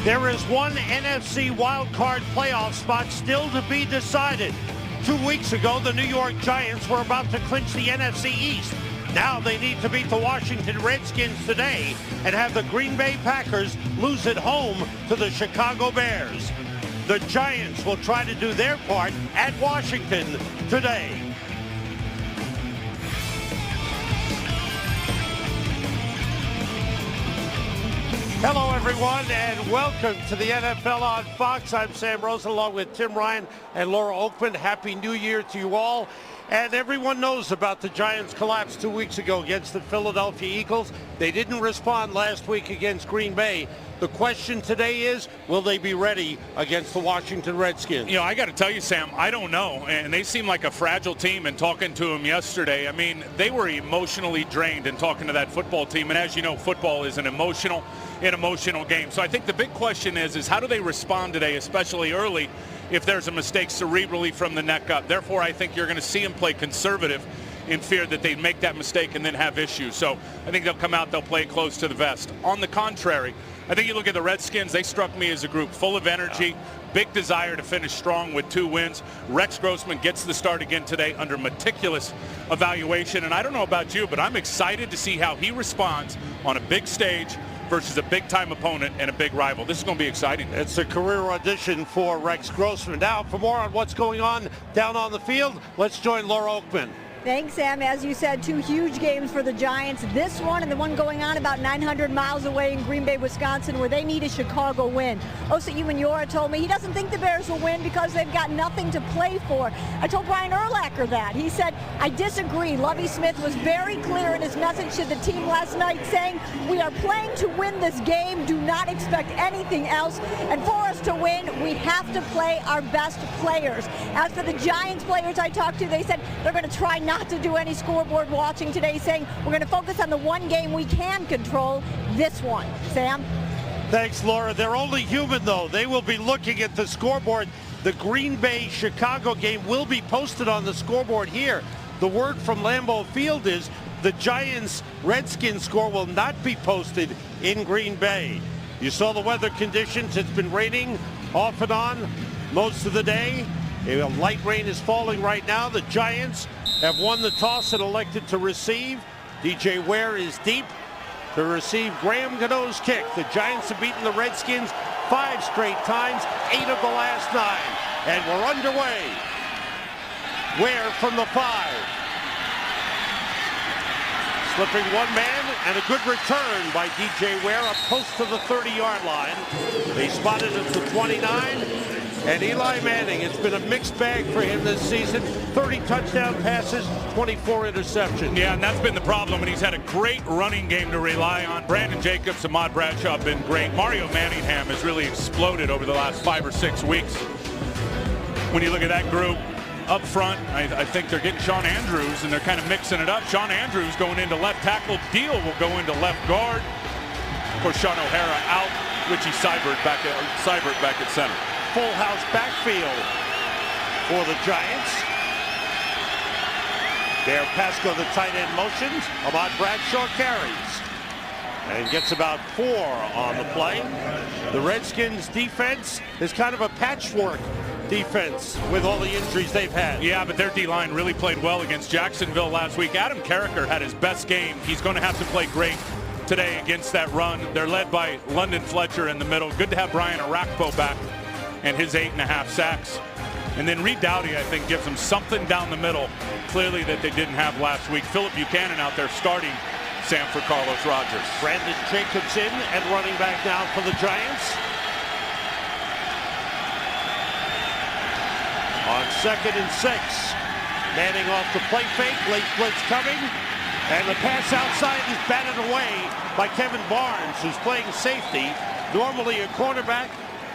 There is one NFC wildcard playoff spot still to be decided. 2 weeks ago, the New York Giants were about to clinch the NFC East. Now they need to beat the Washington Redskins today and have the Green Bay Packers lose at home to the Chicago Bears. The Giants will try to do their part at Washington today. Hello, everyone, and welcome to the NFL on Fox. I'm Sam Rosen, along with Tim Ryan and Laura Oakman. Happy New Year to you all. And everyone knows about the Giants' collapse 2 weeks ago against the Philadelphia Eagles. They didn't respond last week against Green Bay. The question today is, will they be ready against the Washington Redskins? You know, I got to tell you, Sam, I don't know. And they seem like a fragile team. And talking to them yesterday, I mean, they were emotionally drained in talking to that football team. And as you know, football is an emotional game. So I think the big question is how do they respond today, especially early, if there's a mistake cerebrally from the neck up. Therefore, I think you're going to see them play conservative in fear that they make that mistake and then have issues. So I think they'll come out, they'll play it close to the vest. On the contrary, I think you look at the Redskins, they struck me as a group full of energy, big desire to finish strong with 2 wins. Rex Grossman gets the start again today under meticulous evaluation. And I don't know about you, but I'm excited to see how he responds on a big stage versus a big-time opponent and a big rival. This is going to be exciting. It's a career audition for Rex Grossman. Now, for more on what's going on down on the field, let's join Laura Oakman. Thanks, Sam. As you said, 2 huge games for the Giants. This one and the one going on about 900 miles away in Green Bay, Wisconsin, where they need a Chicago win. Osa Umenyiora told me he doesn't think the Bears will win because they've got nothing to play for. I told Brian Urlacher that. He said, I disagree. Lovie Smith was very clear in his message to the team last night saying, we are playing to win this game. Do not expect anything else. And for us to win, we have to play our best players. As for the Giants players I talked to, they said they're going to try not to do any scoreboard watching today, saying we're going to focus on the one game we can control, this one. Sam? Thanks, Laura. They're only human, though. They will be looking at the scoreboard. The Green Bay-Chicago game will be posted on the scoreboard here. The word from Lambeau Field is the Giants-Redskins score will not be posted in Green Bay. You saw the weather conditions. It's been raining off and on most of the day. A light rain is falling right now. The Giants have won the toss and elected to receive. DJ Ware is deep to receive Graham Gano's kick. The Giants have beaten the Redskins 5 straight times, 8 of the last 9. And we're underway. Ware from the 5. Slipping one man and a good return by DJ Ware up close to the 30-yard line. They spotted it to 29. And Eli Manning, it's been a mixed bag for him this season. 30 touchdown passes, 24 interceptions. Yeah, and that's been the problem, and he's had a great running game to rely on. Brandon Jacobs, Ahmad Bradshaw have been great. Mario Manningham has really exploded over the last 5 or 6 weeks. When you look at that group up front, I think they're getting Sean Andrews, and they're kind of mixing it up. Sean Andrews going into left tackle. Deal will go into left guard. Of course, Sean O'Hara out. Richie Seibert back at center. Full house backfield for the Giants. There, Pasco, the tight end, motions. Ahmad Bradshaw carries and gets about 4 on the play. The Redskins defense is kind of a patchwork defense with all the injuries they've had. Yeah, but their D-line really played well against Jacksonville last week. Adam Carricker had his best game. He's going to have to play great today against that run. They're led by London Fletcher in the middle. Good to have Brian Arakpo back and his 8.5 sacks. And then Reed Dowdy, I think, gives them something down the middle, clearly that they didn't have last week. Phillip Buchanan out there starting, Sam, for Carlos Rogers. Brandon Jacobs in and running back now for the Giants. On 2nd and 6. Manning off the play fake, late blitz coming. And the pass outside is batted away by Kevin Barnes, who's playing safety. Normally a cornerback.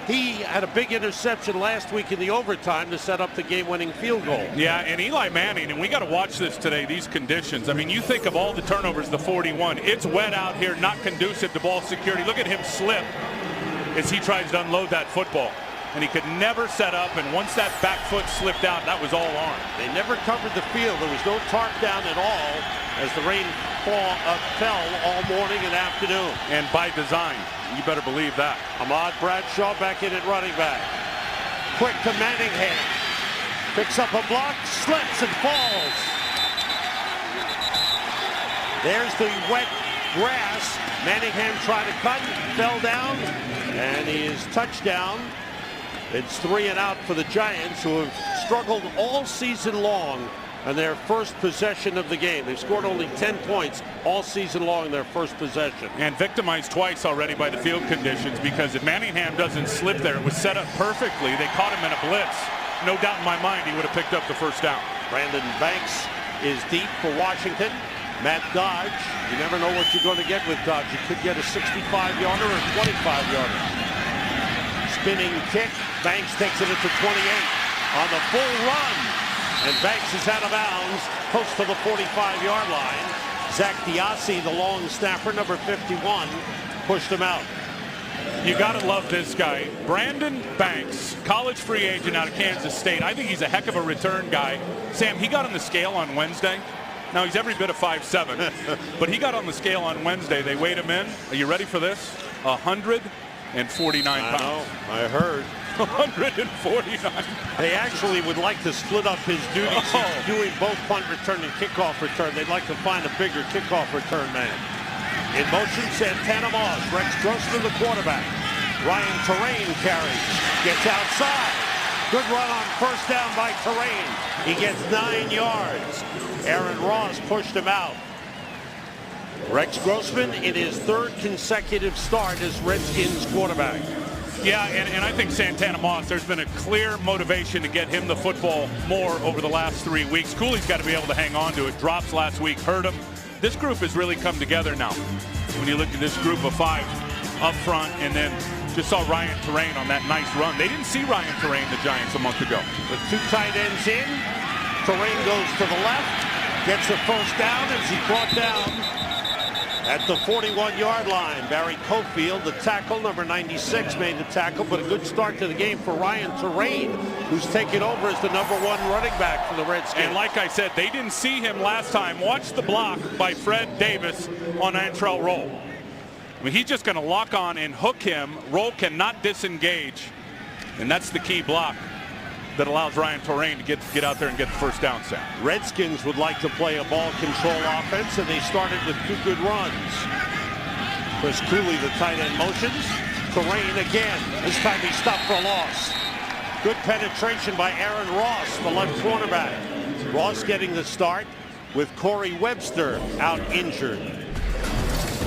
He had a big interception last week in the overtime to set up the game-winning field goal. Yeah, and Eli Manning, and we got to watch this today, these conditions. I mean, you think of all the turnovers, the 41. It's wet out here, not conducive to ball security. Look at him slip as he tries to unload that football. And he could never set up, and once that back foot slipped out, that was all on. They never covered the field. There was no tarp down at all as the rain fell all morning and afternoon. And by design, you better believe that. Ahmad Bradshaw back in at running back. Quick to Manningham. Picks up a block, slips and falls. There's the wet grass. Manningham tried to cut, fell down, and he is touchdown. It's 3 and out for the Giants, who have struggled all season long on their first possession of the game. They've scored only 10 points all season long in their first possession. And victimized twice already by the field conditions, because if Manningham doesn't slip there, it was set up perfectly. They caught him in a blitz. No doubt in my mind he would have picked up the first down. Brandon Banks is deep for Washington. Matt Dodge, you never know what you're going to get with Dodge. You could get a 65-yarder or a 25-yarder. Spinning kick. Banks takes it at the 28 on the full run. And Banks is out of bounds, close to the 45-yard line. Zach Diassi, the long snapper, number 51, pushed him out. You got to love this guy. Brandon Banks, college free agent out of Kansas State. I think he's a heck of a return guy. Sam, he got on the scale on Wednesday. Now, he's every bit of 5'7", but he got on the scale on Wednesday. They weighed him in. Are you ready for this? 149 pounds. I know. I heard. 149. They actually would like to split up his duties. He's doing both punt return and kickoff return. They'd like to find a bigger kickoff return man. In motion, Santana Moss. Rex Grossman, the quarterback. Ryan Terrain carries. Gets outside. Good run on first down by Terrain. He gets 9 yards. Aaron Ross pushed him out. Rex Grossman in his 3rd consecutive start as Redskins quarterback. Yeah, and I think Santana Moss, there's been a clear motivation to get him the football more over the last 3 weeks. Cooley's got to be able to hang on to it. Drops last week hurt him. This group has really come together now. When you look at this group of 5 up front, and then just saw Ryan Terrain on that nice run. They didn't see Ryan Terrain, the Giants, a month ago. With 2 tight ends in, Terrain goes to the left, gets a first down as he brought down at the 41-yard line. Barry Cofield, the tackle, number 96, made the tackle, but a good start to the game for Ryan Terrain, who's taken over as the number 1 running back for the Redskins. And like I said, they didn't see him last time. Watch the block by Fred Davis on Antrell Roll. I mean, he's just going to lock on and hook him. Roll cannot disengage, and that's the key block that allows Ryan Terrain to get out there and get the first down, Sam. Redskins would like to play a ball control offense, and they started with 2 good runs. Chris Cooley, the tight end, motions. Terrain again. This time he stopped for a loss. Good penetration by Aaron Ross, the left cornerback. Ross getting the start with Corey Webster out injured.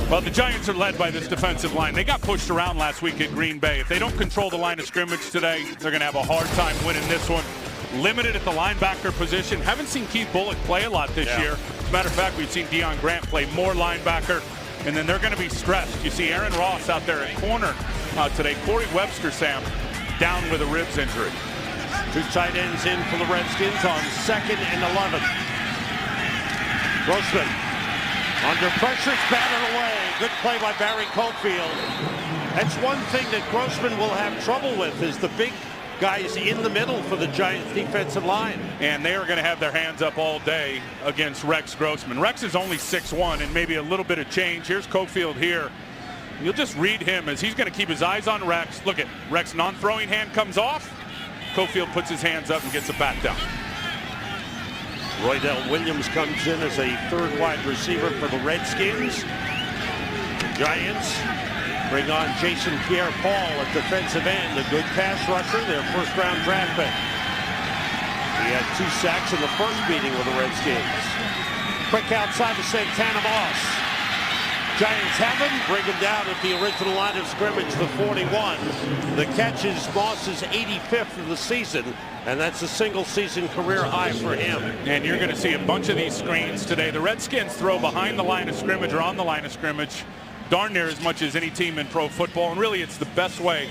Well, the Giants are led by this defensive line. They got pushed around last week at Green Bay. If they don't control the line of scrimmage today, they're going to have a hard time winning this one. Limited at the linebacker position. Haven't seen Keith Bullock play a lot this year. As a matter of fact, we've seen Deion Grant play more linebacker, and then they're going to be stressed. You see Aaron Ross out there at corner today. Corey Webster, Sam, down with a ribs injury. 2 tight ends in for the Redskins on 2nd and 11. Grossman under pressure, it's batted away. Good play by Barry Cofield. That's one thing that Grossman will have trouble with, is the big guys in the middle for the Giants defensive line. And they are going to have their hands up all day against Rex Grossman. Rex is only 6'1", and maybe a little bit of change. Here's Cofield here. You'll just read him as he's going to keep his eyes on Rex. Look at Rex, non-throwing hand comes off. Cofield puts his hands up and gets it back down. Roydell Williams comes in as a 3rd wide receiver for the Redskins. The Giants bring on Jason Pierre-Paul at defensive end, a good pass rusher, their 1st-round draft pick. He had 2 sacks in the first meeting with the Redskins. Quick outside to Santana Moss. Giants have him, bring him down at the original line of scrimmage, the 41. The catch is Moss's 85th of the season, and that's a single-season career high for him. And you're going to see a bunch of these screens today. The Redskins throw behind the line of scrimmage or on the line of scrimmage darn near as much as any team in pro football, and really it's the best way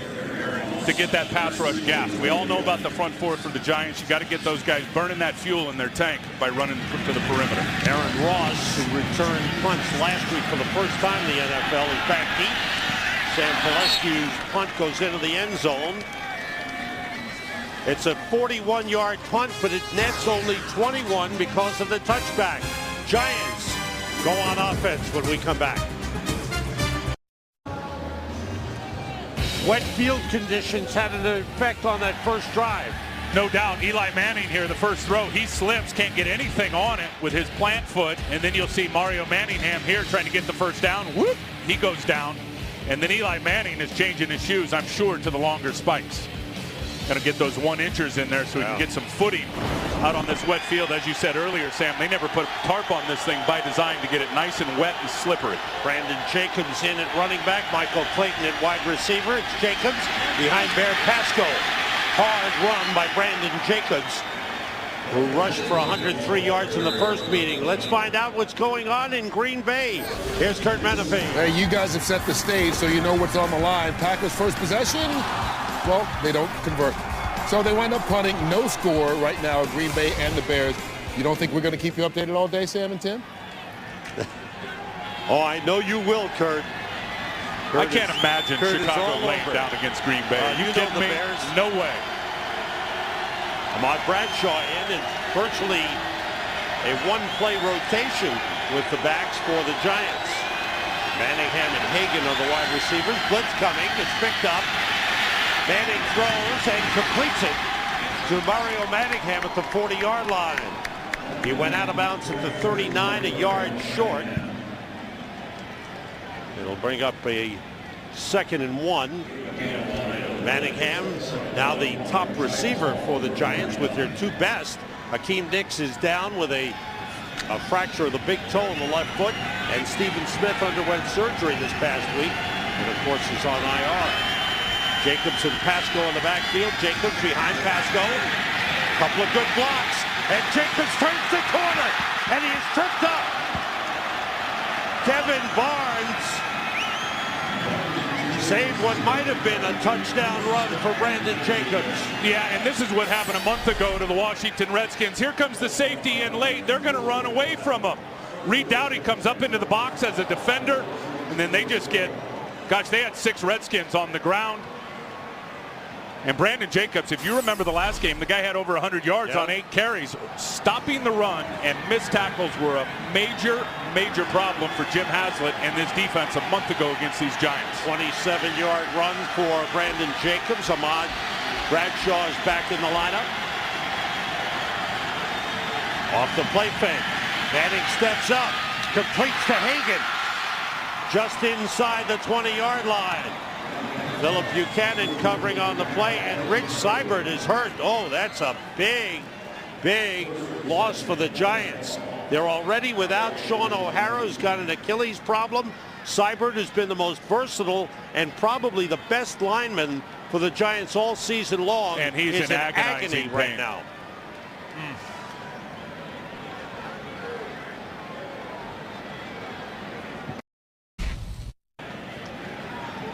to get that pass rush gassed. We all know about the front 4 for the Giants. You got to get those guys burning that fuel in their tank by running to the perimeter. Aaron Ross, who returned punts last week for the first time in the NFL, is back deep. Sam Pelescu's punt goes into the end zone. It's a 41-yard punt, but it nets only 21 because of the touchback. Giants go on offense when we come back. Wet field conditions had an effect on that first drive. No doubt. Eli Manning here, the first throw, he slips, can't get anything on it with his plant foot. And then you'll see Mario Manningham here trying to get the first down. Whoop, he goes down. And then Eli Manning is changing his shoes, I'm sure, to the longer spikes. Going to get those 1-inchers in there so he can get some footing out on this wet field. As you said earlier, Sam, they never put a tarp on this thing by design to get it nice and wet and slippery. Brandon Jacobs in at running back. Michael Clayton at wide receiver. It's Jacobs behind Bear Pasco. Hard run by Brandon Jacobs, who rushed for 103 yards in the first meeting. Let's find out what's going on in Green Bay. Here's Kurt Menefee. Hey, you guys have set the stage so you know what's on the line. Packers' first possession, well, they don't convert. So they wind up punting. No score right now, Green Bay and the Bears. You don't think we're going to keep you updated all day, Sam and Tim? Oh, I know you will, Kurt. I can't imagine Chicago laying down against Green Bay. You kidding me? Bears? No way. Ahmad Bradshaw in, and virtually a one-play rotation with the backs for the Giants. Manningham and Hagan are the wide receivers. Blitz coming. It's picked up. Manning throws and completes it to Mario Manningham at the 40-yard line. He went out of bounds at the 39, a yard short. It'll bring up a 2nd and 1. Manningham now the top receiver for the Giants with their 2 best. Hakeem Nicks is down with a fracture of the big toe in the left foot, and Stephen Smith underwent surgery this past week and of course is on IR. Jacobs and Pasco in the backfield. Jacobs behind Pasco. Couple of good blocks, and Jacobs turns the corner and he is tripped up. Kevin Barnes saved what might have been a touchdown run for Brandon Jacobs. Yeah, and this is what happened a month ago to the Washington Redskins. Here comes the safety in late. They're going to run away from him. Reed Doughty comes up into the box as a defender, and then they just get, gosh, they had 6 Redskins on the ground. And Brandon Jacobs, if you remember the last game, the guy had over 100 yards on 8 carries. Stopping the run and missed tackles were a major problem for Jim Haslett and this defense a month ago against these Giants. 27-yard run for Brandon Jacobs. Ahmad Bradshaw is back in the lineup. Off the play fake. Manning steps up, completes to Hagan. Just inside the 20-yard line. Philip Buchanan covering on the play, and Rich Seibert is hurt. Oh, that's a big loss for the Giants. They're already without Sean O'Hara, who's got an Achilles problem. Seibert has been the most versatile and probably the best lineman for the Giants all season long. And he's in agony right now.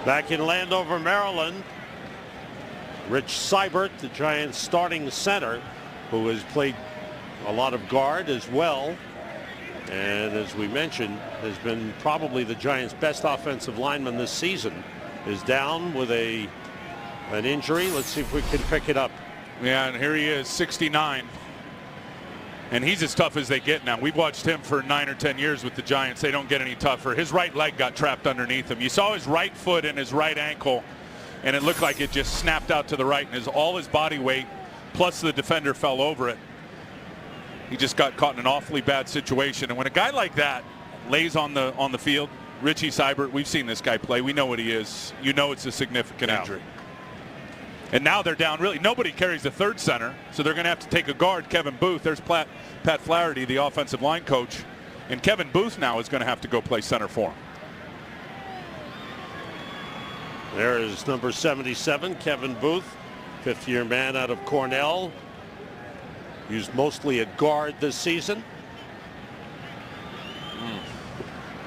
Back in Landover, Maryland, Rich Seibert, the Giants starting center, who has played a lot of guard as well, and as we mentioned, has been probably the Giants' best offensive lineman this season, is down with an injury. Let's see if we can pick it up. Yeah, and here he is, 69. And he's as tough as they get now. We've watched him for 9 or 10 years with the Giants. They don't get any tougher. His right leg got trapped underneath him. You saw his right foot and his right ankle, and it looked like it just snapped out to the right, and all his body weight, plus the defender fell over it. He just got caught in an awfully bad situation. And when a guy like that lays on the field, Richie Seibert, we've seen this guy play. We know what he is. You know it's a significant injury. And now they're down really. Nobody carries the third center, so they're going to have to take a guard, Kevin Booth. There's Pat Flaherty, the offensive line coach. And Kevin Booth now is going to have to go play center for him. There is number 77, Kevin Booth, 5th-year man out of Cornell. Used mostly a guard this season.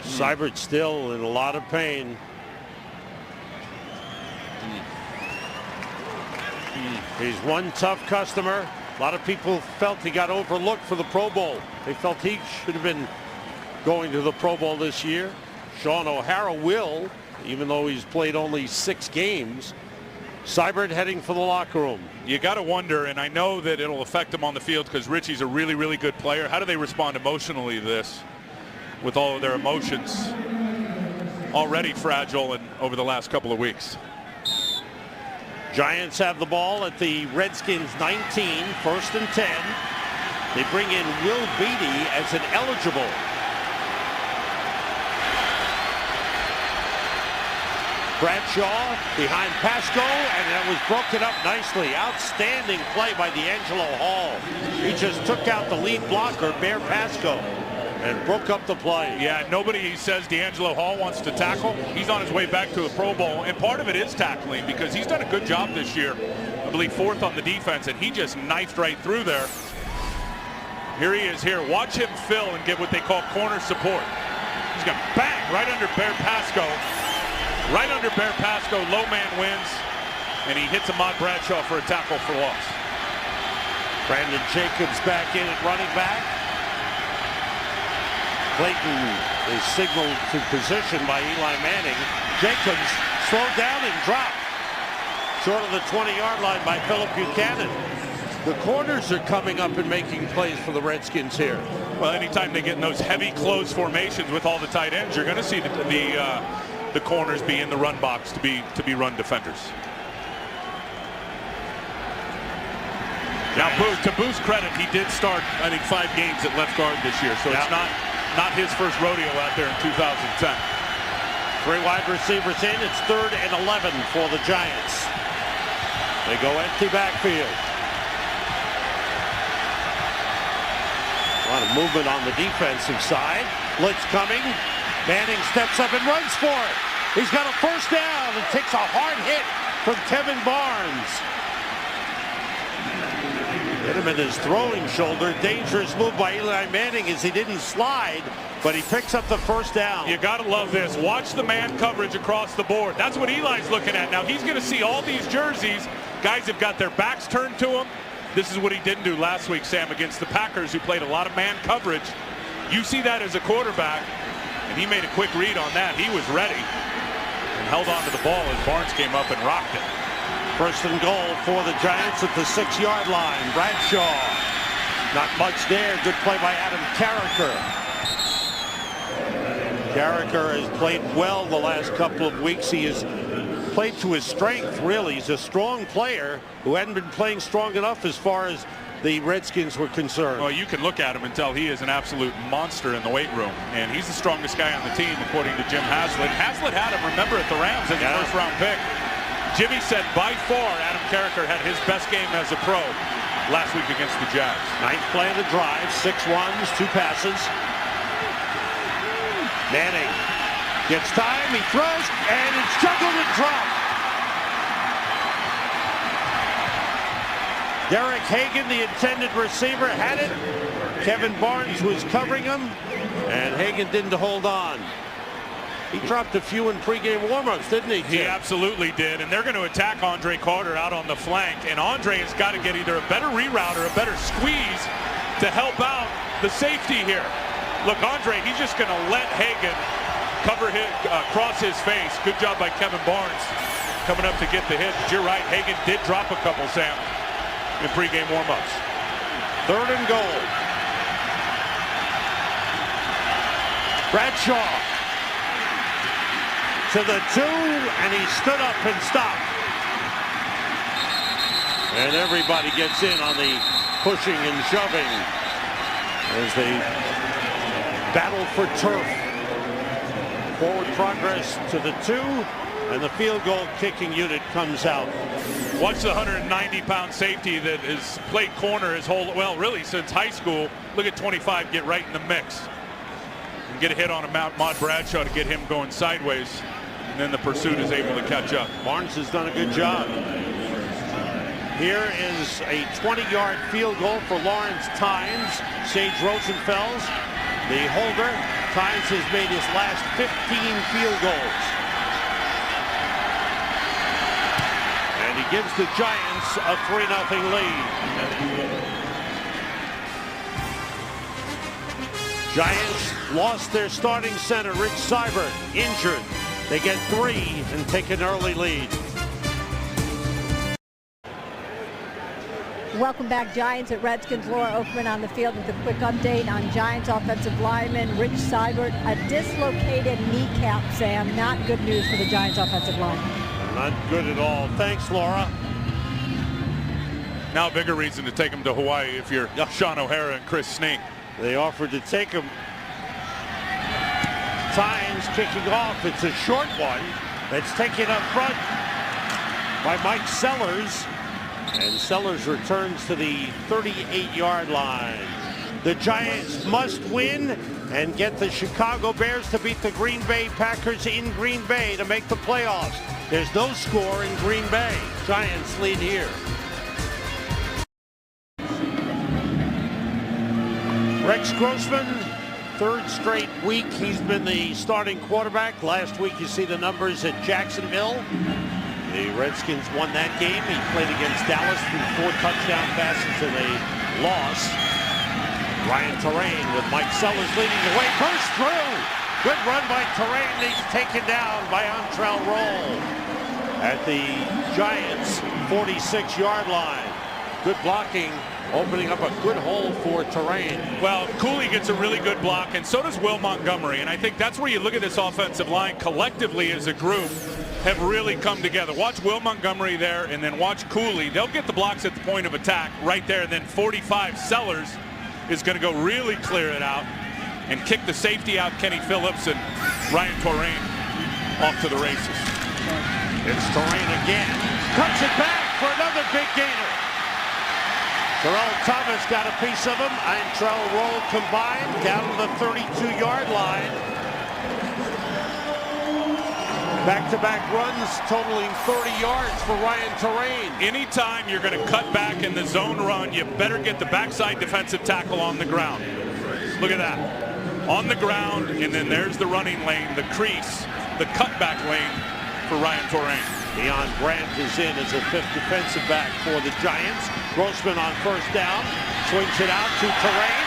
Seibert still in a lot of pain. He's one tough customer. A lot of people felt he got overlooked for the Pro Bowl. They felt he should have been going to the Pro Bowl this year. Sean O'Hara will, even though he's played only 6 games. Seibert heading for the locker room. You got to wonder, and I know that it'll affect him on the field because Richie's a really good player. How do they respond emotionally to this? with all of their emotions already fragile and over the last couple of weeks. Giants have the ball at the Redskins 19, 1st and 10. They bring in Will Beatty as an eligible. Bradshaw behind Pasco, and that was broken up nicely. Outstanding play by D'Angelo Hall. He just took out the lead blocker, Bear Pasco, and broke up the play. Yeah, nobody says D'Angelo Hall wants to tackle. He's on his way back to a Pro Bowl, and part of it is tackling because he's done a good job this year. I believe 4th on the defense, and he just knifed right through there. Here he is here. Watch him fill and get what they call corner support. He's going to bang right under Bear Pasco. Right under Bear Pasco, low man wins, and he hits Ahmad Bradshaw for a tackle for loss. Brandon Jacobs back in at running back. Clayton is signaled to position by Eli Manning. Jacobs slowed down and dropped short of the 20-yard line by Phillip Buchanan. The corners are coming up and making plays for the Redskins here. Well, anytime they get in those heavy close formations with all the tight ends, you're going to see the corners be in the run box to be run defenders. Now, to Boo's credit, he did start, I think, 5 games at left guard this year, so it's not his first rodeo out there in 2010. 3 wide receivers in. It's 3rd and 11 for the Giants. They go empty backfield. A lot of movement on the defensive side. Blitz coming. Manning steps up and runs for it. He's got a first down and takes a hard hit from Kevin Barnes. Hit him in his throwing shoulder. Dangerous move by Eli Manning as he didn't slide, but he picks up the first down. You got to love this. Watch the man coverage across the board. That's what Eli's looking at. Now he's going to see all these jerseys. Guys have got their backs turned to him. This is what he didn't do last week, Sam, against the Packers, who played a lot of man coverage. You see that as a quarterback, and he made a quick read on that. He was ready and held on to the ball as Barnes came up and rocked it. 1st and goal for the Giants at the 6-yard line. Bradshaw, not much there. Good play by Adam Carricker. Carricker has played well the last couple of weeks. He has played to his strength, really. He's a strong player who hadn't been playing strong enough as far as the Redskins were concerned. Well, you can look at him and tell he is an absolute monster in the weight room, and he's the strongest guy on the team, according to Jim Haslett. Haslett had him, remember, at the Rams as a first-round pick. Jimmy said by far Adam Carricker had his best game as a pro last week against the Jags. 9th play of the drive, 6 runs, 2 passes. Manning gets time, he throws, and it's juggled and dropped. Derek Hagan, the intended receiver, had it. Kevin Barnes was covering him, and Hagan didn't hold on. He dropped a few in pregame warmups, didn't he, Jim? He absolutely did, and they're going to attack Andre Carter out on the flank, and Andre has got to get either a better reroute or a better squeeze to help out the safety here. Look, Andre, he's just going to let Hagan cover his, cross his face. Good job by Kevin Barnes coming up to get the hit. But you're right, Hagan did drop a couple, Sam, in pregame warmups. 3rd and goal. Bradshaw to the 2, and he stood up and stopped. And everybody gets in on the pushing and shoving as they battle for turf. Forward progress to the 2, and the field goal kicking unit comes out. Watch the 190-pound safety that has played corner his whole, well, really since high school. Look at 25 get right in the mix and get a hit on Ahmad Bradshaw to get him going sideways, and then the pursuit is able to catch up. Barnes has done a good job. Here is a 20-yard field goal for Lawrence Tynes. Sage Rosenfels, the holder. Tynes has made his last 15 field goals. And he gives the Giants a 3-0 lead. Giants lost their starting center, Rich Seibert, injured. They get 3 and take an early lead. Welcome back, Giants at Redskins. Laura Oakman on the field with a quick update on Giants offensive lineman Rich Seibert. A dislocated kneecap, Sam. Not good news for the Giants offensive line. Not good at all. Thanks, Laura. Now a bigger reason to take him to Hawaii if you're Sean O'Hara and Chris Snee. They offered to take him. Tynes kicking off. It's a short one. It's taken up front by Mike Sellers. And Sellers returns to the 38-yard line. The Giants must win and get the Chicago Bears to beat the Green Bay Packers in Green Bay to make the playoffs. There's no score in Green Bay. Giants lead here. Rex Grossman, third straight week he's been the starting quarterback. Last week you see the numbers at Jacksonville. The Redskins won that game. He played against Dallas, threw 4 touchdown passes and a loss. Ryan Terrain with Mike Sellers leading the way. Burst through. Good run by Terrain. He's taken down by Antrell Roll at the Giants' 46-yard line. Good blocking, opening up a good hole for Terrain. Well, Cooley gets a really good block, and so does Will Montgomery. And I think that's where you look at this offensive line collectively as a group have really come together. Watch Will Montgomery there, and then watch Cooley. They'll get the blocks at the point of attack right there. And then 45 Sellers is going to go really clear it out and kick the safety out, Kenny Phillips, and Ryan Terrain off to the races. It's Terrain again. Cuts it back for another big gainer. Terrell Thomas got a piece of him. Antrell Roll combined down to the 32-yard line. Back-to-back runs totaling 30 yards for Ryan Terrain. Anytime you're going to cut back in the zone run, you better get the backside defensive tackle on the ground. Look at that. On the ground, and then there's the running lane, the crease, the cutback lane for Ryan Terrain. Deion Grant is in as a 5th defensive back for the Giants. Grossman on first down, swings it out to Terrain.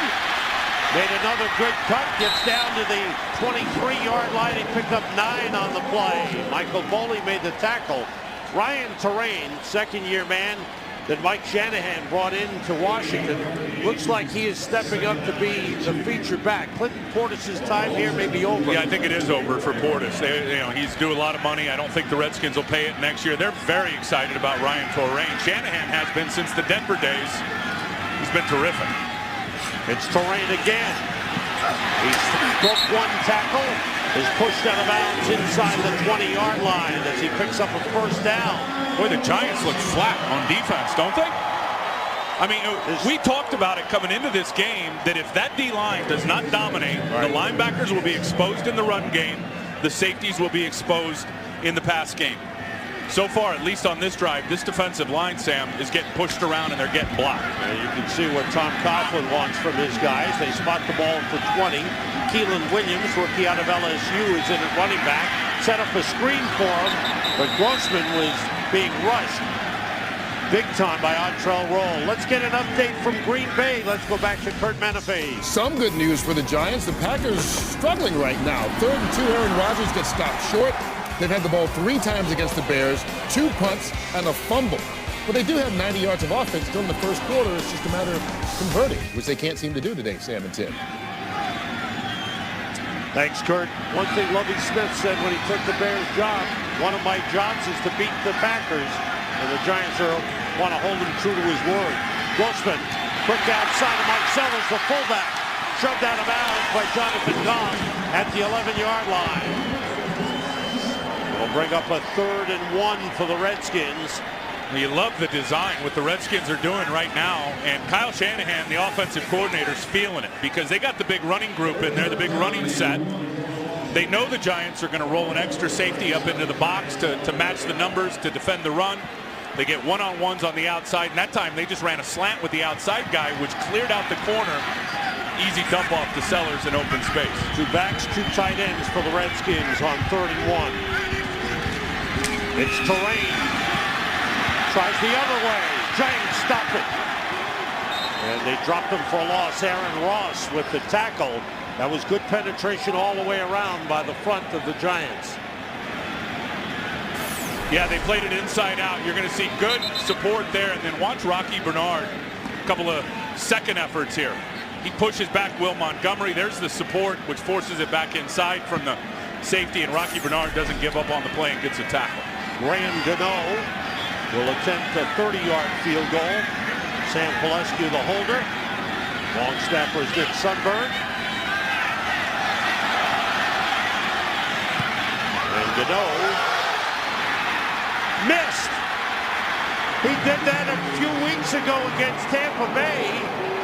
Made another good cut, gets down to the 23-yard line. He picked up 9 on the play. Michael Boley made the tackle. Ryan Terrain, second-year man that Mike Shanahan brought into Washington, looks like he is stepping up to be the feature back. Clinton Portis' time here may be over. Yeah, I think it is over for Portis. He's due a lot of money. I don't think the Redskins will pay it next year. They're very excited about Ryan Terrain. Shanahan has been since the Denver days. He's been terrific. It's Terrain again. He's broke 1 tackle, is pushed out of bounds inside the 20-yard line as he picks up a first down. Boy, the Giants look flat on defense, don't they? I mean, we talked about it coming into this game that if that D-line does not dominate, the linebackers will be exposed in the run game, the safeties will be exposed in the pass game. So far, at least on this drive, this defensive line, Sam, is getting pushed around and they're getting blocked. You can see what Tom Coughlin wants from his guys. They spot the ball at the 20. Keelan Williams, rookie out of LSU, is in at running back. Set up a screen for him, but Grossman was being rushed big time by Antrell Roll. Let's get an update from Green Bay. Let's go back to Kurt Menefee. Some good news for the Giants. The Packers struggling right now. 3rd and 2, Aaron Rodgers gets stopped short. They've had the ball 3 times against the Bears, 2 punts, and a fumble. But they do have 90 yards of offense during the first quarter. It's just a matter of converting, which they can't seem to do today, Sam and Tim. Thanks, Kurt. One thing Lovie Smith said when he took the Bears job, one of my jobs is to beat the Packers, and the Giants want to hold him true to his word. Grossman, quick outside of Mike Sellers, the fullback, shoved out of bounds by Jonathan Goff at the 11-yard line. It'll bring up a 3rd and 1 for the Redskins. You love the design what the Redskins are doing right now, and Kyle Shanahan, the offensive coordinator, is feeling it because they got the big running group in there, the big running set. They know the Giants are going to roll an extra safety up into the box to match the numbers to defend the run. They get one-on-ones on the outside, and that time they just ran a slant with the outside guy, which cleared out the corner. Easy dump off to Sellers in open space. 2 backs, 2 tight ends for the Redskins on 3rd and 1. It's Terrain. Tries the other way. Giants stop it. And they dropped him for a loss. Aaron Ross with the tackle. That was good penetration all the way around by the front of the Giants. Yeah, they played it inside out. You're going to see good support there. And then watch Rocky Bernard. A couple of second efforts here. He pushes back Will Montgomery. There's the support, which forces it back inside from the safety. And Rocky Bernard doesn't give up on the play and gets a tackle. Graham Gano will attempt a 30-yard field goal. Sam Pelescu, the holder. Long snapper is Nick Sundberg. And Gano missed. He did that a few weeks ago against Tampa Bay.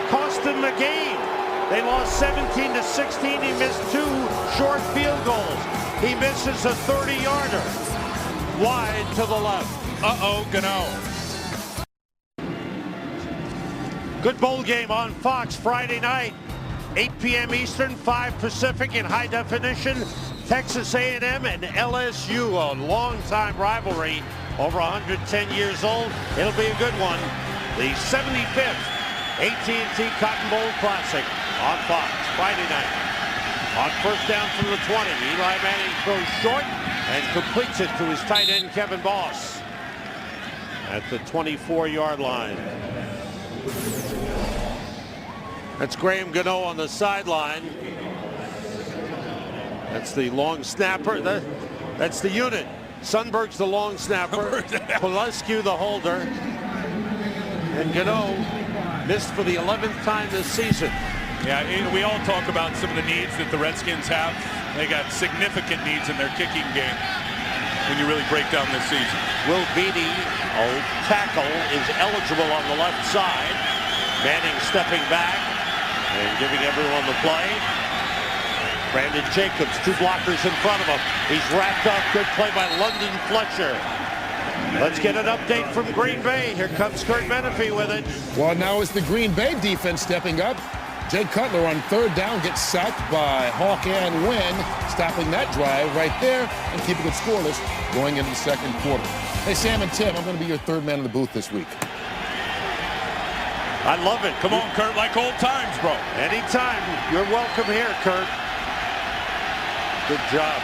Cost them the game. They lost 17-16. He missed 2 short field goals. He misses a 30-yarder. Wide to the left. Uh-oh, Gano. Good bowl game on Fox Friday night. 8 p.m. Eastern, 5 Pacific in high definition. Texas A&M and LSU, a long-time rivalry, over 110 years old. It'll be a good one. The 75th AT&T Cotton Bowl Classic on Fox Friday night. On first down from the 20, Eli Manning throws short and completes it to his tight end Kevin Boss at the 24-yard line. That's Graham Gano on the sideline. That's the long snapper. That's the unit. Sundberg's the long snapper. Pelescu the holder. And Gano missed for the 11th time this season. Yeah, we all talk about some of the needs that the Redskins have. They got significant needs in their kicking game when you really break down this season. Will Beatty, tackle, is eligible on the left side. Manning stepping back and giving everyone the play. Brandon Jacobs, 2 blockers in front of him. He's wrapped up. Good play by London Fletcher. Let's get an update from Green Bay. Here comes Kurt Menefee with it. Well, now it's the Green Bay defense stepping up. Jay Cutler on 3rd down gets sacked by Hawk and Wynn, stopping that drive right there and keeping it scoreless going into the 2nd quarter. Hey, Sam and Tim, I'm going to be your 3rd man in the booth this week. I love it. Come on, Kurt, like old times, bro. Anytime. You're welcome here, Kurt. Good job.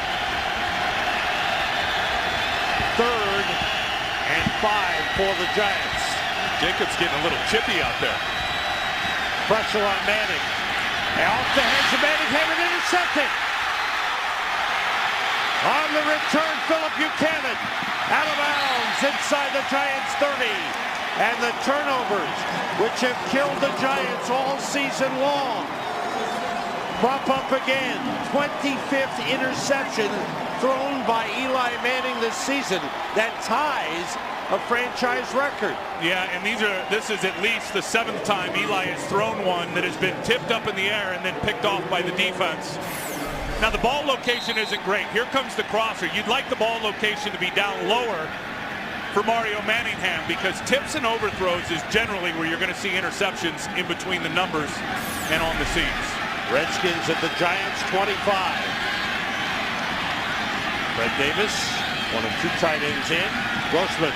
3rd and 5 for the Giants. Jacobs getting a little chippy out there. Pressure on Manning. And off the hands of Manning, have it intercepted. On the return, Philip Buchanan. Out of bounds inside the Giants 30. And the turnovers, which have killed the Giants all season long, prop up again. 25th interception thrown by Eli Manning this season. That ties a franchise record. Yeah, and this is at least the 7th time Eli has thrown one that has been tipped up in the air and then picked off by the defense. Now the ball location isn't great. Here comes the crosser. You'd like the ball location to be down lower for Mario Manningham, because tips and overthrows is generally where you're going to see interceptions in between the numbers and on the seams. Redskins at the Giants 25. Fred Davis, 1 of 2 tight ends in. Grossman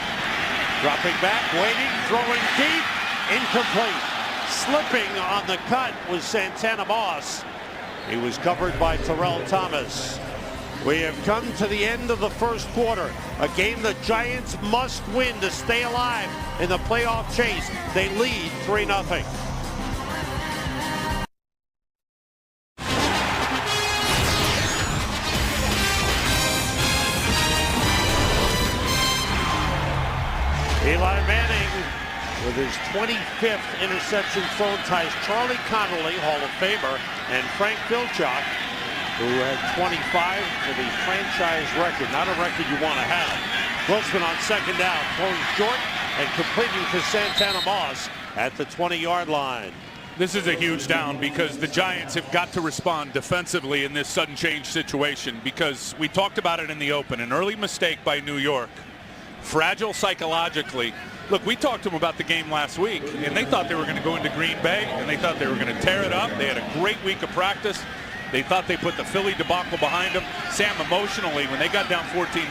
dropping back, waiting, throwing deep, incomplete. Slipping on the cut was Santana Moss. He was covered by Terrell Thomas. We have come to the end of the 1st quarter. A game the Giants must win to stay alive in the playoff chase. They lead 3-0. Eli Manning, with his 25th interception thrown, ties Charlie Connolly, Hall of Famer, and Frank Vilchok, who had 25 for the franchise record. Not a record you want to have. Grossman on 2nd down, throwing short and completing to Santana Moss at the 20-yard line. This is a huge down because the Giants have got to respond defensively in this sudden change situation, because we talked about it in the open. An early mistake by New York. Fragile psychologically. Look, we talked to them about the game last week, and they thought they were going to go into Green Bay, and they thought they were going to tear it up. They had a great week of practice. They thought they put the Philly debacle behind them. Sam, emotionally, when they got down 14-0,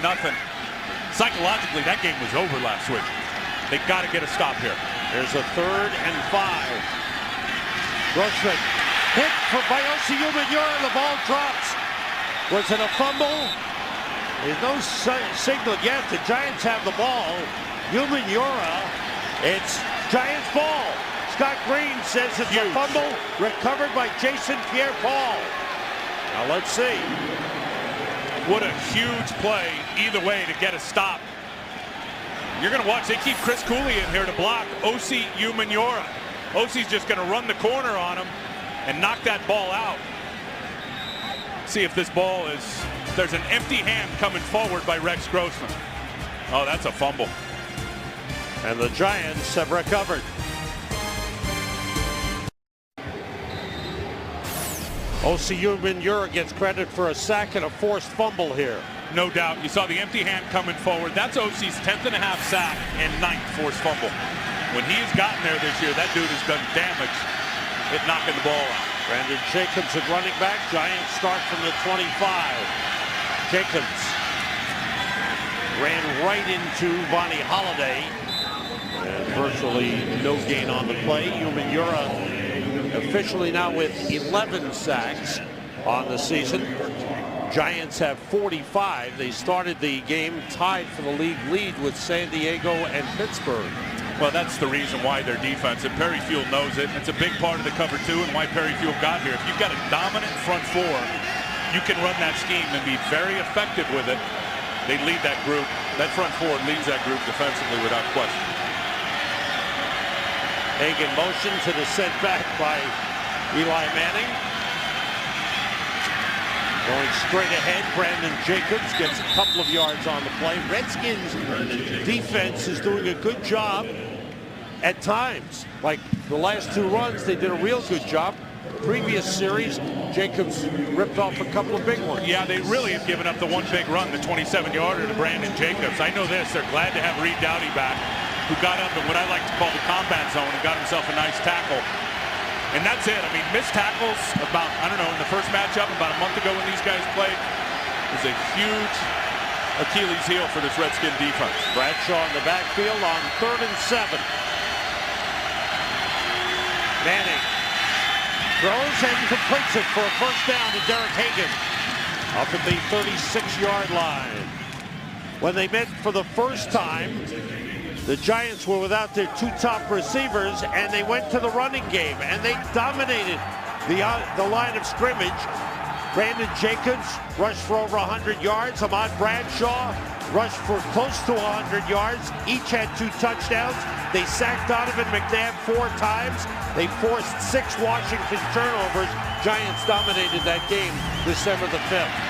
psychologically, that game was over last week. They got to get a stop here. There's a 3rd and 5. Grossman hit for Bayosi Umenyiora. The ball drops. Was it a fumble? There's no signal yet. The Giants have the ball. Yura, it's Giants ball. Scott Green says it's a fumble recovered by Jason Pierre-Paul. Now let's see. What a huge play either way to get a stop. You're going to watch. They keep Chris Cooley in here to block Osi Umenyiora. Osi's just going to run the corner on him and knock that ball out. See if this ball is. There's an empty hand coming forward by Rex Grossman. Oh, that's a fumble. And the Giants have recovered. Osi Umenyiora gets credit for a sack and a forced fumble here. No doubt. You saw the empty hand coming forward. That's Osi's 10th and a half sack and 9th forced fumble. When he has gotten there this year, that dude has done damage at knocking the ball out. Brandon Jacobs at running back. Giants start from the 25. Jacobs ran right into Vonnie Holiday. And virtually no gain on the play. Umenyiora officially now with 11 sacks on the season. Giants have 45. They started the game tied for the league lead with San Diego and Pittsburgh. Well, that's the reason why their defense, and Perry Fuel knows it. It's a big part of the cover two and why Perry Fuel got here. If you've got a dominant front four, you can run that scheme and be very effective with it. They lead that group. That front four leads that group defensively without question. Hagan motion to the setback by Eli Manning. Going straight ahead, Brandon Jacobs gets a couple of yards on the play. Redskins defense is doing a good job at times. Like the last two runs, they did a real good job. Previous series, Jacobs ripped off a couple of big ones. Yeah, they really have given up the one big run, the 27-yarder to Brandon Jacobs. I know this, they're glad to have Reed Doughty back, who got up in what I like to call the combat zone and got himself a nice tackle. And that's it. I mean, missed tackles about, I don't know, in the first matchup about a month ago when these guys played was a huge Achilles heel for this Redskin defense. Bradshaw in the backfield on 3rd and 7. Manning throws and completes it for a first down to Derek Hagan up at the 36-yard line. When they met for the first time, the Giants were without their two top receivers, and they went to the running game, and they dominated the line of scrimmage. Brandon Jacobs rushed for over 100 yards. Ahmad Bradshaw rushed for close to 100 yards. Each had 2 touchdowns. They sacked Donovan McNabb 4 times. They forced 6 Washington turnovers. Giants dominated that game December the 5th.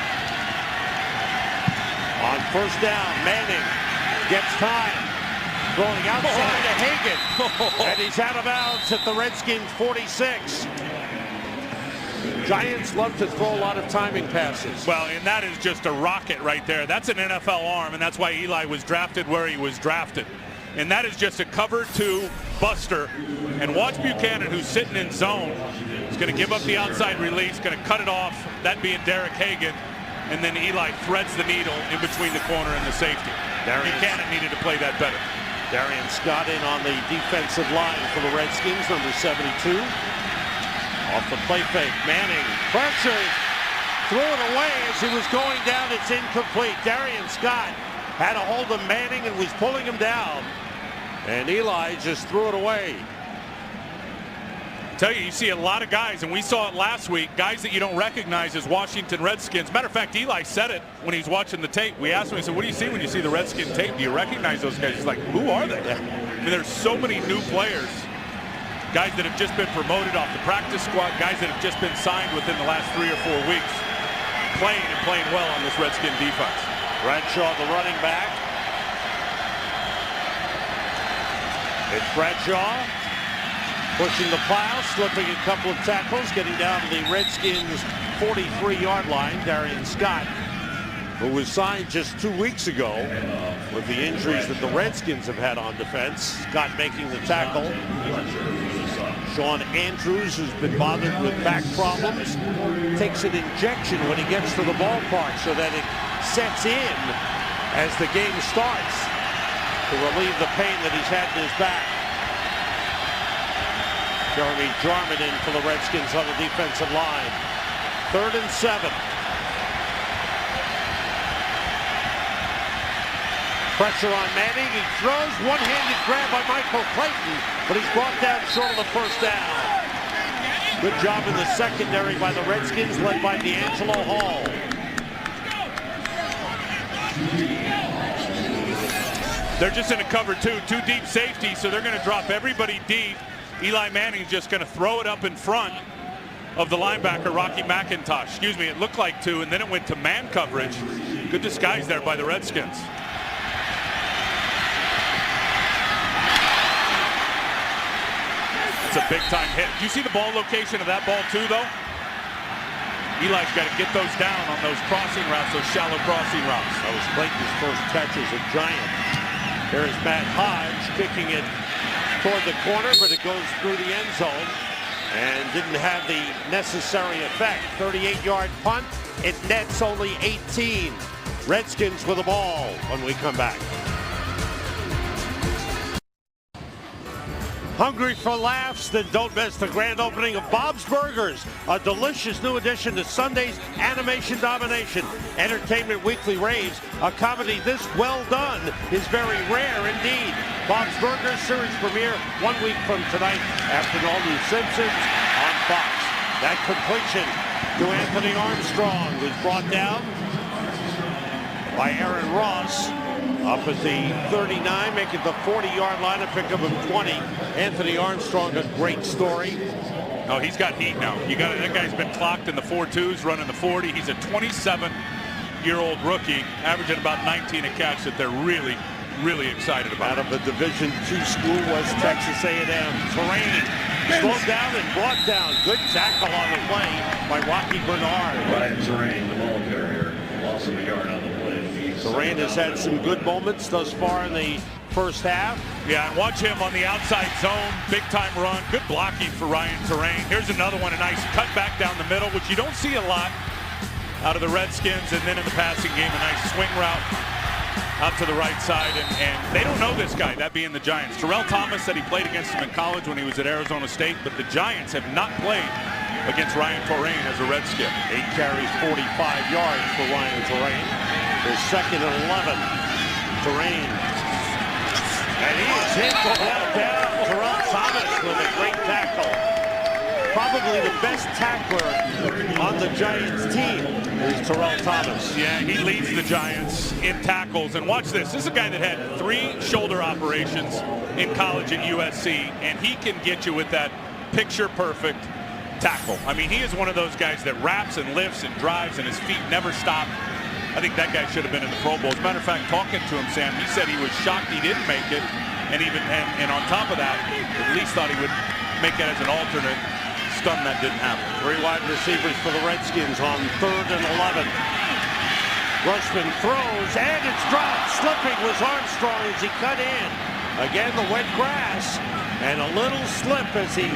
On first down, Manning gets time. Throwing outside to Hagan. And he's out of bounds at the Redskins 46. Giants love to throw a lot of timing passes. Well, and that is just a rocket right there. That's an NFL arm, and that's why Eli was drafted where he was drafted. And that is just a cover 2 buster. And watch Buchanan, who's sitting in zone, is going to give up the outside release, going to cut it off, that being Derek Hagan. And then Eli threads the needle in between the corner and the safety. Buchanan needed to play that better. Darian Scott in on the defensive line for the Redskins, number 72. Off the play fake, Manning pressure, threw it away as he was going down. It's incomplete. Darian Scott had a hold of Manning and was pulling him down, and Eli just threw it away. I tell you see a lot of guys, and we saw it last week, guys that you don't recognize as Washington Redskins. Matter of fact, Eli said it when he's watching the tape. We asked him, he said, what do you see when you see the Redskin tape? Do you recognize those guys? He's like, who are they? I mean, there's so many new players, guys that have just been promoted off the practice squad, guys that have just been signed within the last 3 or 4 weeks, playing well on this Redskin defense. Bradshaw, the running back. It's Bradshaw. Pushing the plow, slipping a couple of tackles, getting down to the Redskins' 43-yard line. Darian Scott, who was signed just 2 weeks ago with the injuries that the Redskins have had on defense. Scott making the tackle. Sean Andrews, who's been bothered with back problems, takes an injection when he gets to the ballpark so that it sets in as the game starts to relieve the pain that he's had in his back. Jeremy Jarman in for the Redskins on the defensive line. 3rd and 7. Pressure on Manning. He throws. One-handed grab by Michael Clayton, but he's brought down short of the first down. Good job in the secondary by the Redskins, led by D'Angelo Hall. They're just in a cover two deep safety, so they're going to drop everybody deep. Eli Manning's just going to throw it up in front of the linebacker, Rocky McIntosh. Excuse me, it looked like two, and then it went to man coverage. Good disguise there by the Redskins. It's a big-time hit. Do you see the ball location of that ball, too, though? Eli's got to get those down on those crossing routes, those shallow crossing routes. That was Clayton's first catch as a Giant. There's Matt Hodge kicking it toward the corner, but it goes through the end zone and didn't have the necessary effect. 38-yard punt. It nets only 18. Redskins with the ball when we come back. Hungry for laughs? Then don't miss the grand opening of Bob's Burgers, a delicious new addition to Sunday's animation domination. Entertainment Weekly raves a comedy this well done is very rare indeed. Bob's Burgers series premiere 1 week from tonight after all new Simpsons on Fox. That completion to Anthony Armstrong was brought down by Aaron Ross. Up at the 39, making the 40-yard line, a pick of him 20. Anthony Armstrong, a great story. Oh, he's got heat now. That guy's been clocked in the 4.2s, running the 40. He's a 27-year-old rookie, averaging about 19 a catch that they're really, really excited about. Out of a Division II school was Texas A&M. Terrain slowed down and brought down. Good tackle on the play by Rocky Bernard. Ryan Terrain, the ball carrier, lost of a yard on the play. Terrain has had some good moments thus far in the first half. Yeah, and watch him on the outside zone. Big-time run. Good blocking for Ryan Terrain. Here's another one, a nice cut back down the middle, which you don't see a lot out of the Redskins. And then in the passing game, a nice swing route out to the right side. And they don't know this guy, that being the Giants. Terrell Thomas said he played against him in college when he was at Arizona State, but the Giants have not played against Ryan Terrain as a Redskin. 8 carries, 45 yards for Ryan Terrain. His second and 11. Terrain. And he is hit the ball down. Terrell Thomas with a great tackle. Probably the best tackler on the Giants team is Terrell Thomas. Yeah, he leads the Giants in tackles. And watch this. This is a guy that had 3 shoulder operations in college at USC, and he can get you with that picture-perfect tackle. I mean, he is one of those guys that wraps and lifts and drives, and his feet never stop. I think that guy should have been in the Pro Bowl. As a matter of fact, talking to him, Sam, he said he was shocked he didn't make it, and on top of that, at least thought he would make it as an alternate. Stunned that didn't happen. 3 wide receivers for the Redskins on 3rd and 11. Rushman throws, and it's dropped. Slipping was Armstrong as he cut in. Again, the wet grass, and a little slip as he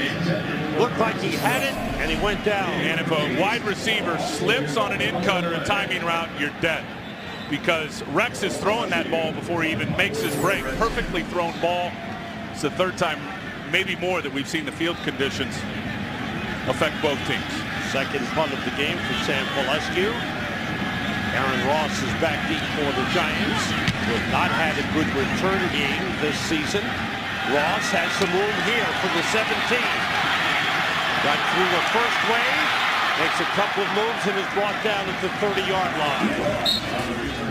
looked like he had it, and he went down. And if a wide receiver slips on an in-cut or a timing route, you're dead. Because Rex is throwing that ball before he even makes his break. Perfectly thrown ball. It's the 3rd time, maybe more, that we've seen the field conditions affect both teams. Second punt of the game for Sam Valescu. Aaron Ross is back deep for the Giants, who have not had a good return game this season. Ross has some room here for the 17. Got through the first wave, makes a couple of moves, and is brought down at the 30-yard line.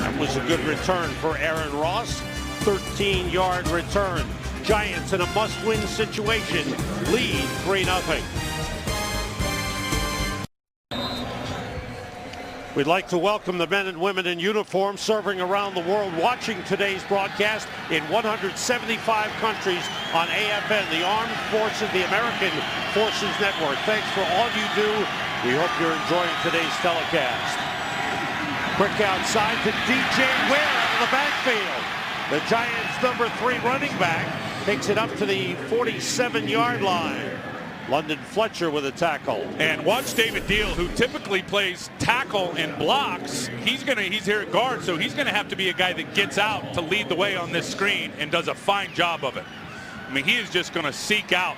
That was a good return for Aaron Ross. 13-yard return. Giants in a must-win situation, lead 3-0. We'd like to welcome the men and women in uniform serving around the world, watching today's broadcast in 175 countries on AFN, the Armed Forces, the American Forces Network. Thanks for all you do. We hope you're enjoying today's telecast. Quick outside to DJ Ware out of the backfield. The Giants' number 3 running back takes it up to the 47-yard line. London Fletcher with a tackle. And watch David Deal, who typically plays tackle and blocks. He's here at guard, so he's gonna have to be a guy that gets out to lead the way on this screen and does a fine job of it. I mean, he is just gonna seek out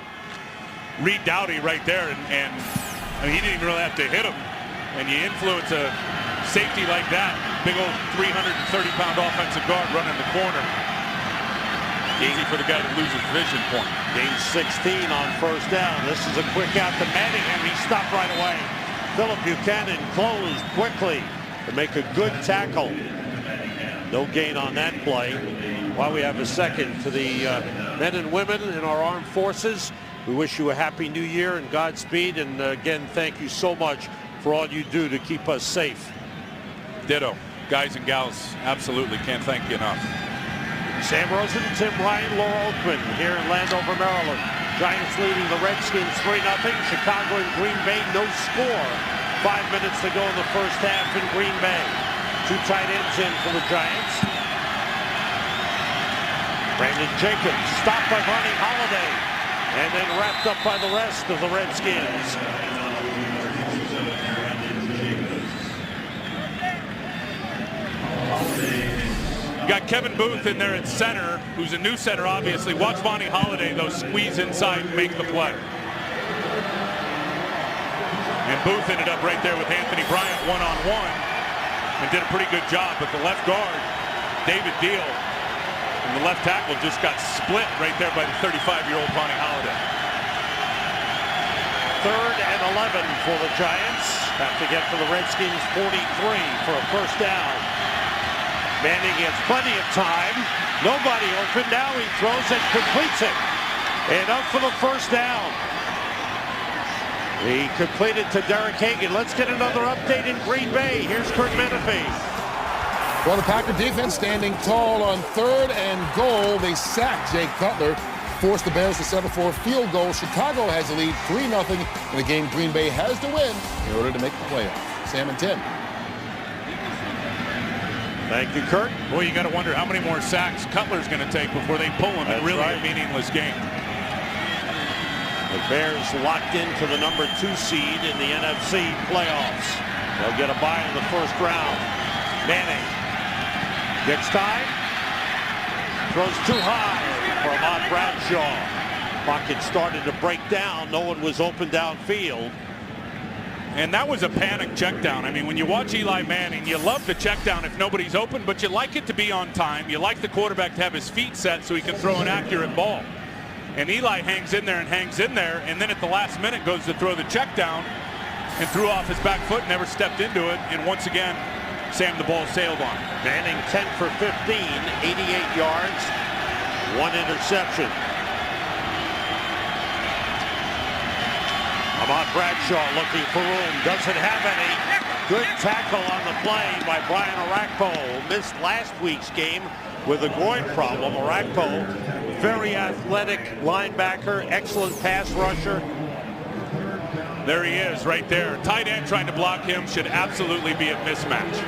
Reed Doughty right there, and I mean, he didn't even really have to hit him. And you influence a safety like that, big old 330-pound offensive guard running the corner. Easy for the guy to lose his vision point. Gain 16 on first down. This is a quick out to Manningham. He stopped right away. Philip Buchanan closed quickly to make a good tackle. No gain on that play. While we have a second to the men and women in our armed forces, we wish you a happy new year and Godspeed. And again, thank you so much for all you do to keep us safe. Ditto. Guys and gals, absolutely can't thank you enough. Sam Rosen, Tim Ryan, Laura Oakman here in Landover, Maryland. Giants leading the Redskins 3-0. Chicago and Green Bay, no score. 5 minutes to go in the first half in Green Bay. Two tight ends in for the Giants. Brandon Jacobs stopped by Ronnie Holiday and then wrapped up by the rest of the Redskins. Got Kevin Booth in there at center, who's a new center, obviously. Watch Vonnie Holiday, though, squeeze inside and make the play. And Booth ended up right there with Anthony Bryant one-on-one and did a pretty good job. But the left guard, David Deal, and the left tackle just got split right there by the 35-year-old Vonnie Holiday. 3rd and 11 for the Giants. Have to get for the Redskins 43 for a first down. Manning gets plenty of time. Nobody open. Now he throws and completes it. And up for the first down. He completed to Derek Hagan. Let's get another update in Green Bay. Here's Kurt Menefee. Well, the Packer defense standing tall on 3rd and goal. They sacked Jay Cutler, forced the Bears to settle for a field goal. Chicago has the lead 3-0 in the game Green Bay has to win in order to make the playoff. Sam and Tim. Thank you, Kurt. Boy, you got to wonder how many more sacks Cutler's going to take before they pull him in really a meaningless game. The Bears locked into the number 2 seed in the NFC playoffs. They'll get a bye in the first round. Manning gets time. Throws too high for Ahmad Bradshaw. Pocket started to break down. No one was open downfield. And that was a panic check down. I mean, when you watch Eli Manning, you love the check down if nobody's open, but you like it to be on time. You like the quarterback to have his feet set so he can throw an accurate ball. And Eli hangs in there, and then at the last minute goes to throw the check down and threw off his back foot, never stepped into it. And once again, Sam, the ball sailed on. Manning 10 for 15, 88 yards, 1 interception. Ahmad Bradshaw looking for room, doesn't have any. Good tackle on the play by Brian Orakpo. Missed last week's game with a groin problem. Orakpo, very athletic linebacker, excellent pass rusher. There he is right there. Tight end trying to block him should absolutely be a mismatch.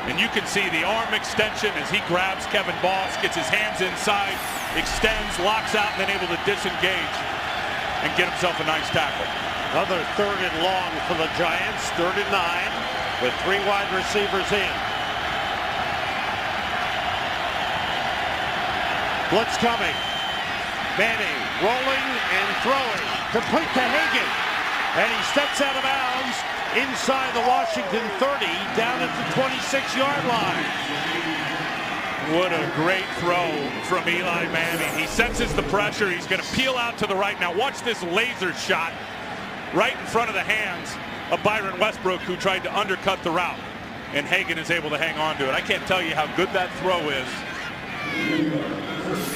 And you can see the arm extension as he grabs Kevin Boss, gets his hands inside, extends, locks out, and then able to disengage and get himself a nice tackle. Another 3rd and long for the Giants, 3rd and 9 with 3 wide receivers in. Blitz coming. Manning rolling and throwing. Complete to Hagan. And he steps out of bounds inside the Washington 30 down at the 26-yard line. What a great throw from Eli Manning. He senses the pressure. He's going to peel out to the right. Now watch this laser shot right in front of the hands of Byron Westbrook, who tried to undercut the route. And Hagan is able to hang on to it. I can't tell you how good that throw is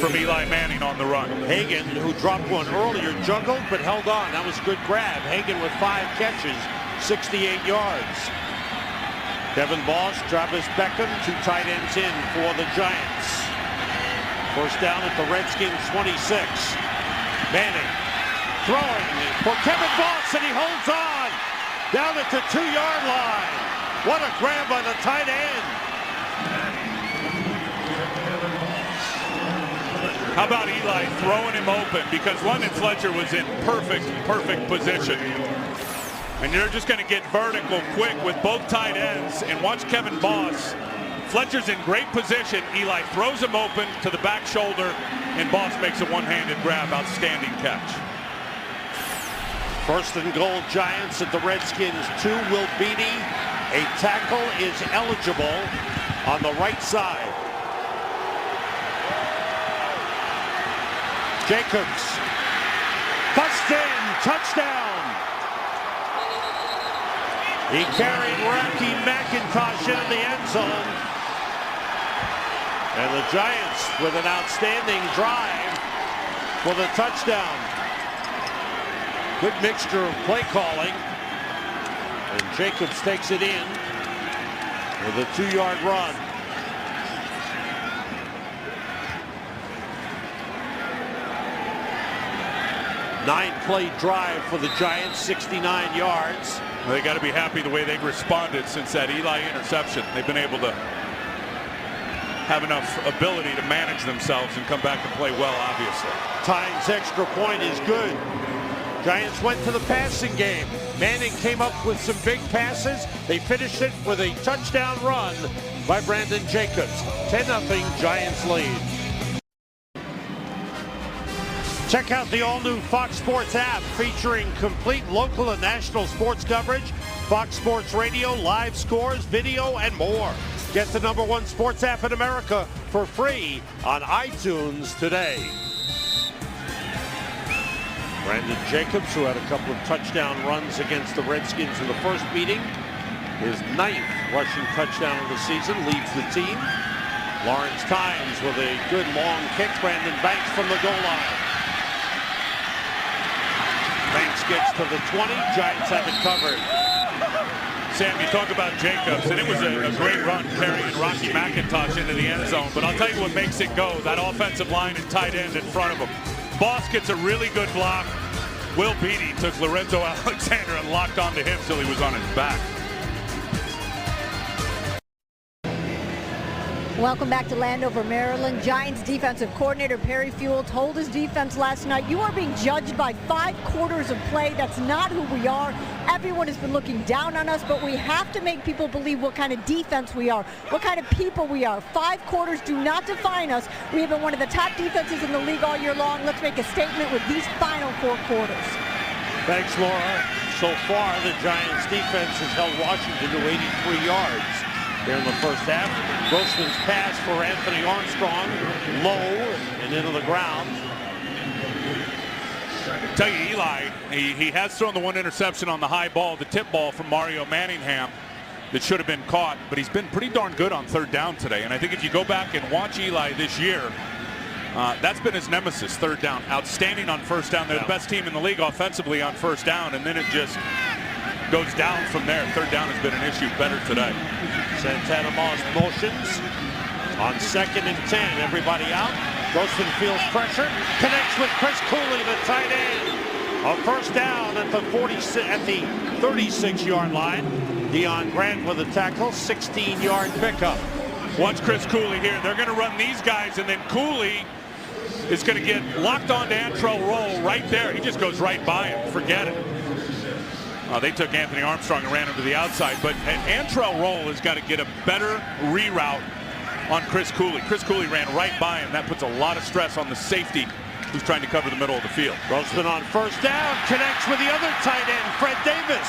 from Eli Manning on the run. Hagan, who dropped one earlier, juggled but held on. That was a good grab. Hagan with 5 catches, 68 yards. Kevin Boss, Travis Beckham, 2 tight ends in for the Giants. First down at the Redskins 26. Manning throwing for Kevin Boss, and he holds on down at the 2-yard line. What a grab by the tight end. How about Eli throwing him open, because London Fletcher was in perfect position. And you're just going to get vertical quick with both tight ends. And watch Kevin Boss. Fletcher's in great position. Eli throws him open to the back shoulder, and Boss makes a one-handed grab. Outstanding catch. 1st and goal, Giants at the Redskins 2. Will Beatty A tackle is eligible on the right side. Jacobs. Bust in. Touchdown. He carried Rocky McIntosh into the end zone. And the Giants with an outstanding drive for the touchdown. Good mixture of play calling. And Jacobs takes it in with a 2-yard run. Nine-play drive for the Giants, 69 yards. Well, they got to be happy the way they've responded since that Eli interception. They've been able to have enough ability to manage themselves and come back and play well, obviously. Tynes' extra point is good. Giants went to the passing game. Manning came up with some big passes. They finished it with a touchdown run by Brandon Jacobs. 10-0 Giants lead. Check out the all-new Fox Sports app featuring complete local and national sports coverage, Fox Sports Radio, live scores, video, and more. Get the #1 sports app in America for free on iTunes today. Brandon Jacobs, who had a couple of touchdown runs against the Redskins in the first meeting, his 9th rushing touchdown of the season, leads the team. Lawrence Tynes with a good long kick. Brandon Banks from the goal line. Banks gets to the 20. Giants have it covered. Sam, you talk about Jacobs, and it was a great run carrying Rocky McIntosh into the end zone. But I'll tell you what makes it go, that offensive line and tight end in front of him. Boss gets a really good block. Will Beatty took Lorenzo Alexander and locked onto him till he was on his back. Welcome back to Landover, Maryland. Giants defensive coordinator Perry Fewell told his defense last night, you are being judged by 5 quarters of play. That's not who we are. Everyone has been looking down on us, but we have to make people believe what kind of defense we are, what kind of people we are. 5 quarters do not define us. We have been one of the top defenses in the league all year long. Let's make a statement with these final 4 quarters. Thanks, Laura. So far, the Giants defense has held Washington to 83 yards. Here in the first half, Grossman's pass for Anthony Armstrong, low and into the ground. I tell you, Eli, he has thrown the 1 interception on the high ball, the tip ball from Mario Manningham that should have been caught, but he's been pretty darn good on 3rd down today. And I think if you go back and watch Eli this year, that's been his nemesis, 3rd down. Outstanding on 1st down. They're the best team in the league offensively on 1st down, and then it just goes down from there. 3rd down has been an issue better today. Santana Moss motions on 2nd and 10. Everybody out. Grossman feels pressure. Connects with Chris Cooley, the tight end. A 1st down at the 36-yard line. Deion Grant with a tackle. 16-yard pickup. Watch Chris Cooley here. They're going to run these guys, and then Cooley is going to get locked onto Antrell Roll right there. He just goes right by him. Forget it. They took Anthony Armstrong and ran him to the outside, but Antrell Roll has got to get a better reroute on Chris Cooley. Chris Cooley ran right by him. That puts a lot of stress on the safety who's trying to cover the middle of the field. Grossman on 1st down, connects with the other tight end, Fred Davis.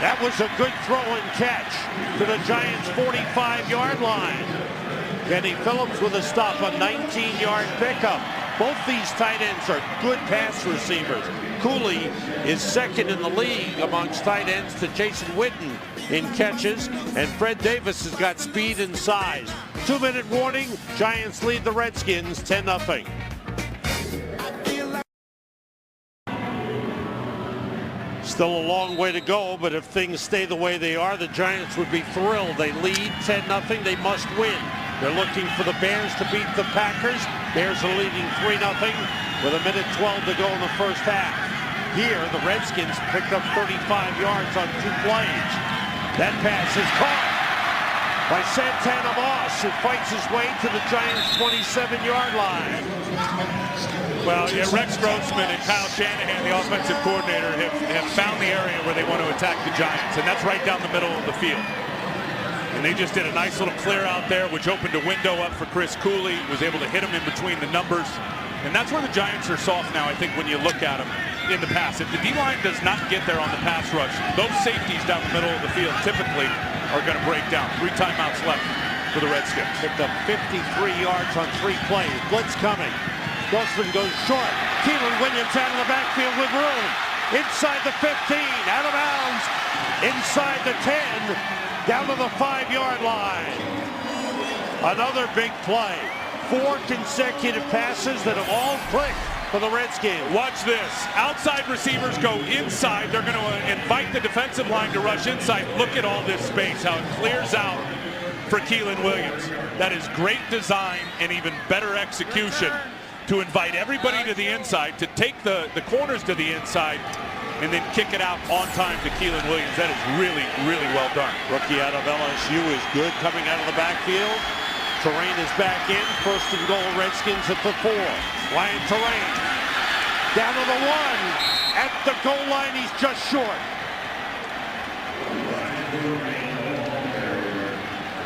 That was a good throw and catch to the Giants' 45-yard line. Kenny Phillips with a stop, a 19-yard pickup. Both these tight ends are good pass receivers. Cooley is 2nd in the league amongst tight ends to Jason Witten in catches, and Fred Davis has got speed and size. 2-minute warning, Giants lead the Redskins 10-0. Still a long way to go, but if things stay the way they are, the Giants would be thrilled. They lead 10-0. They must win. They're looking for the Bears to beat the Packers. Bears are leading 3-0 with 1:12 to go in the first half. Here, the Redskins picked up 35 yards on 2 plays. That pass is caught by Santana Moss, who fights his way to the Giants' 27-yard line. Well, yeah, Rex Grossman and Kyle Shanahan, the offensive coordinator, have found the area where they want to attack the Giants, and that's right down the middle of the field. And they just did a nice little clear out there, which opened a window up for Chris Cooley, was able to hit him in between the numbers. And that's where the Giants are soft now, I think, when you look at them in the pass. If the D-line does not get there on the pass rush, those safeties down the middle of the field typically are going to break down. 3 timeouts left for the Redskins. Picked up 53 yards on 3 plays. Blitz coming. Grossman goes short. Keelan Williams out of the backfield with room. Inside the 15, out of bounds. Inside the 10, down to the 5-yard line. Another big play. 4 consecutive passes that have all clicked for the Redskins. Watch this. Outside receivers go inside. They're going to invite the defensive line to rush inside. Look at all this space, how it clears out for Keelan Williams. That is great design and even better execution to invite everybody to the inside, to take the corners to the inside, and then kick it out on time to Keelan Williams. That is really, really well done. Rookie out of LSU is good coming out of the backfield. Terrain is back in. 1st and goal, Redskins at the 4. Ryan Terrain down to the 1. At the goal line, he's just short.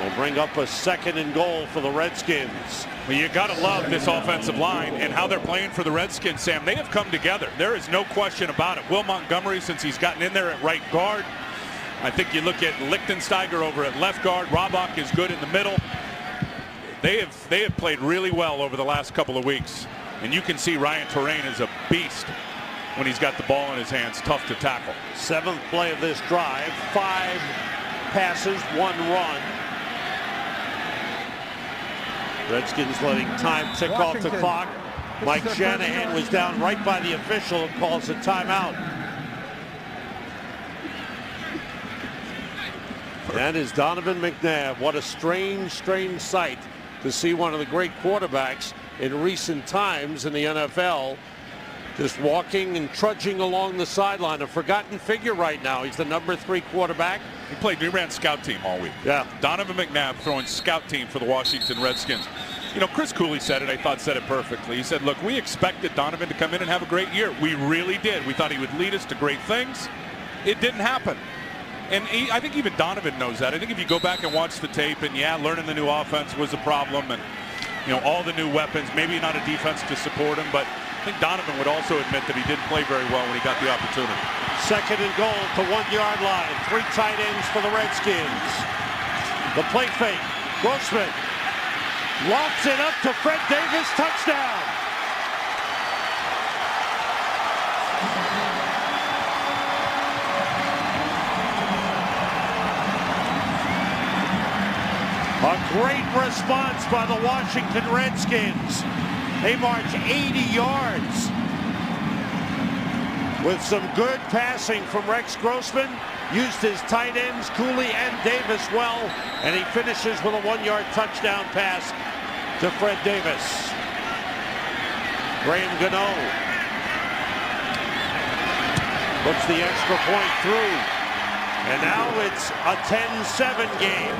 Will bring up a 2nd and goal for the Redskins. Well, you got to love this offensive line and how they're playing for the Redskins, Sam. They have come together. There is no question about it. Will Montgomery, since he's gotten in there at right guard. I think you look at Lichtensteiger over at left guard. Robach is good in the middle. They have played really well over the last couple of weeks. And you can see Ryan Terrain is a beast when he's got the ball in his hands. Tough to tackle. 7th play of this drive. 5 passes, 1 run. Redskins letting time tick off the clock. Mike Shanahan was down right by the official and calls a timeout. That is Donovan McNabb. What a strange, strange sight to see one of the great quarterbacks in recent times in the NFL just walking and trudging along the sideline. A forgotten figure right now. He's the number 3 quarterback. He ran scout team all week. Yeah. Donovan McNabb throwing scout team for the Washington Redskins. You know, Chris Cooley said it, I thought said it perfectly. He said, look, we expected Donovan to come in and have a great year. We really did. We thought he would lead us to great things. It didn't happen. And I think even Donovan knows that. I think if you go back and watch the tape, and yeah, learning the new offense was a problem, and you know, all the new weapons, maybe not a defense to support him, but I think Donovan would also admit that he didn't play very well when he got the opportunity. 2nd and goal to 1-yard line. 3 tight ends for the Redskins. The play fake. Grossman lofts it up to Fred Davis. Touchdown. A great response by the Washington Redskins. They march 80 yards with some good passing from Rex Grossman. Used his tight ends, Cooley and Davis, well, and he finishes with a 1-yard touchdown pass to Fred Davis. Graham Gano puts the extra point through, and now it's a 10-7 game.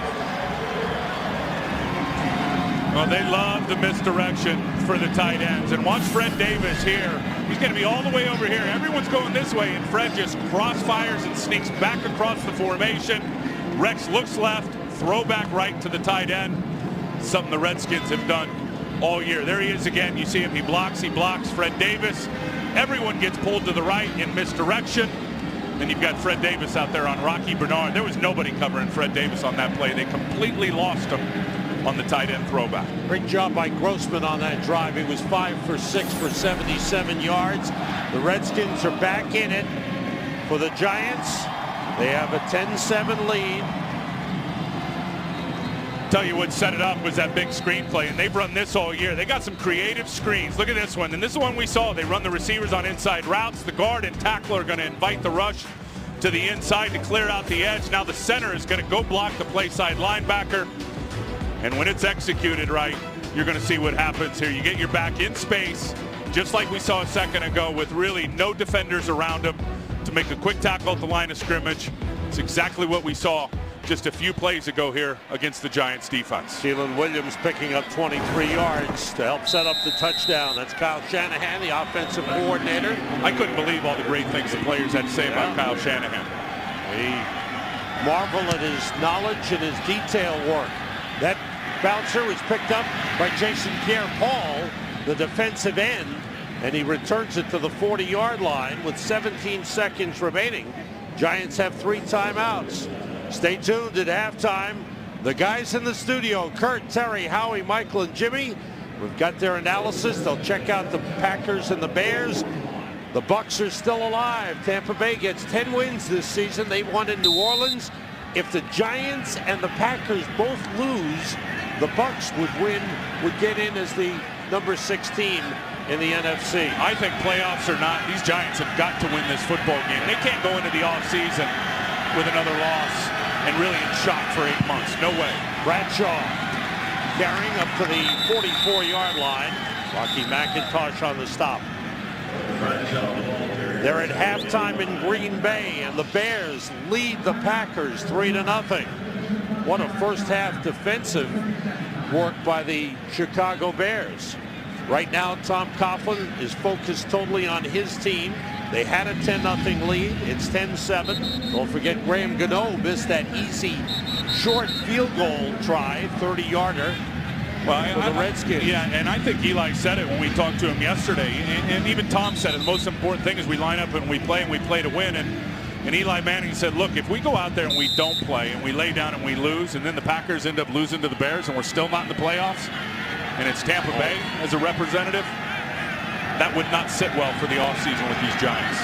Well, they love the misdirection for the tight ends. And watch Fred Davis here. He's going to be all the way over here. Everyone's going this way, and Fred just crossfires and sneaks back across the formation. Rex looks left, throw back right to the tight end. Something the Redskins have done all year. There he is again. You see him. He blocks. Fred Davis. Everyone gets pulled to the right in misdirection. And you've got Fred Davis out there on Rocky Bernard. There was nobody covering Fred Davis on that play. They completely lost him on the tight end throwback. Great job by Grossman on that drive. He was 5 for 6 for 77 yards. The Redskins are back in it for the Giants. They have a 10-7 lead. Tell you what set it up was that big screen play, and they've run this all year. They got some creative screens. Look at this one, and this is one we saw. They run the receivers on inside routes. The guard and tackle are going to invite the rush to the inside to clear out the edge. Now the center is going to go block the play side linebacker. And when it's executed right, you're going to see what happens here. You get your back in space, just like we saw a second ago, with really no defenders around him to make a quick tackle at the line of scrimmage. It's exactly what we saw just a few plays ago here against the Giants defense. Keelan Williams picking up 23 yards to help set up the touchdown. That's Kyle Shanahan, the offensive coordinator. I couldn't believe all the great things the players had to say about Kyle Shanahan. We marvel at his knowledge and his detail work. That bouncer was picked up by Jason Pierre-Paul the defensive end, and he returns it to the 40-yard line with 17 seconds remaining. Giants have 3 timeouts. Stay tuned at halftime. The guys in the studio, Kurt, Terry, Howie, Michael, and Jimmy, we've got their analysis. They'll check out the Packers and the Bears. The Bucs are still alive. Tampa Bay gets 10 wins this season. They won in New Orleans. If the Giants and the Packers both lose, the Bucs would get in as the number 6 team in the NFC. I think playoffs or not, these Giants have got to win this football game. They can't go into the offseason with another loss and really in shock for 8 months. No way. Bradshaw carrying up to the 44-yard line. Rocky McIntosh on the stop. They're at halftime in Green Bay, and the Bears lead the Packers 3-0. What a first half defensive work by the Chicago Bears. Right now, Tom Coughlin is focused totally on his team. They had a 10-0 lead. It's 10-7. Don't forget Graham Gano missed that easy short field goal try, 30-yarder. Well, for the Redskins. Yeah, and I think Eli said it when we talked to him yesterday, and even Tom said it. The most important thing is we line up and we play to win. And Eli Manning said, look, if we go out there and we don't play and we lay down and we lose, and then the Packers end up losing to the Bears and we're still not in the playoffs, and it's Tampa Bay as a representative, that would not sit well for the offseason with these Giants.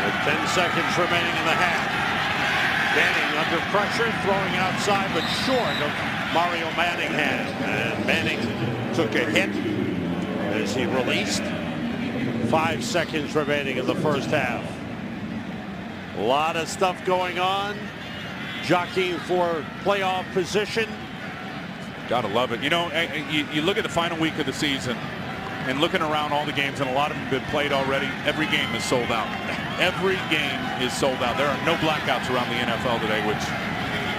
With 10 seconds remaining in the half. Manning under pressure, throwing outside, but short of Mario Manningham. And Manning took a hit as he released. 5 seconds remaining in the first half. A lot of stuff going on. Jockeying for playoff position. Gotta love it. You know, you look at the final week of the season and looking around all the games, and a lot of them have been played already. Every game is sold out. Every game is sold out. There are no blackouts around the NFL today, which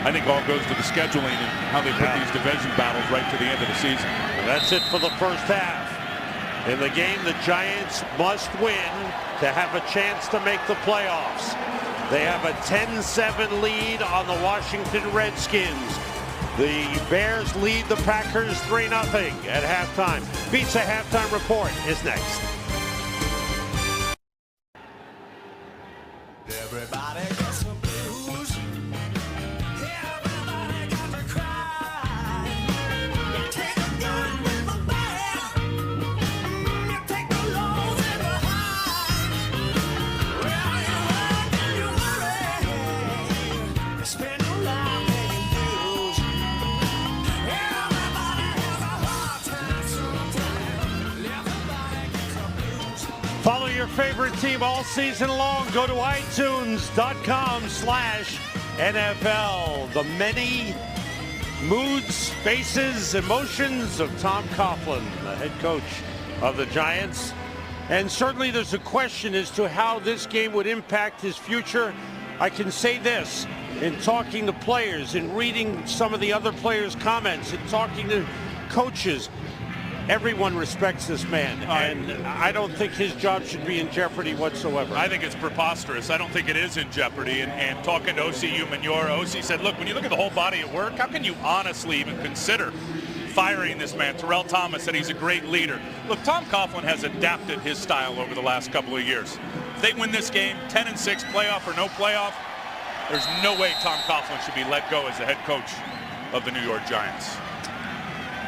I think all goes to the scheduling and how they put these division battles right to the end of the season. And that's it for the first half. In the game, the Giants must win to have a chance to make the playoffs. They have a 10-7 lead on the Washington Redskins. The Bears lead the Packers 3-0 at halftime. Pizza Halftime Report is next. Everybody got some blues. Everybody got to cry. Take the good with the bad. Take the lows and the highs. Well, you work and you worry. You spend your life making dues. Everybody has a hard time sometimes. Everybody gets some blues. Follow your favorite team all season long. Go to iTunes.com/NFL. The many moods, faces, emotions of Tom Coughlin, the head coach of the Giants. And certainly there's a question as to how this game would impact his future. I can say this, in talking to players, in reading some of the other players' comments, in talking to coaches, everyone respects this man, and I don't think his job should be in jeopardy whatsoever. I think it's preposterous. I don't think it is in jeopardy. And talking to O.C. Umenyiora, O.C. said, look, when you look at the whole body of work, how can you honestly even consider firing this man? Terrell Thomas said he's a great leader. Look, Tom Coughlin has adapted his style over the last couple of years. If they win this game, 10-6, playoff or no playoff, there's no way Tom Coughlin should be let go as the head coach of the New York Giants.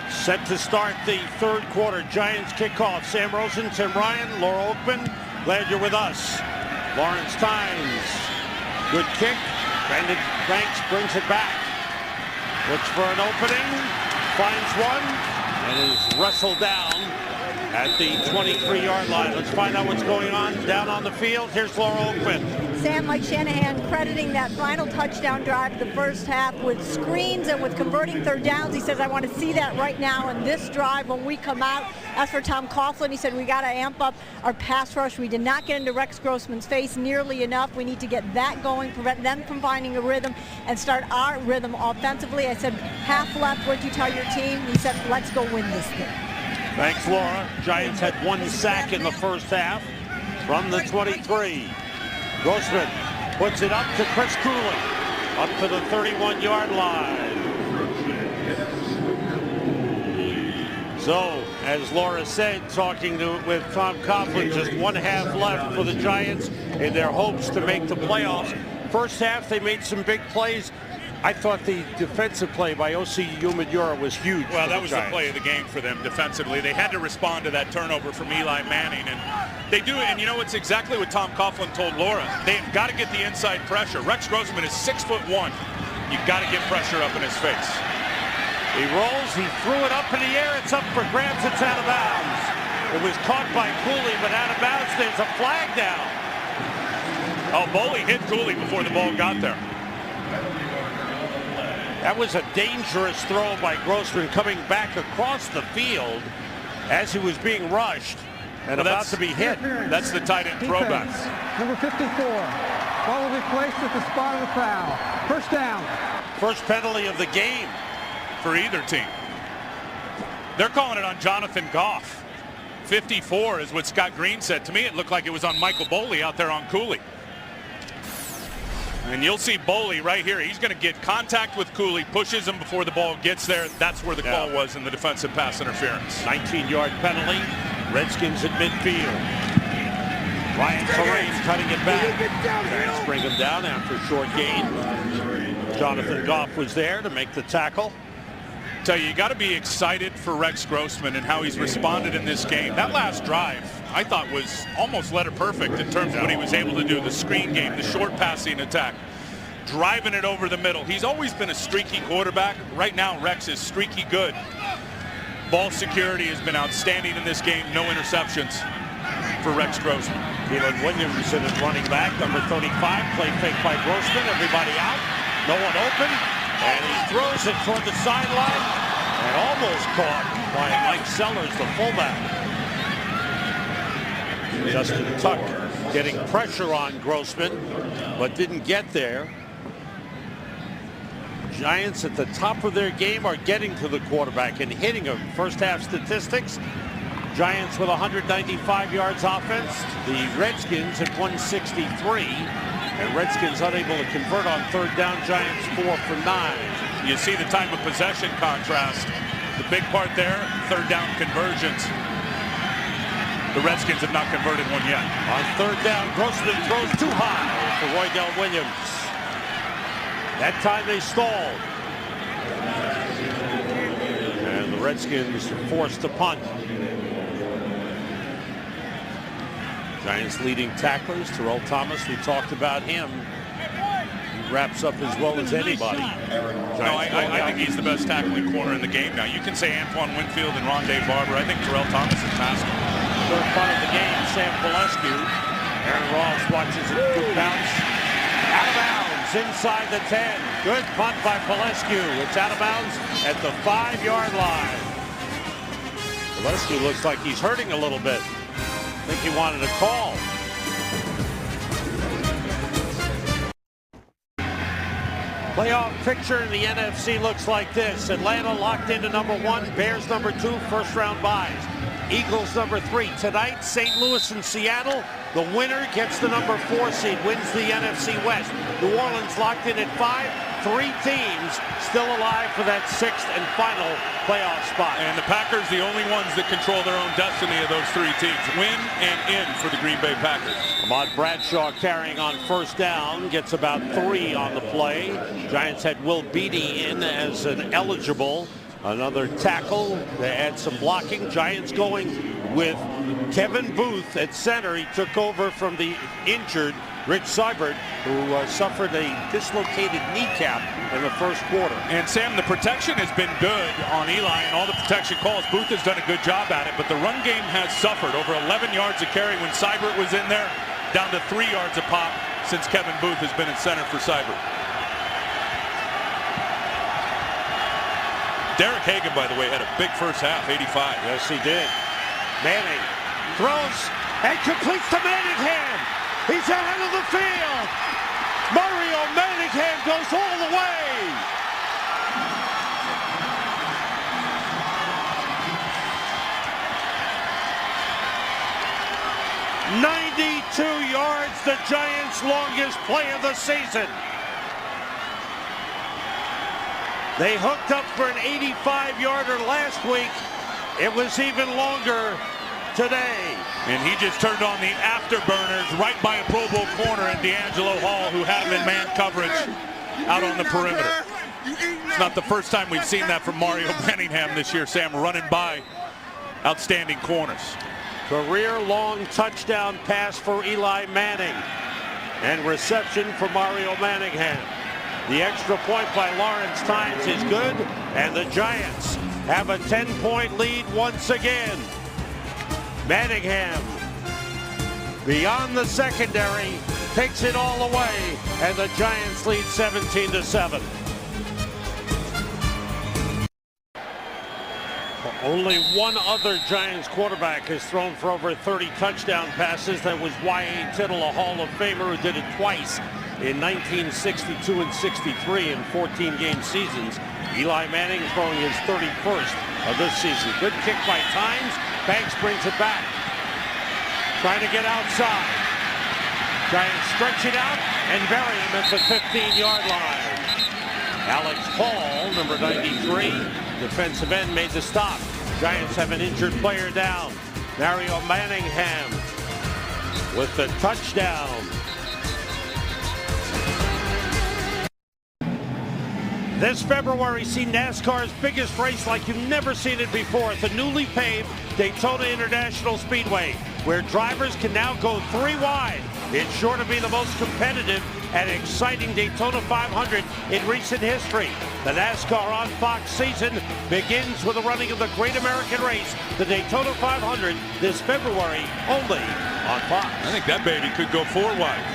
Set to start the third quarter. Giants kickoff. Sam Rosen, Tim Ryan, Laura Oakman. Glad you're with us. Lawrence Tynes. Good kick. Brandon Banks brings it back. Looks for an opening. Finds one. And is wrestled down at the 23-yard line. Let's find out what's going on down on the field. Here's Laura Oakman. Sam, Mike Shanahan crediting that final touchdown drive of the first half with screens and with converting third downs. He says, I want to see that right now in this drive when we come out. As for Tom Coughlin, he said, we got to amp up our pass rush. We did not get into Rex Grossman's face nearly enough. We need to get that going, prevent them from finding a rhythm, and start our rhythm offensively. I said, half left, what'd you tell your team? He said, let's go win this thing. Thanks, Laura. Giants had 1 sack in the first half from the 23. Grossman puts it up to Chris Cooley, up to the 31-yard line. So, as Laura said, talking with Tom Coughlin, just one half left for the Giants in their hopes to make the playoffs. First half, they made some big plays. I thought the defensive play by O.C. Umenyiora was huge. Well, that was Giants. the play of the game for them defensively. They had to respond to that turnover from Eli Manning, and they do it. And you know, it's exactly what Tom Coughlin told Laura. They've got to get the inside pressure. Rex Grossman is 6'1". You've got to get pressure up in his face. He rolls, he threw it up in the air, it's up for grabs, it's out of bounds. It was caught by Cooley, but out of bounds, there's a flag down. Oh, Boley hit Cooley before the ball got there. That was a dangerous throw by Grossman coming back across the field as he was being rushed and about to be hit. That's the tight end throwback. Number 54. Ball will be placed at the spot of the foul. First down. First penalty of the game For either team. They're calling it on Jonathan Goff. 54 is what Scott Green said. To me, it looked like it was on Michael Boley out there on Cooley. And you'll see Boley right here. He's going to get contact with Cooley, pushes him before the ball gets there. That's where the call was in the defensive pass interference. 19-yard penalty. Redskins at midfield. Ryan Ferrain cutting it back. Giants bring him down after a short gain. Jonathan Goff was there to make the tackle. Tell you got to be excited for Rex Grossman and how he's responded in this game. That last drive, I thought, was almost letter perfect in terms of what he was able to do. The screen game, the short passing attack, driving it over the middle. He's always been a streaky quarterback. Right now, Rex is streaky good. Ball security has been outstanding in this game. No interceptions for Rex Grossman. Keelan Williams in at running back, number 35. Play fake by Grossman. Everybody out. No one open. And he throws it toward the sideline and almost caught by Mike Sellers, the fullback. Justin Tuck getting pressure on Grossman, but didn't get there. Giants at the top of their game are getting to the quarterback and hitting him. First half statistics, Giants with 195 yards offense. The Redskins at 163. And Redskins unable to convert on third down. Giants 4 for 9. You see the time of possession contrast. The big part there, third down conversions. The Redskins have not converted one yet. On third down, Grossman throws too high for Roydell Williams. That time they stalled. And the Redskins are forced to punt. Giants leading tacklers, Terrell Thomas, we talked about him. He wraps up as well as anybody. No, I think he's the best tackling corner in the game now. You can say Antoine Winfield and Rondé Barber. I think Terrell Thomas is faster. Third punt of the game, Sam Valescu. Aaron Ross watches it bounce. Out of bounds, inside the 10. Good punt by Valescu. It's out of bounds at the 5-yard line. Valescu looks like he's hurting a little bit. I think he wanted a call. Playoff picture in the NFC looks like this. Atlanta locked into number 1, Bears number 2, first-round buys. Eagles number 3. Tonight, St. Louis and Seattle. The winner gets the number 4 seed, wins the NFC West. New Orleans locked in at 5. 3 teams still alive for that 6th and final playoff spot. And the Packers, the only ones that control their own destiny of those 3 teams. Win and in for the Green Bay Packers. Ahmad Bradshaw carrying on first down, gets about 3 on the play. Giants had Will Beatty in as an eligible. Another tackle to add some blocking. Giants going with Kevin Booth at center. He took over from the injured Rich Seibert, who suffered a dislocated kneecap in the first quarter. And Sam, the protection has been good on Eli and all the protection calls. Booth has done a good job at it, but the run game has suffered. Over 11 yards a carry when Seibert was in there, down to 3 yards a pop since Kevin Booth has been in center for Seibert. Derek Hagan, by the way, had a big first half, 85. Yes, he did. Manning throws and completes to Manningham. He's ahead of the field. Mario Manningham goes all the way. "92 yards, the Giants' longest play of the season. They hooked up for an 85-yarder last week. It was even longer today. And he just turned on the afterburners right by a Pro Bowl corner and D'Angelo Hall, who had him in man coverage out on the perimeter. It's not the first time we've seen that from Mario Manningham this year, Sam, running by outstanding corners. Career long touchdown pass for Eli Manning. And reception for Mario Manningham. The extra point by Lawrence Tynes is good, and the Giants have a 10-point lead once again. Manningham, beyond the secondary, takes it all away, and the Giants lead 17-7. Only one other Giants quarterback has thrown for over 30 touchdown passes. That was Y.A. Tittle, a Hall of Famer who did it twice in 1962 and 63 in 14-game seasons. Eli Manning throwing his 31st of this season. Good kick by Tynes. Banks brings it back. Trying to get outside. Giants stretch it out and bury him at the 15-yard line. Alex Hall, number 93, defensive end, made the stop. Giants have an injured player down. Mario Manningham with the touchdown. This February, see NASCAR's biggest race like you've never seen it before at the newly paved Daytona International Speedway, where drivers can now go 3 wide. It's sure to be the most competitive and exciting Daytona 500 in recent history. The NASCAR on Fox season begins with the running of the Great American Race, the Daytona 500, this February, only on Fox. I think that baby could go 4 wide.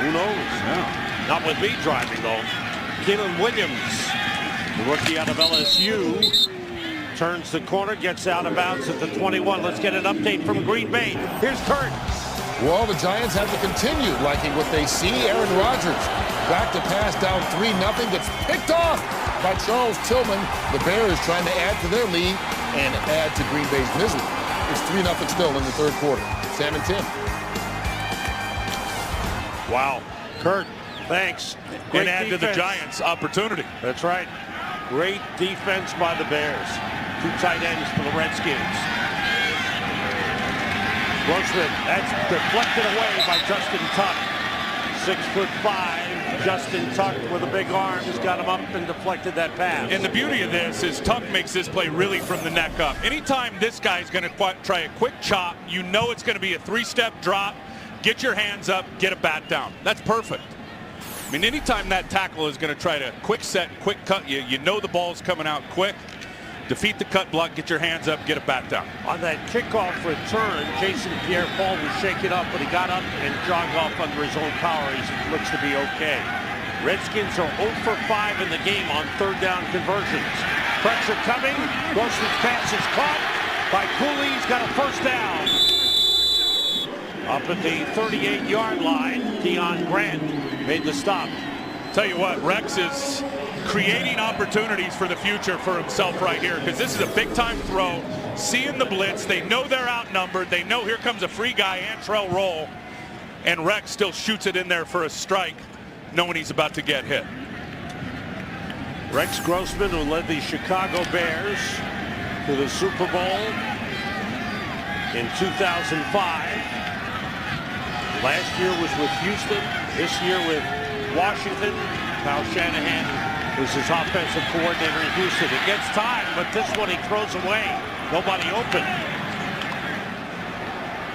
Who knows? Yeah. Not with me driving, though. Keelan Williams, the rookie out of LSU, turns the corner, gets out of bounds at the 21. Let's get an update from Green Bay. Here's Kurt. Well, the Giants have to continue liking what they see. Aaron Rodgers back to pass down 3-0, gets picked off by Charles Tillman. The Bears trying to add to their lead and add to Green Bay's misery. It's 3-0 still in the third quarter. Sam and Tim. Wow. Kurt, thanks. And add to the Giants' opportunity. That's right. Great defense by the Bears. 2 tight ends for the Redskins. Grossman, that's deflected away by Justin Tuck. 6'5", Justin Tuck with the big arms, got him up and deflected that pass. And the beauty of this is Tuck makes this play really from the neck up. Anytime this guy's going to try a quick chop, you know it's going to be a 3-step drop, get your hands up, get a bat down. That's perfect. I mean, anytime that tackle is going to try to quick set, quick cut you, you know the ball's coming out quick. Defeat the cut block, get your hands up, get a bat down. On that kickoff return, Jason Pierre-Paul was shaken up, but he got up and jogged off under his own power. He looks to be okay. Redskins are 0 for 5 in the game on 3rd down conversions. Pressure coming. Grossman's pass is caught by Cooley. He's got a 1st down. Up at the 38-yard line, Deion Grant made the stop. Tell you what, Rex is creating opportunities for the future for himself right here, because this is a big-time throw. Seeing the blitz, they know they're outnumbered. They know here comes a free guy, Antrell Roll, and Rex still shoots it in there for a strike, knowing he's about to get hit. Rex Grossman, who led the Chicago Bears to the Super Bowl in 2005. Last year was with Houston. This year with Washington. Kyle Shanahan was his offensive coordinator in Houston. It gets time, but this one he throws away. Nobody open.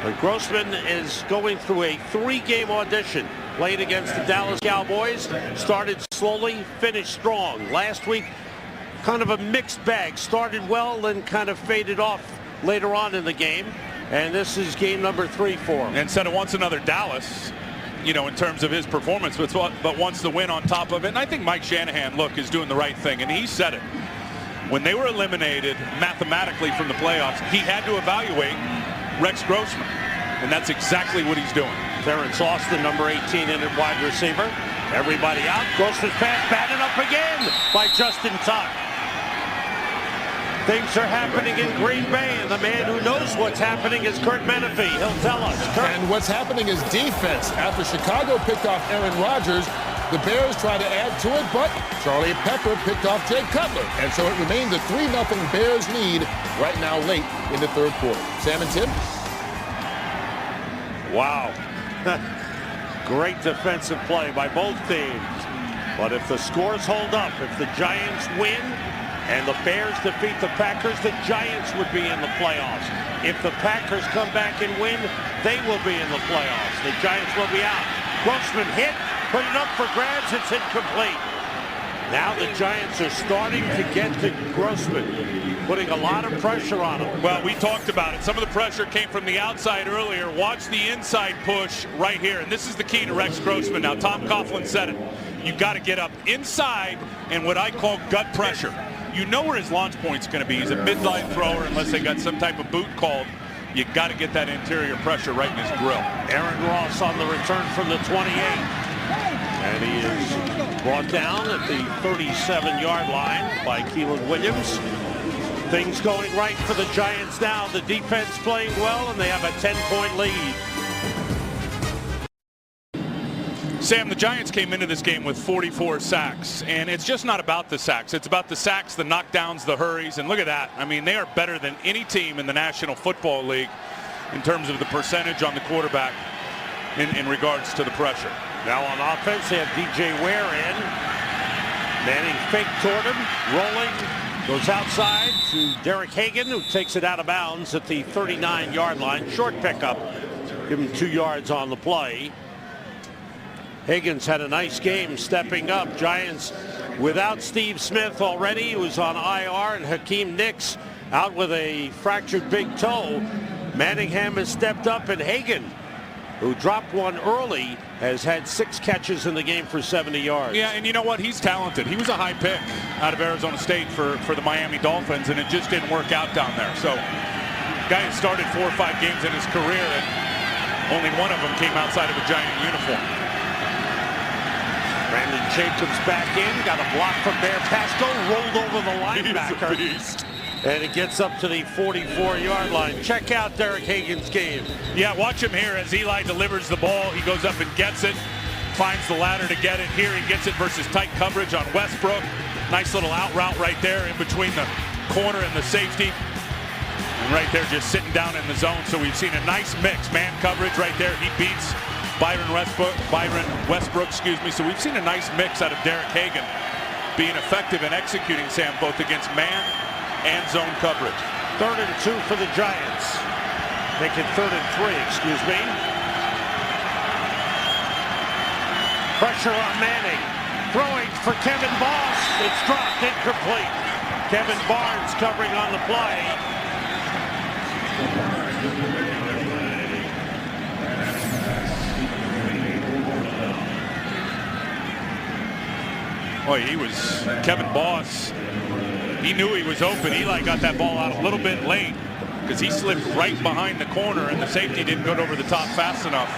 But Grossman is going through a 3-game audition. Played against the Dallas Cowboys. Started slowly, finished strong. Last week, kind of a mixed bag. Started well, then kind of faded off later on in the game. And this is game number 3 for him. And said it wants another Dallas, you know, in terms of his performance, but wants the win on top of it. And I think Mike Shanahan, look, is doing the right thing. And he said it. When they were eliminated mathematically from the playoffs, he had to evaluate Rex Grossman. And that's exactly what he's doing. Terrence Austin, number 18, in at wide receiver. Everybody out. Grossman's pass batted up again by Justin Tuck. Things are happening in Green Bay, and the man who knows what's happening is Kurt Menefee. He'll tell us. Kurt. And what's happening is defense. After Chicago picked off Aaron Rodgers, The Bears tried to add to it, but Charlie Pepper picked off Jay Cutler. And so it remains a 3-0 Bears lead right now late in the third quarter. Sam and Tim? Wow. Great defensive play by both teams. But if the scores hold up, if the Giants win and the Bears defeat the Packers, the Giants would be in the playoffs. If the Packers come back and win, they will be in the playoffs. The Giants will be out. Grossman hit, put it up for grabs, it's incomplete. Now the Giants are starting to get to Grossman, putting a lot of pressure on him. Well, we talked about it. Some of the pressure came from the outside earlier. Watch the inside push right here. And this is the key to Rex Grossman. Now, Tom Coughlin said it. You got to get up inside and what I call gut pressure. You know where his launch point's going to be. He's a midline thrower unless they got some type of boot called. You got to get that interior pressure right in his grill. Aaron Ross on the return from the 28. And he is brought down at the 37-yard line by Keelan Williams. Things going right for the Giants now. The defense playing well, and they have a 10-point lead. Sam, the Giants came into this game with 44 sacks, and it's just not about the sacks. It's about the sacks, the knockdowns, the hurries, and look at that. I mean, they are better than any team in the National Football League in terms of the percentage on the quarterback in regards to the pressure. Now on offense, they have DJ Ware in. Manning fake toward him, rolling, goes outside to Derek Hagan, who takes it out of bounds at the 39-yard line. Short pickup, give him 2 yards on the play. Higgins had a nice game stepping up. Giants without Steve Smith already, who was on IR, and Hakeem Nicks out with a fractured big toe. Manningham has stepped up, and Hagan, who dropped one early, has had 6 catches in the game for 70 yards. Yeah, and you know what? He's talented. He was a high pick out of Arizona State for the Miami Dolphins, and it just didn't work out down there. So, guy has started 4 or 5 games in his career, and only one of them came outside of a Giant uniform. Brandon Jacobs back in, got a block from Bear Pasco, rolled over the linebacker. He's a beast. And it gets up to the 44-yard line. Check out Derek Hagan's game. Yeah, watch him here as Eli delivers the ball. He goes up and gets it, finds the ladder to get it. Here he gets it versus tight coverage on Westbrook. Nice little out route right there in between the corner and the safety. And right there just sitting down in the zone. So we've seen a nice mix. Man coverage right there. He beats Byron Westbrook, excuse me. So we've seen a nice mix out of Derek Hagan being effective in executing, Sam, both against man and zone coverage. 3rd and 2 for the Giants. Make it 3rd and 3, excuse me. Pressure on Manning. Throwing for Kevin Boss. It's dropped, incomplete. Kevin Barnes covering on the play. Boy, Kevin Boss. He knew he was open. Eli got that ball out a little bit late because he slipped right behind the corner and the safety didn't go over the top fast enough.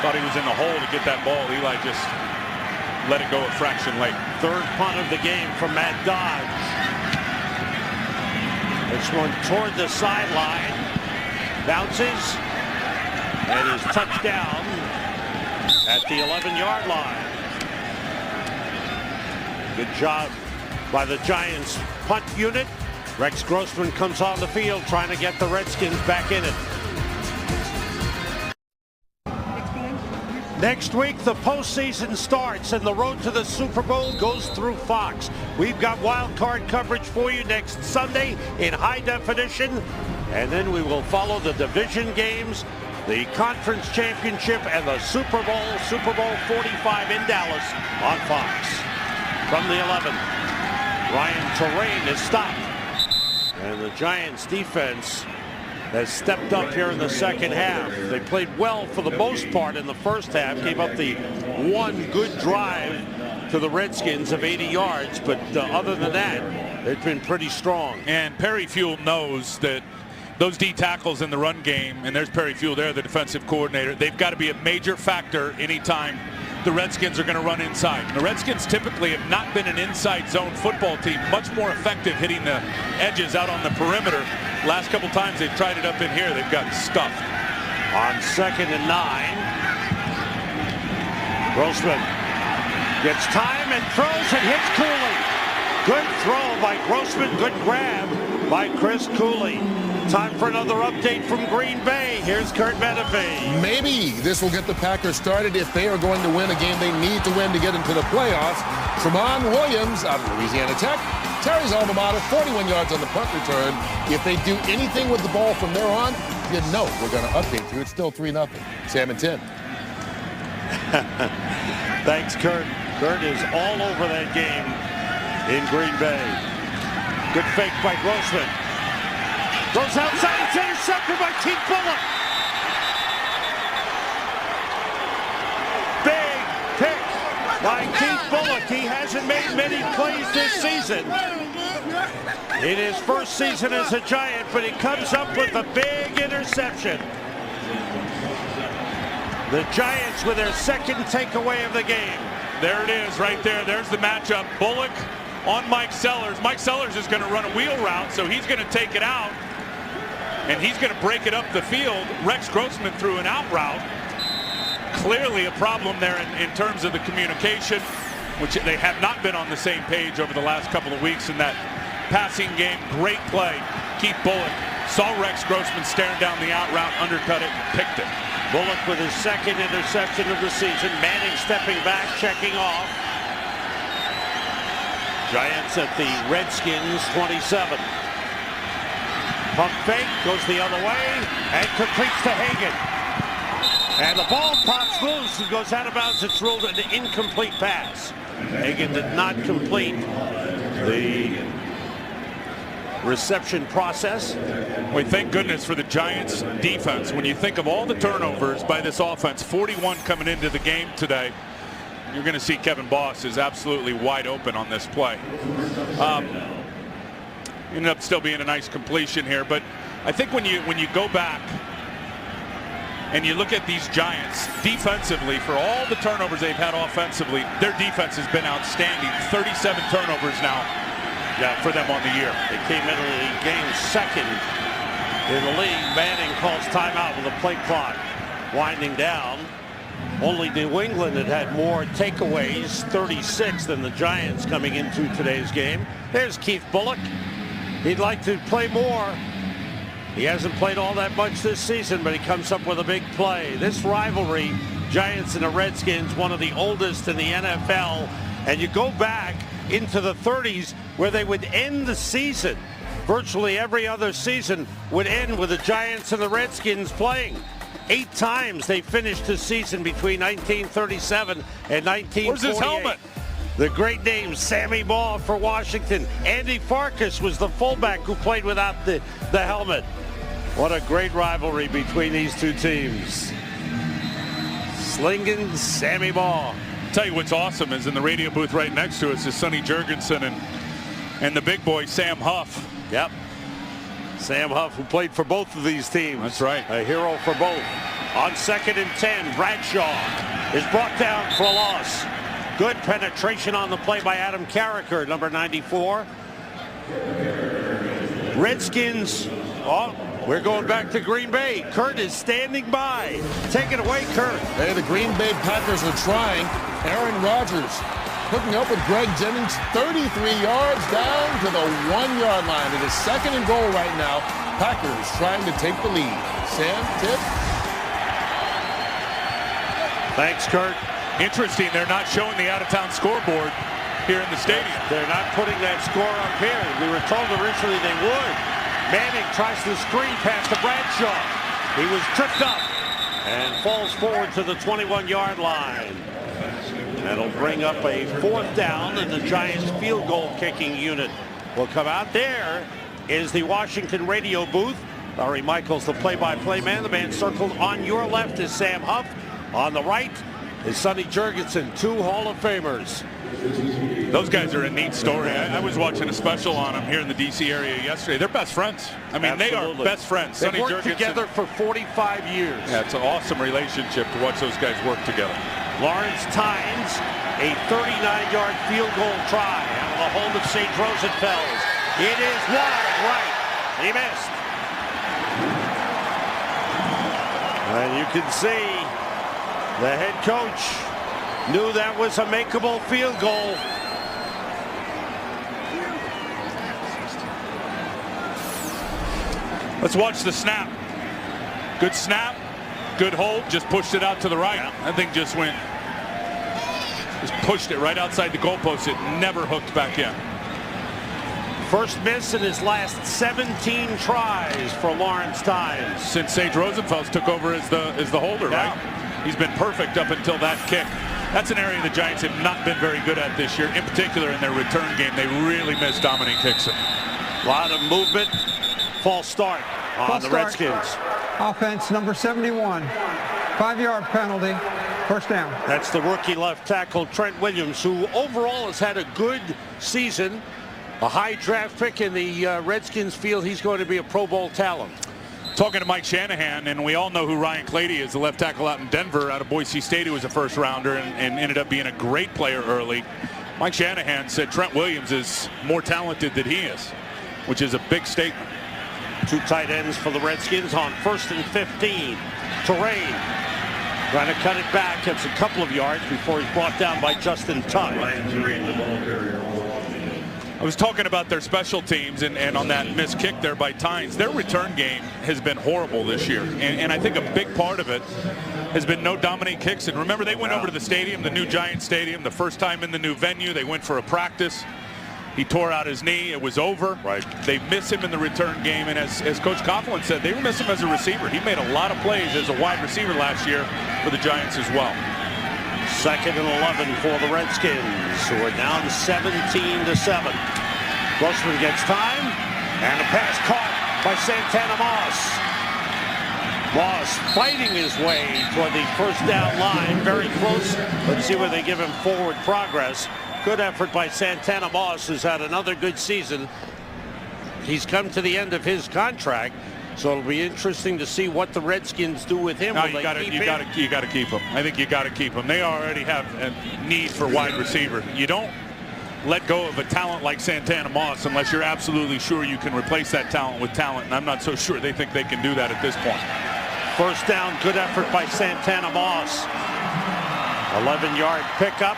Thought he was in the hole to get that ball. Eli just let it go a fraction late. 3rd punt of the game from Matt Dodge. This one toward the sideline. Bounces and is touchdown at the 11-yard line. Good job by the Giants punt unit. Rex Grossman comes on the field trying to get the Redskins back in it. Next week, the postseason starts and the road to the Super Bowl goes through Fox. We've got wild card coverage for you next Sunday in high definition. And then we will follow the division games, the conference championship, and the Super Bowl 45 in Dallas on Fox. From the 11, Ryan Terrain is stopped. And the Giants defense has stepped up here in the second half. They played well for the most part in the first half, gave up the one good drive to the Redskins of 80 yards, but other than that, they've been pretty strong. And Perry Fuel knows that those D tackles in the run game, and there's Perry Fuel there, the defensive coordinator, they've got to be a major factor anytime the Redskins are going to run inside. The Redskins typically have not been an inside zone football team, much more effective hitting the edges out on the perimeter. Last couple times they've tried it up in here, they've gotten stuffed. On 2nd and 9, Grossman Gets time and throws and hits Cooley. Good throw by Grossman. Good grab by Chris Cooley. Time for another update from Green Bay. Here's Kurt Menefee. Maybe this will get the Packers started if they are going to win a game they need to win to get into the playoffs. Tramon Williams out of Louisiana Tech. Terry's alma mater, 41 yards on the punt return. If they do anything with the ball from there on, you know we're going to update you. It's still 3-0. Sam and Tim. Thanks, Kurt. Kurt is all over that game in Green Bay. Good fake by Grossman. Goes outside. It's intercepted by Keith Bulluck. Big pick by Keith Bulluck. He hasn't made many plays this season in his first season as a Giant, but he comes up with a big interception. The Giants with their second takeaway of the game. There it is right there. There's the matchup. Bullock on Mike Sellers. Mike Sellers is going to run a wheel route, so he's going to take it out, and he's going to break it up the field. Rex Grossman threw an out route. Clearly a problem there in terms of the communication, which they have not been on the same page over the last couple of weeks in that passing game. Great play. Keith Bullock saw Rex Grossman staring down the out route, undercut it, and picked it. Bullock with his second interception of the season. Manning stepping back, checking off. Giants at the Redskins 27. Pump fake, goes the other way, and completes to Hagan. And the ball pops loose and goes out of bounds. It's ruled an incomplete pass. Hagan did not complete the reception process. Well, thank goodness for the Giants defense. When you think of all the turnovers by this offense, 41 coming into the game today, you're going to see Kevin Boss is absolutely wide open on this play. Ended up still being a nice completion here, but I think when you go back and you look at these Giants defensively, for all the turnovers they've had offensively, their defense has been outstanding. 37 turnovers now for them on the year. They came into the game second in the league. Manning calls timeout with the play clock winding down. Only New England had more takeaways, 36, than the Giants coming into today's game. There's Keith Bullock. He'd like to play more. He hasn't played all that much this season, but he comes up with a big play. This rivalry, Giants and the Redskins, one of the oldest in the NFL. And you go back into the 30s where they would end the season. Virtually every other season would end with the Giants and the Redskins playing. 8 times they finished the season between 1937 and 1948. Where's his helmet? The great name, Sammy Baugh for Washington. Andy Farkas was the fullback who played without the helmet. What a great rivalry between these two teams. Slinging Sammy Baugh. Tell you what's awesome is in the radio booth right next to us is Sonny Jurgensen and the big boy Sam Huff. Yep. Sam Huff, who played for both of these teams. That's right. A hero for both. On 2nd and 10, Bradshaw is brought down for a loss. Good penetration on the play by Adam Carricker, number 94. Redskins, we're going back to Green Bay. Kurt is standing by. Take it away, Kurt. Hey, the Green Bay Packers are trying. Aaron Rodgers hooking up with Greg Jennings, 33 yards down to the 1-yard line. It is 2nd and goal right now. Packers trying to take the lead. Sam, Tip? Thanks, Kurt. Interesting, they're not showing the out-of-town scoreboard here in the stadium. They're not putting that score up here. We were told originally they would. Manning tries to screen pass to Bradshaw. He was tripped up and falls forward to the 21-yard line. That'll bring up a 4th down, and the Giants field goal kicking unit will come out. There is the Washington radio booth. Larry Michaels, the play-by-play man. The man circled on your left is Sam Huff. On the right is Sonny Jurgensen, 2 Hall of Famers. Those guys are a neat story. I was watching a special on them here in the D.C. area yesterday. They're best friends. I mean, Absolutely. They are best friends. They've Sonny worked together for 45 years. Yeah, it's an awesome relationship to watch those guys work together. Lawrence Tynes, a 39-yard field goal try out of the home of St. Rosenfels. It is wide right. He missed. And you can see the head coach Knew that was a makeable field goal. Let's watch the snap. Good snap, good hold, just pushed it out to the right. That thing just pushed it right outside the goalpost. It never hooked back in. First miss in his last 17 tries for Lawrence Tynes. Since Sage Rosenfels took over as the holder, right? He's been perfect up until that kick. That's an area the Giants have not been very good at this year, in particular in their return game. They really missed Dominique Hickson. A lot of movement. False start on the Redskins. Offense number 71. 5-yard penalty. First down. That's the rookie left tackle, Trent Williams, who overall has had a good season. A high draft pick in the Redskins feel he's going to be a Pro Bowl talent. Talking to Mike Shanahan, and we all know who Ryan Clady is, the left tackle out in Denver, out of Boise State, who was a first rounder and ended up being a great player early. Mike Shanahan said Trent Williams is more talented than he is, which is a big statement. Two tight ends for the Redskins on 1st and 15. Terrain trying to cut it back. Gets a couple of yards before he's brought down by Justin Tuck. Ryan Terrain, the ball carrier. I was talking about their special teams and on that missed kick there by Tynes. Their return game has been horrible this year. And I think a big part of it has been no Dominique Hickson. Remember, they went over to the stadium, the new Giant Stadium, the first time in the new venue. They went for a practice. He tore out his knee. It was over. Right. They miss him in the return game. And as Coach Coughlin said, they miss him as a receiver. He made a lot of plays as a wide receiver last year for the Giants as well. 2nd and 11 for the Redskins, who are down 17-7. Grossman gets time, and a pass caught by Santana Moss. Moss fighting his way toward the first down line, very close. Let's see where they give him forward progress. Good effort by Santana Moss, who's had another good season. He's come to the end of his contract, so it'll be interesting to see what the Redskins do with him. No, you got to keep him. I think you got to keep him. They already have a need for wide receiver. You don't let go of a talent like Santana Moss unless you're absolutely sure you can replace that talent with talent, and I'm not so sure they think they can do that at this point. First down, good effort by Santana Moss. 11-yard pickup.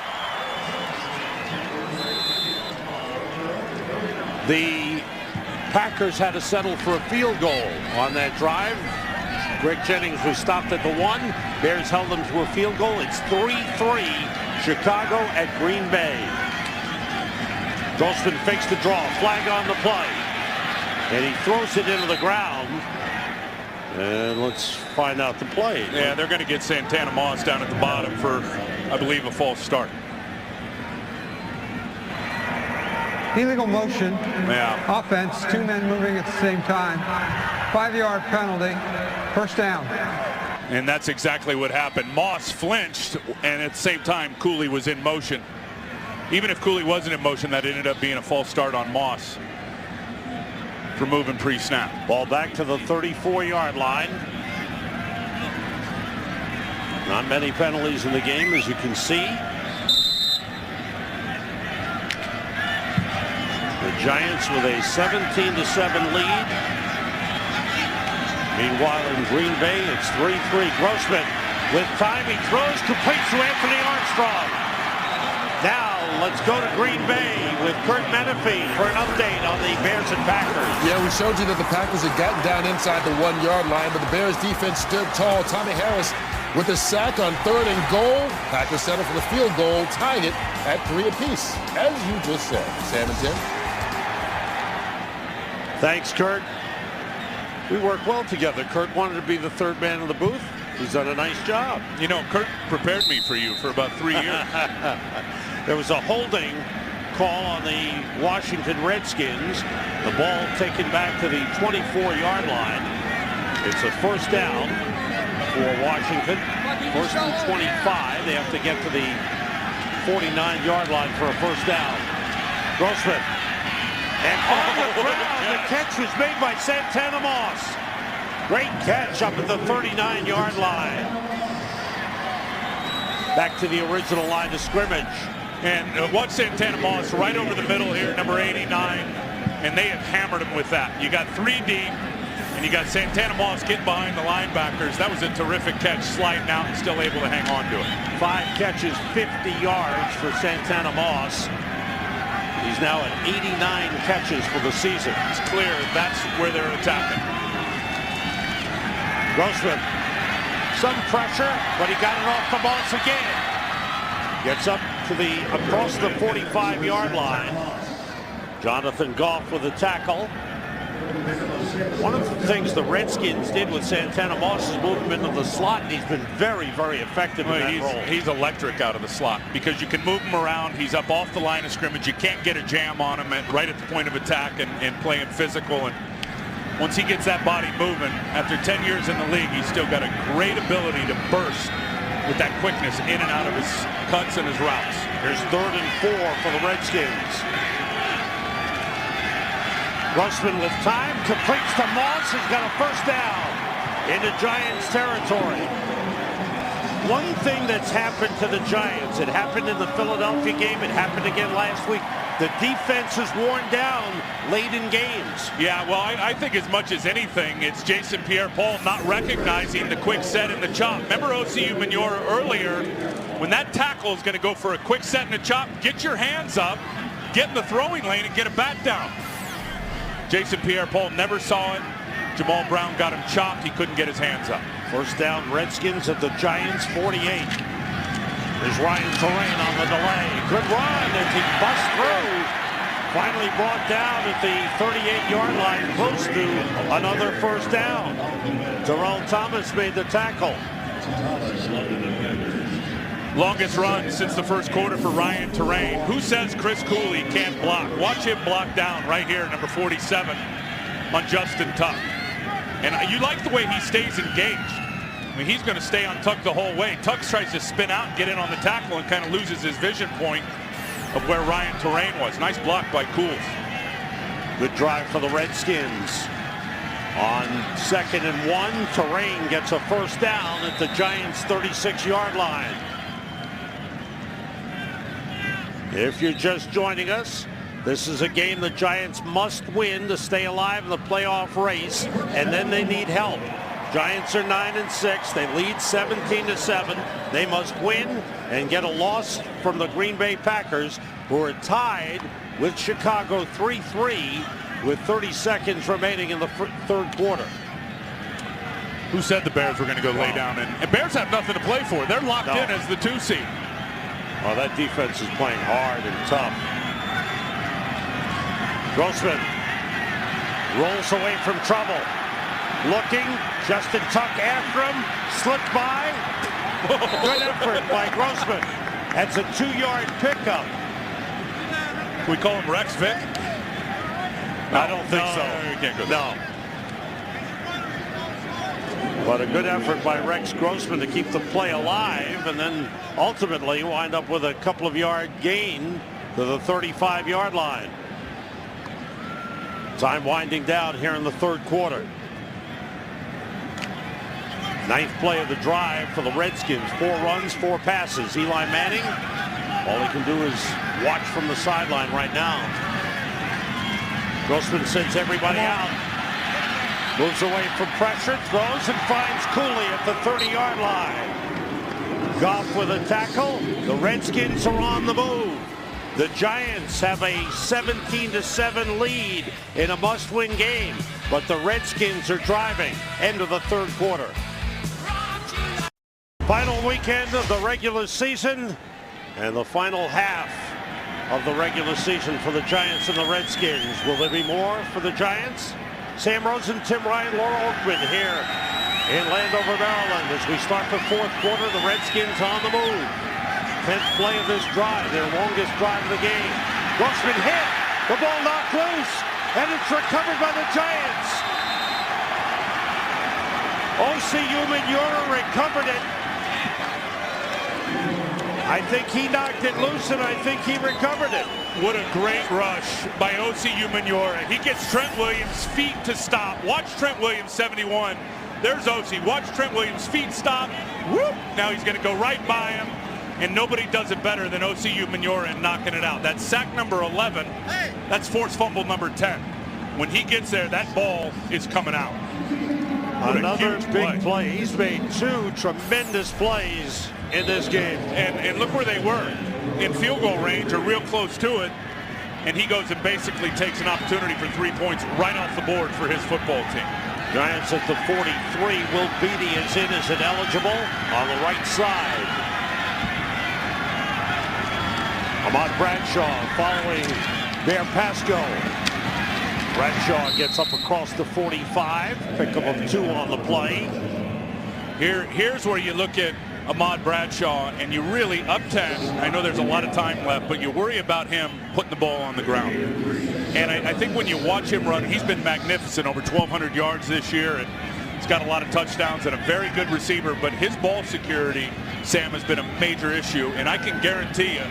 The Packers had to settle for a field goal on that drive. Greg Jennings was stopped at the 1. Bears held them to a field goal. It's 3-3 Chicago at Green Bay. Grossman fakes the draw, flag on the play, and he throws it into the ground. And let's find out the play. Yeah, they're going to get Santana Moss down at the bottom for, I believe, a false start. Illegal motion. Yeah. Offense, 2 men moving at the same time. 5-yard penalty. First down. And that's exactly what happened. Moss flinched, and at the same time, Cooley was in motion. Even if Cooley wasn't in motion, that ended up being a false start on Moss for moving pre-snap. Ball back to the 34-yard line. Not many penalties in the game, as you can see. The Giants with a 17-7 lead. Meanwhile, in Green Bay, it's 3-3. Grossman with time. He throws, completes to Anthony Armstrong. Now, let's go to Green Bay with Kurt Menefee for an update on the Bears and Packers. Yeah, we showed you that the Packers had gotten down inside the 1-yard line, but the Bears defense stood tall. Tommy Harris with a sack on 3rd and goal. Packers settled for the field goal, tying it at 3 apiece, as you just said. Sam and Tim. Thanks, Kurt. We work well together. Kurt wanted to be the 3rd man in the booth. He's done a nice job. You know, Kurt prepared me for you for about 3 years. There was a holding call on the Washington Redskins. The ball taken back to the 24-yard line. It's a first down for Washington. 1st and 25. They have to get to the 49-yard line for a first down. Grossman. And on the ground, the catch was made by Santana Moss. Great catch up at the 39-yard line. Back to the original line of scrimmage. And watch Santana Moss right over the middle here, number 89. And they have hammered him with that. You got 3 deep. And you got Santana Moss getting behind the linebackers. That was a terrific catch, sliding out and still able to hang on to it. 5 catches, 50 yards for Santana Moss. He's now at 89 catches for the season. It's clear that's where they're attacking. Grossman, some pressure, but he got it off the Moss again. Gets up to across the 45-yard line. Jonathan Goff with a tackle. One of the things the Redskins did with Santana Moss is move him into the slot, and he's been very, very effective in that role. He's electric out of the slot because you can move him around. He's up off the line of scrimmage. You can't get a jam on him right at the point of attack and playing physical. And once he gets that body moving, after 10 years in the league, he's still got a great ability to burst with that quickness in and out of his cuts and his routes. Here's 3rd and 4 for the Redskins. Grossman with time, completes to Moss, has got a first down into Giants territory. One thing that's happened to the Giants, it happened in the Philadelphia game, it happened again last week. The defense is worn down late in games. Yeah, well, I think as much as anything, it's Jason Pierre-Paul not recognizing the quick set and the chop. Remember OCU Manura earlier, when that tackle is going to go for a quick set and a chop, get your hands up, get in the throwing lane and get a bat down. Jason Pierre-Paul never saw it. Jamal Brown got him chopped. He couldn't get his hands up. First down, Redskins at the Giants 48. There's Ryan Terrain on the delay. Good run as he busts through. Finally brought down at the 38-yard line, close to another first down. Terrell Thomas made the tackle. Longest run since the first quarter for Ryan Terrain. Who says Chris Cooley can't block? Watch him block down right here, number 47, on Justin Tuck. And you like the way he stays engaged. I mean, he's going to stay on Tuck the whole way. Tuck tries to spin out and get in on the tackle and kind of loses his vision point of where Ryan Terrain was. Nice block by Cools. Good drive for the Redskins. On 2nd and 1, Terrain gets a first down at the Giants' 36-yard line. If you're just joining us, this is a game the Giants must win to stay alive in the playoff race, and then they need help. Giants are 9-6. They lead 17-7. They must win and get a loss from the Green Bay Packers, who are tied with Chicago 3-3 with 30 seconds remaining in the 3rd quarter. Who said the Bears were going to go lay down? And Bears have nothing to play for. They're locked in as the 2 seed. Oh, that defense is playing hard and tough. Grossman rolls away from trouble. Looking, Justin Tuck after him, slipped by. Good effort by Grossman. That's a 2-yard pickup. We call him Rex Vick? I don't think so. You can't go there. No. But a good effort by Rex Grossman to keep the play alive, and then ultimately wind up with a couple of yard gain to the 35-yard line. Time winding down here in the 3rd quarter. 9th play of the drive for the Redskins. 4 runs, 4 passes. Eli Manning, all he can do is watch from the sideline right now. Grossman sends everybody out. Moves away from pressure, throws and finds Cooley at the 30-yard line. Goff with a tackle. The Redskins are on the move. The Giants have a 17-7 lead in a must-win game, but the Redskins are driving. End of the 3rd quarter. Final weekend of the regular season and the final half of the regular season for the Giants and the Redskins. Will there be more for the Giants? Sam Rosen, Tim Ryan, Laura Oakman here in Landover, Maryland. As we start the 4th quarter, the Redskins on the move. 10th play of this drive, their longest drive of the game. Grossman hit, the ball knocked loose, and it's recovered by the Giants. OCU Manura recovered it. I think he knocked it loose, and I think he recovered it. What a great rush by OCU Manura. He gets Trent Williams' feet to stop. Watch Trent Williams, 71. There's OC. Watch Trent Williams' feet stop. Whoop! Now he's going to go right by him, and nobody does it better than OCU Manura in knocking it out. That's sack number 11. That's forced fumble number 10. When he gets there, that ball is coming out. What a Another huge big play. He's made 2 tremendous plays in this game. And look where they were. In field goal range or real close to it. And he goes and basically takes an opportunity for 3 points right off the board for his football team. Giants at the 43. Will Beatty is in as ineligible on the right side. Ahmad Bradshaw following Bear Pasco. Bradshaw gets up across the 45. Pickup of 2 on the play. Here's where you look at Ahmad Bradshaw and you really up 10. I know there's a lot of time left, but you worry about him putting the ball on the ground. And I think when you watch him run, he's been magnificent, over 1,200 yards this year, and he's got a lot of touchdowns and a very good receiver, but his ball security, Sam, has been a major issue. And I can guarantee you,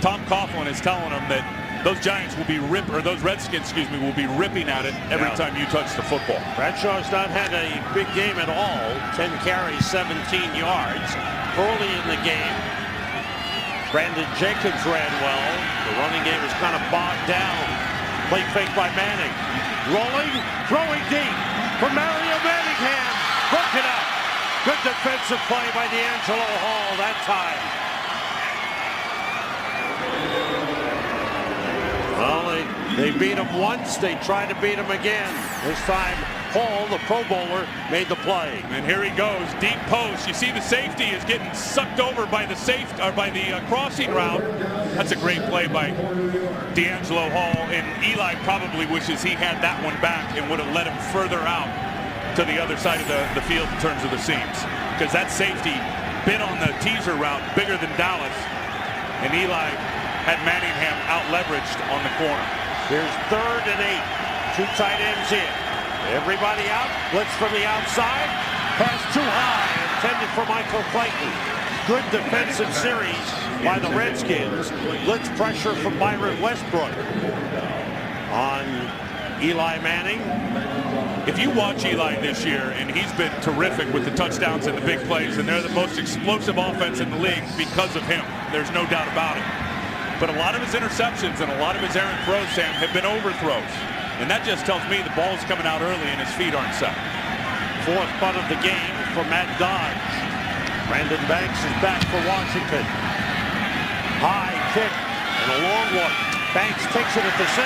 Tom Coughlin is telling him that those Giants will be those Redskins, excuse me, will be ripping at it every time you touch the football. Bradshaw's not had a big game at all. 10 carries, 17 yards. Early in the game, Brandon Jacobs ran well. The running game was kind of bogged down. Play fake by Manning. Rolling, throwing deep for Mario Manningham. Broken up. Good defensive play by D'Angelo Hall that time. Well, they beat him once. They tried to beat him again. This time, Hall, the Pro Bowler, made the play. And here he goes, deep post. You see the safety is getting sucked over by the crossing route. That's a great play by D'Angelo Hall. And Eli probably wishes he had that one back and would have let him further out to the other side of the field in terms of the seams. Because that safety bit on the teaser route, bigger than Dallas. And Eli had Manningham out-leveraged on the corner. Here's 3rd and 8. 2 tight ends in. Everybody out. Blitz from the outside. Pass too high. Intended for Michael Clayton. Good defensive series by the Redskins. Blitz pressure from Byron Westbrook on Eli Manning. If you watch Eli this year, and he's been terrific with the touchdowns and the big plays, and they're the most explosive offense in the league because of him. There's no doubt about it. But a lot of his interceptions and a lot of his errant throws, Sam, have been overthrows. And that just tells me the ball's coming out early and his feet aren't set. 4th punt of the game for Matt Dodge. Brandon Banks is back for Washington. High kick and a long one. Banks takes it at the 6.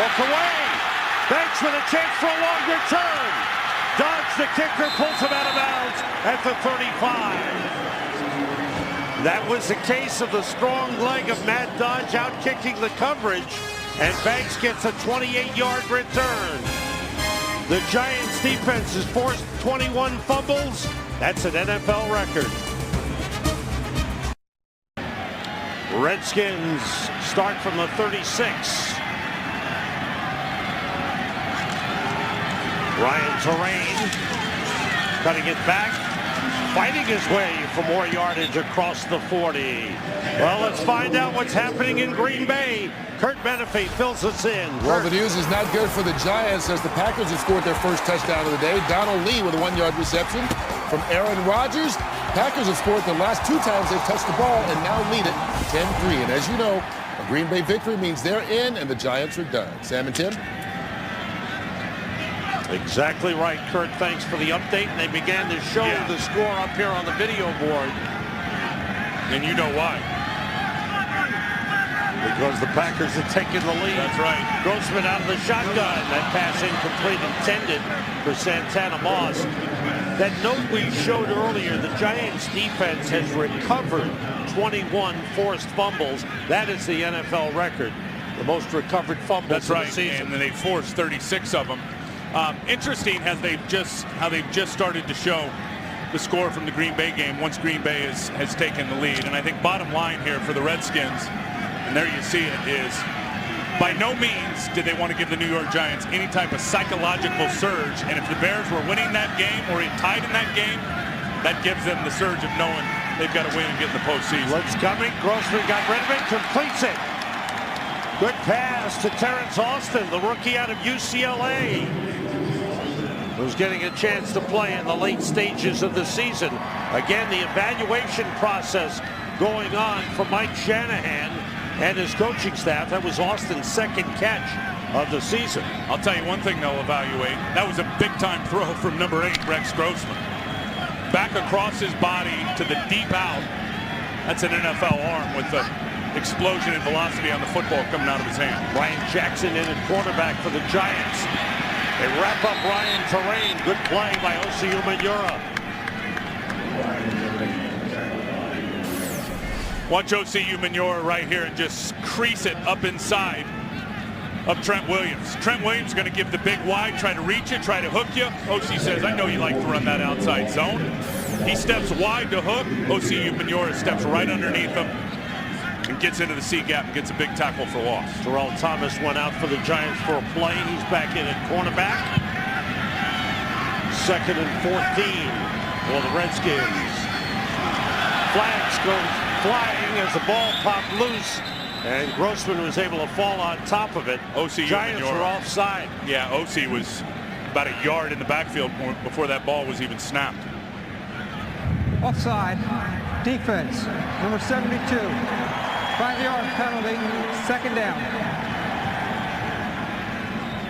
Broke away. Banks with a chance for a long return. Dodge, the kicker, pulls him out of bounds at the 35. That was the case of the strong leg of Matt Dodge out kicking the coverage, and Banks gets a 28-yard return. The Giants defense has forced 21 fumbles. That's an NFL record. Redskins start from the 36. Ryan Terrain cutting it back, fighting his way for more yardage across the 40. Well, let's find out what's happening in Green Bay. Kurt Menefee fills us in. Well, the news is not good for the Giants as the Packers have scored their first touchdown of the day. Donald Lee with a 1-yard reception from Aaron Rodgers. Packers have scored the last 2 times they've touched the ball and now lead it 10-3. And as you know, a Green Bay victory means they're in and the Giants are done. Sam and Tim? Exactly right, Kurt. Thanks for the update. And they began to show the score up here on the video board. And you know why. Because the Packers have taken the lead. That's right. Grossman out of the shotgun. That pass incomplete, intended for Santana Moss. That note we showed earlier, the Giants defense has recovered 21 forced fumbles. That is the NFL record. The most recovered fumbles of the season. And they forced 36 of them. Interesting how they've just started to show the score from the Green Bay game once Green Bay has taken the lead. And I think bottom line here for the Redskins, and there you see it, is by no means did they want to give the New York Giants any type of psychological surge. And if the Bears were winning that game or tied in that game, that gives them the surge of knowing they've got to win and get in the postseason. Blitz coming. Grossman got rid of it, completes it. Good pass to Terrence Austin, the rookie out of UCLA. Who's getting a chance to play in the late stages of the season. Again, the evaluation process going on for Mike Shanahan and his coaching staff. That was Austin's second catch of the season. I'll tell you one thing they'll evaluate. That was a big-time throw from number 8, Rex Grossman. Back across his body to the deep out. That's an NFL arm with the explosion in velocity on the football coming out of his hand. Ryan Jackson in at quarterback for the Giants. They wrap up Ryan Terrain. Good play by Osi Umenyiora. Watch Osi Umenyiora right here and just crease it up inside of Trent Williams. Trent Williams going to give the big wide, try to reach it, try to hook you. Osi says, I know you like to run that outside zone. He steps wide to hook. Osi Umenyiora steps right underneath him and gets into the C gap and gets a big tackle for loss. Terrell Thomas went out for the Giants for a play. He's back in at cornerback. 2nd and 14 for the Redskins. Flags go flying as the ball popped loose, and Grossman was able to fall on top of it. Osi Giants Umenyiora. were offside. Yeah, Osi was about a yard in the backfield before that ball was even snapped. Offside. Defense. Number 72. 5-yard penalty. 2nd down.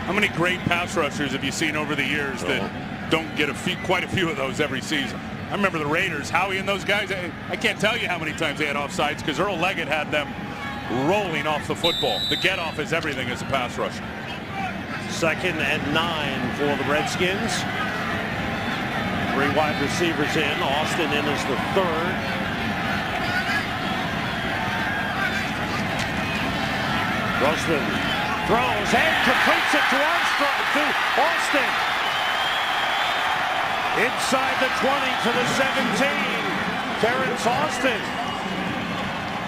How many great pass rushers have you seen over the years that don't get quite a few of those every season? I remember the Raiders, Howie and those guys. I can't tell you how many times they had offsides because Earl Leggett had them rolling off the football. The get-off is everything as a pass rusher. 2nd and 9 for the Redskins. 3 wide receivers in. Austin in as the 3rd. Grossman throws and completes it to Austin. Inside the 20 to the 17. Terrence Austin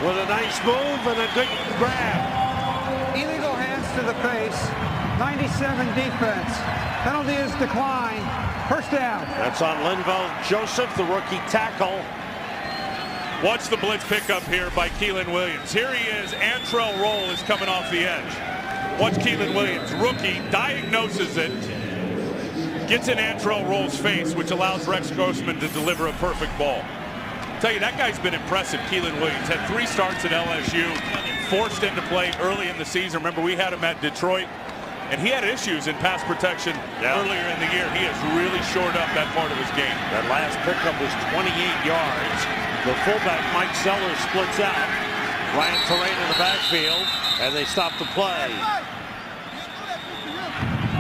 with a nice move and a good grab. Illegal hands to the face. 97 defense. Penalty is declined. 1st down. That's on Linval Joseph, the rookie tackle. Watch the blitz pickup here by Keelan Williams. Here he is. Antrell Roll is coming off the edge. Watch Keelan Williams, rookie, diagnoses it. Gets in Antrell Roll's face, which allows Rex Grossman to deliver a perfect ball. I'll tell you, that guy's been impressive, Keelan Williams. Had 3 starts at LSU, forced into play early in the season. Remember, we had him at Detroit, and he had issues in pass protection earlier in the year. He has really shored up that part of his game. That last pickup was 28 yards. The fullback, Mike Sellers, splits out. Ryan Terrain in the backfield, and they stop the play.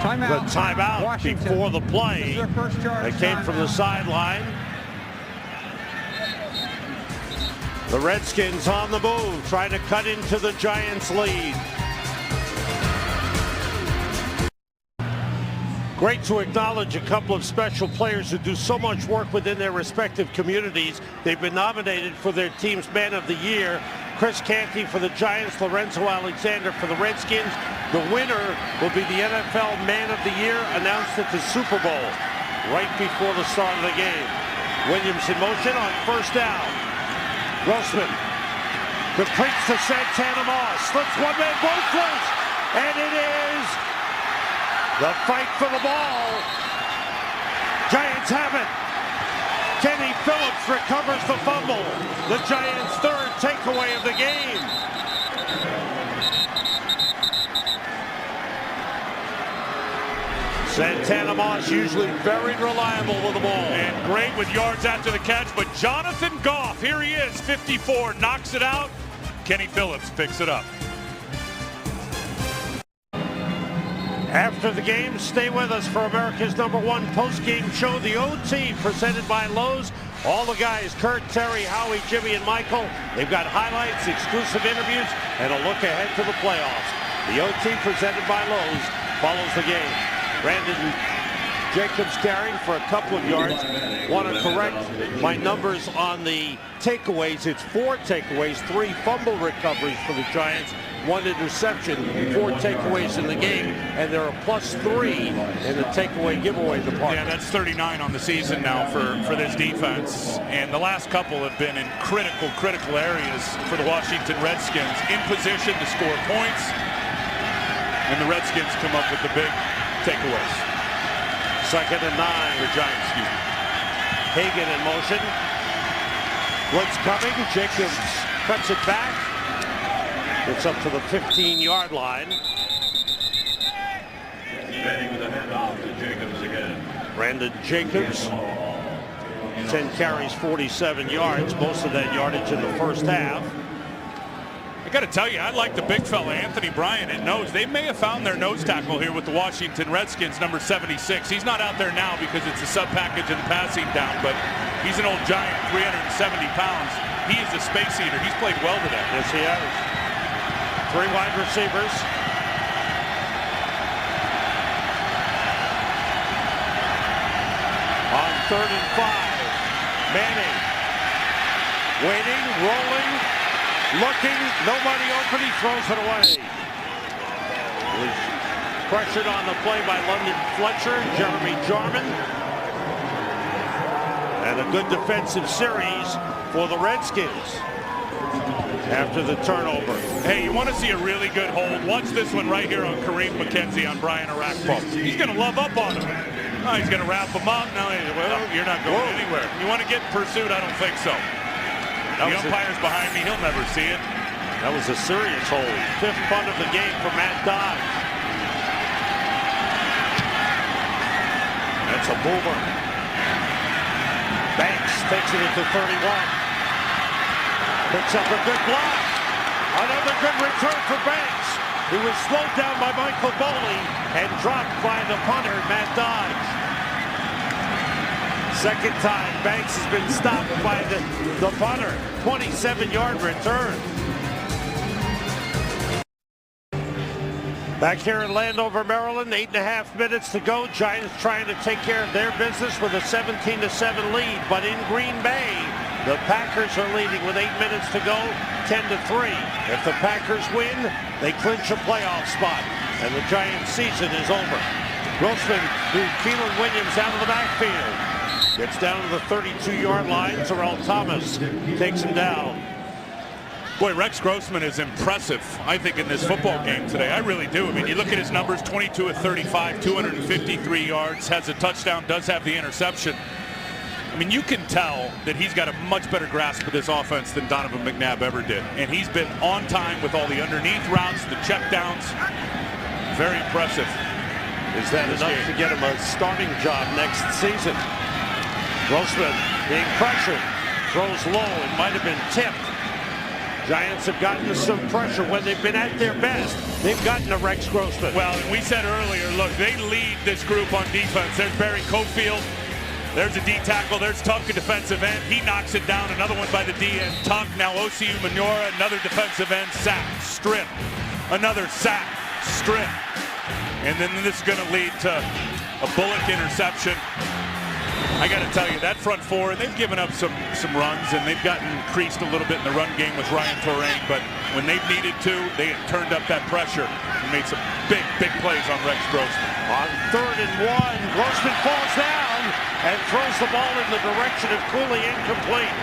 Timeout. The timeout Washington. before the play. This is their first charge. It came from the sideline. The Redskins on the move, trying to cut into the Giants' lead. Great to acknowledge a couple of special players who do so much work within their respective communities. They've been nominated for their team's Man of the Year. Chris Canty for the Giants, Lorenzo Alexander for the Redskins. The winner will be the NFL Man of the Year, announced at the Super Bowl right before the start of the game. Williams in motion on 1st down. Grossman completes to Santana Moss, slips one man both ways, and it is the fight for the ball. Giants have it. Kenny Phillips recovers the fumble. The Giants' 3rd takeaway of the game. Santana Moss usually very reliable with the ball. And great with yards after the catch, but Jonathan Goff, here he is, 54, knocks it out. Kenny Phillips picks it up. After the game, stay with us for America's #1 post-game show, The OT, presented by Lowe's. All the guys, Kurt, Terry, Howie, Jimmy, and Michael, they've got highlights, exclusive interviews, and a look ahead to the playoffs. The OT, presented by Lowe's, follows the game. Brandon Jacobs carrying for a couple of yards. Want to correct my numbers on the takeaways. It's 4 takeaways, 3 fumble recoveries for the Giants, 1 interception, 4 takeaways in the game, and there are +3 in the takeaway giveaway department. Yeah, that's 39 on the season now for this defense, and the last couple have been in critical areas for the Washington Redskins, in position to score points, and the Redskins come up with the big takeaways. 2nd and 9. The Giants, excuse me. Hagan in motion. Blitz coming. Jacobs cuts it back. It's up to the 15-yard line. Manning with a handoff to Jacobs again. Brandon Jacobs, 10 carries, 47 yards, most of that yardage in the first half. I got to tell you, I like the big fella, Anthony Bryant, at nose. They may have found their nose tackle here with the Washington Redskins, number 76. He's not out there now because it's a sub package and passing down, but he's an old giant, 370 pounds. He is a space eater. He's played well today. Yes, he has. 3 wide receivers. On 3rd and 5. Manning. Waiting, rolling, looking. Nobody open. He throws it away. Was pressured on the play by London Fletcher, Jeremy Jarman. And a good defensive series for the Redskins after the turnover. Hey, you want to see a really good hold? Watch this one right here on Kareem McKenzie on Brian Arakpo. He's going to love up on him. Oh, he's going to wrap him up. No, well, you're not going anywhere. You want to get in pursuit? I don't think so. The umpire's behind me. He'll never see it. That was a serious hold. 5th punt of the game for Matt Dodge. That's a mover. Banks takes it at the 31. Picks up a good block. Another good return for Banks. He was slowed down by Michael Boley and dropped by the punter, Matt Dodge. Second time Banks has been stopped by the punter. 27-yard return. Back here in Landover, Maryland, 8.5 minutes to go. Giants trying to take care of their business with a 17-7 lead. But in Green Bay, the Packers are leading with 8 minutes to go, 10-3. If the Packers win, they clinch a playoff spot, and the Giants' season is over. Grossman, who Keelan Williams out of the backfield, gets down to the 32-yard line. Terrell Thomas takes him down. Boy, Rex Grossman is impressive, I think, in this football game today. I really do. I mean, you look at his numbers, 22 of 35, 253 yards, has a touchdown, does have the interception. I mean, you can tell that he's got a much better grasp of this offense than Donovan McNabb ever did. And he's been on time with all the underneath routes, the checkdowns. Very impressive. Is that enough to get him a starting job next season? Grossman being pressured, throws low, it might have been tipped. Giants have gotten some pressure when they've been at their best. They've gotten to Rex Grossman. Well, and we said earlier, look, they lead this group on defense. There's Barry Cofield. There's a D tackle. There's Tuck, a defensive end. He knocks it down. Another one by the D end. Tuck. Now OCU Manora, another defensive end. Sack, strip. Another sack, strip. And then this is going to lead to a Bullock interception. I got to tell you, that front four, they've given up some runs, and they've gotten creased a little bit in the run game with Ryan Torain, but when they've needed to, they have turned up that pressure and made some big plays on Rex Grossman. On 3rd and 1, Grossman falls down and throws the ball in the direction of Cooley, incomplete.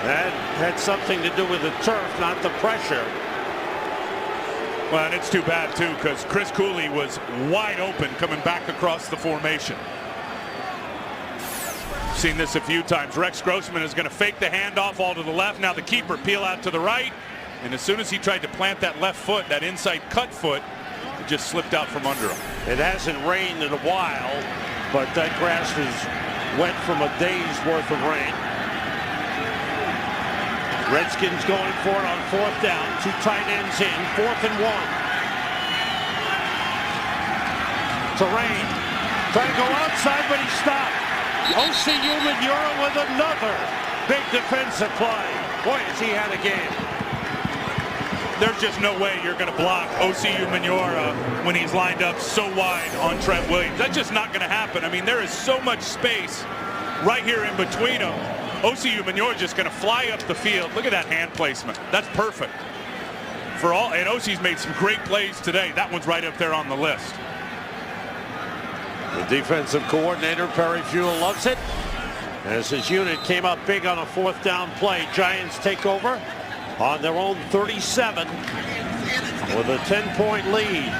That had something to do with the turf, not the pressure. Well, and it's too bad, too, because Chris Cooley was wide open coming back across the formation. Seen this a few times. Rex Grossman is going to fake the handoff all to the left. Now the keeper peel out to the right. And as soon as he tried to plant that left foot, that inside cut foot, it just slipped out from under him. It hasn't rained in a while, but that grass is wet from a day's worth of rain. Redskins going for it on 4th down. 2 tight ends in. 4th and 1. Terrain. Trying to go outside, but he stopped. OCU Manura with another big defensive play. Boy, has he had a game. There's just no way you're going to block OCU Manura when he's lined up so wide on Trent Williams. That's just not going to happen. I mean, there is so much space right here in between them. OCU Manura just going to fly up the field. Look at that hand placement. That's perfect. For all, and OC's made some great plays today. That one's right up there on the list. The defensive coordinator, Perry Fuel, loves it. As his unit came up big on a 4th down play, Giants take over on their own 37 with a 10-point lead.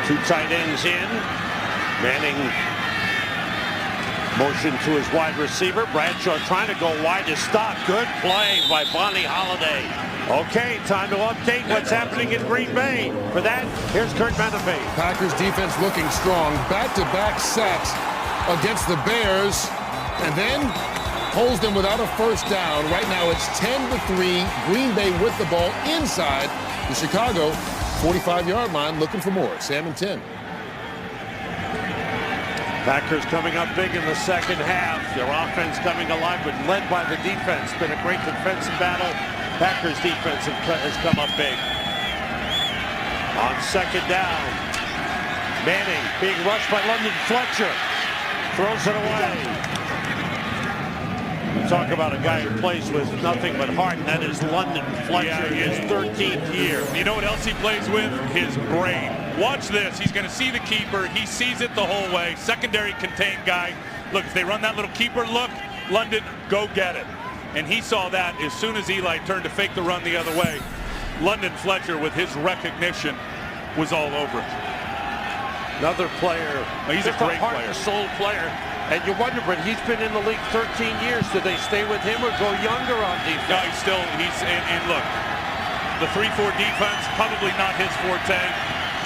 Two tight ends in. Manning Motion to his wide receiver. Bradshaw trying to go wide to stop. Good play by Bonnie Holiday. Okay, time to update what's happening in Green Bay. For that, here's Kurt Menefee. Packers defense looking strong. Back-to-back sacks against the Bears, and then holds them without a first down. Right now it's 10-3. Green Bay with the ball inside the Chicago 45-yard line, looking for more. Sam and 10. Packers coming up big in the second half. Their offense coming alive, but led by the defense. Been a great defensive battle. Packers defense has come up big. On second down, Manning being rushed by London Fletcher. Throws it away. Talk about a guy who plays with nothing but heart, and that is London Fletcher in his 13th year. You know what else he plays with? His brain. Watch this. He's going to see the keeper. He sees it the whole way. Secondary contained guy. Look, if they run that little keeper look, London, go get it. And he saw that as soon as Eli turned to fake the run the other way. London Fletcher, with his recognition, was all over it. Another player. He's a great player. Soul player. And you wonder, but he's been in the league 13 years. Do they stay with him or go younger on defense? No, and look, the 3-4 defense, probably not his forte.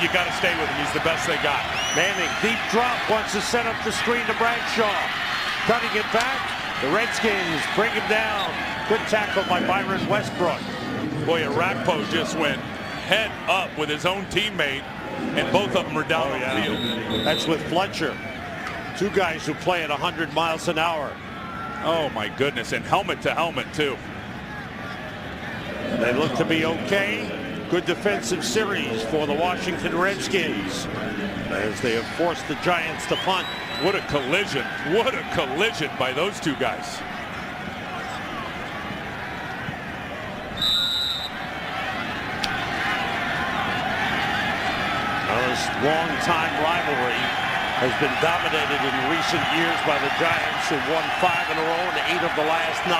You got to stay with him. He's the best they got. Manning, deep drop, wants to set up the screen to Bradshaw. Cutting it back. The Redskins bring him down. Good tackle by Byron Westbrook. Boy, Arakpo just went head up with his own teammate, and both of them are down on the field. That's with Fletcher. Two guys who play at 100 miles an hour. Oh, my goodness, and helmet to helmet, too. They look to be okay. Good defensive series for the Washington Redskins as they have forced the Giants to punt. What a collision. What a collision by those two guys. Well, this long-time rivalry has been dominated in recent years by the Giants, who won 5 in a row and 8 of the last 9.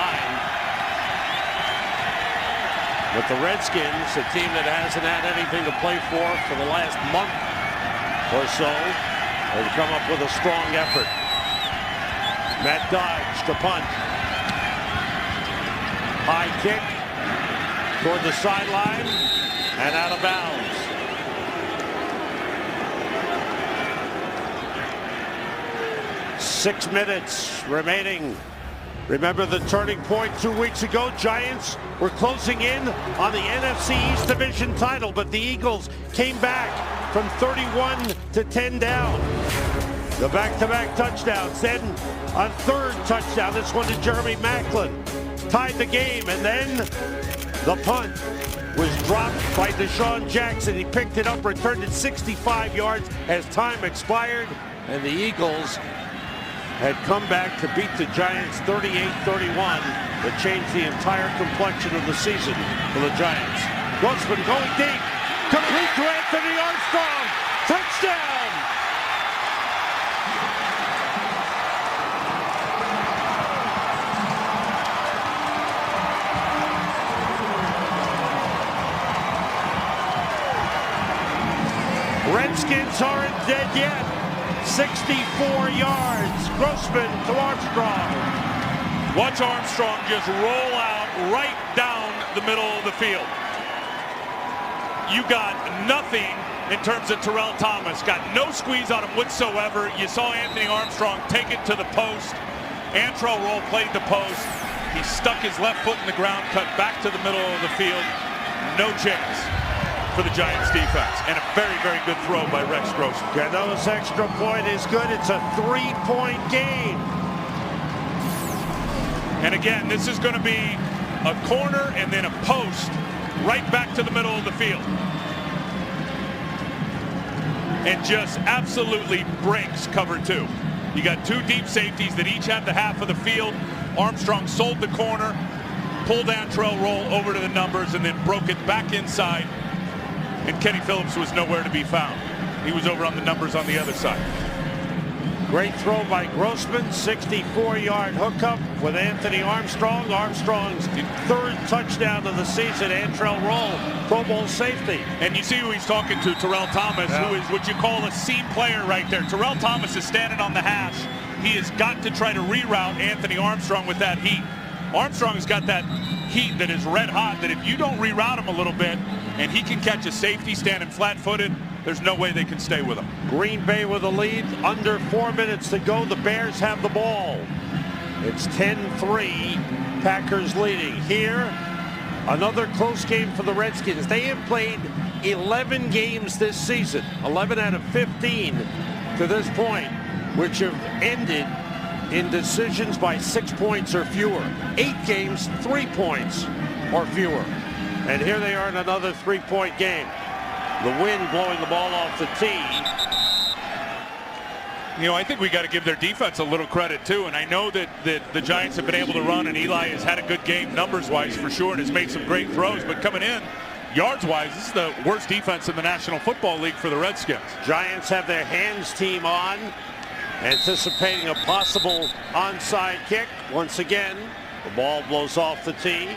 But the Redskins, a team that hasn't had anything to play for the last month or so, has come up with a strong effort. Matt Dodge to punt. High kick toward the sideline and out of bounds. Six minutes remaining. Remember the turning point 2 weeks ago? Giants were closing in on the NFC East Division title, but the Eagles came back from 31 to 10 down. The back-to-back touchdowns, then a third touchdown, this one to Jeremy Maclin, tied the game, and then the punt was dropped by Deshaun Jackson. He picked it up, returned it 65 yards as time expired, and the Eagles had come back to beat the Giants 38-31 that changed the entire complexion of the season for the Giants. Grossman going deep, complete to Anthony Armstrong, touchdown! Redskins aren't dead yet. 64 yards. Grossman to Armstrong. Watch Armstrong just roll out right down the middle of the field. You got nothing in terms of Terrell Thomas. Got no squeeze on him whatsoever. You saw Anthony Armstrong take it to the post. Antrell Roll played the post. He stuck his left foot in the ground, cut back to the middle of the field. No chance for the Giants defense, and a very, very good throw by Rex Grossman. Gano's extra point is good. It's a 3-point game. And again, this is going to be a corner and then a post right back to the middle of the field. And just absolutely breaks cover 2. You got 2 deep safeties that each have the half of the field. Armstrong sold the corner, pulled Antrell Roll over to the numbers, and then broke it back inside. And Kenny Phillips was nowhere to be found. He was over on the numbers on the other side. Great throw by Grossman, 64-yard hookup with Anthony Armstrong. Armstrong's 3rd touchdown of the season. Antrell Roll, Pro Bowl safety. And you see who he's talking to, Terrell Thomas, who is what you call a seam player right there. Terrell Thomas is standing on the hash, he has got to try to reroute Anthony Armstrong with that heat. Armstrong's got that heat that is red hot, that if you don't reroute him a little bit and he can catch a safety standing flat-footed, there's no way they can stay with him. Green Bay with a lead, under 4 minutes to go. The Bears have the ball. It's 10-3, Packers leading. Here, another close game for the Redskins. They have played 11 games this season, 11 out of 15 to this point, which have ended in decisions by 6 points or fewer. 8 games, 3 points or fewer. And here they are in another 3-point game. The wind blowing the ball off the tee. You know, I think we got to give their defense a little credit too. And I know that the Giants have been able to run, and Eli has had a good game numbers-wise for sure, and has made some great throws. But coming in, yards-wise, this is the worst defense in the National Football League for the Redskins. Giants have their hands team on, anticipating a possible onside kick. Once again, the ball blows off the tee.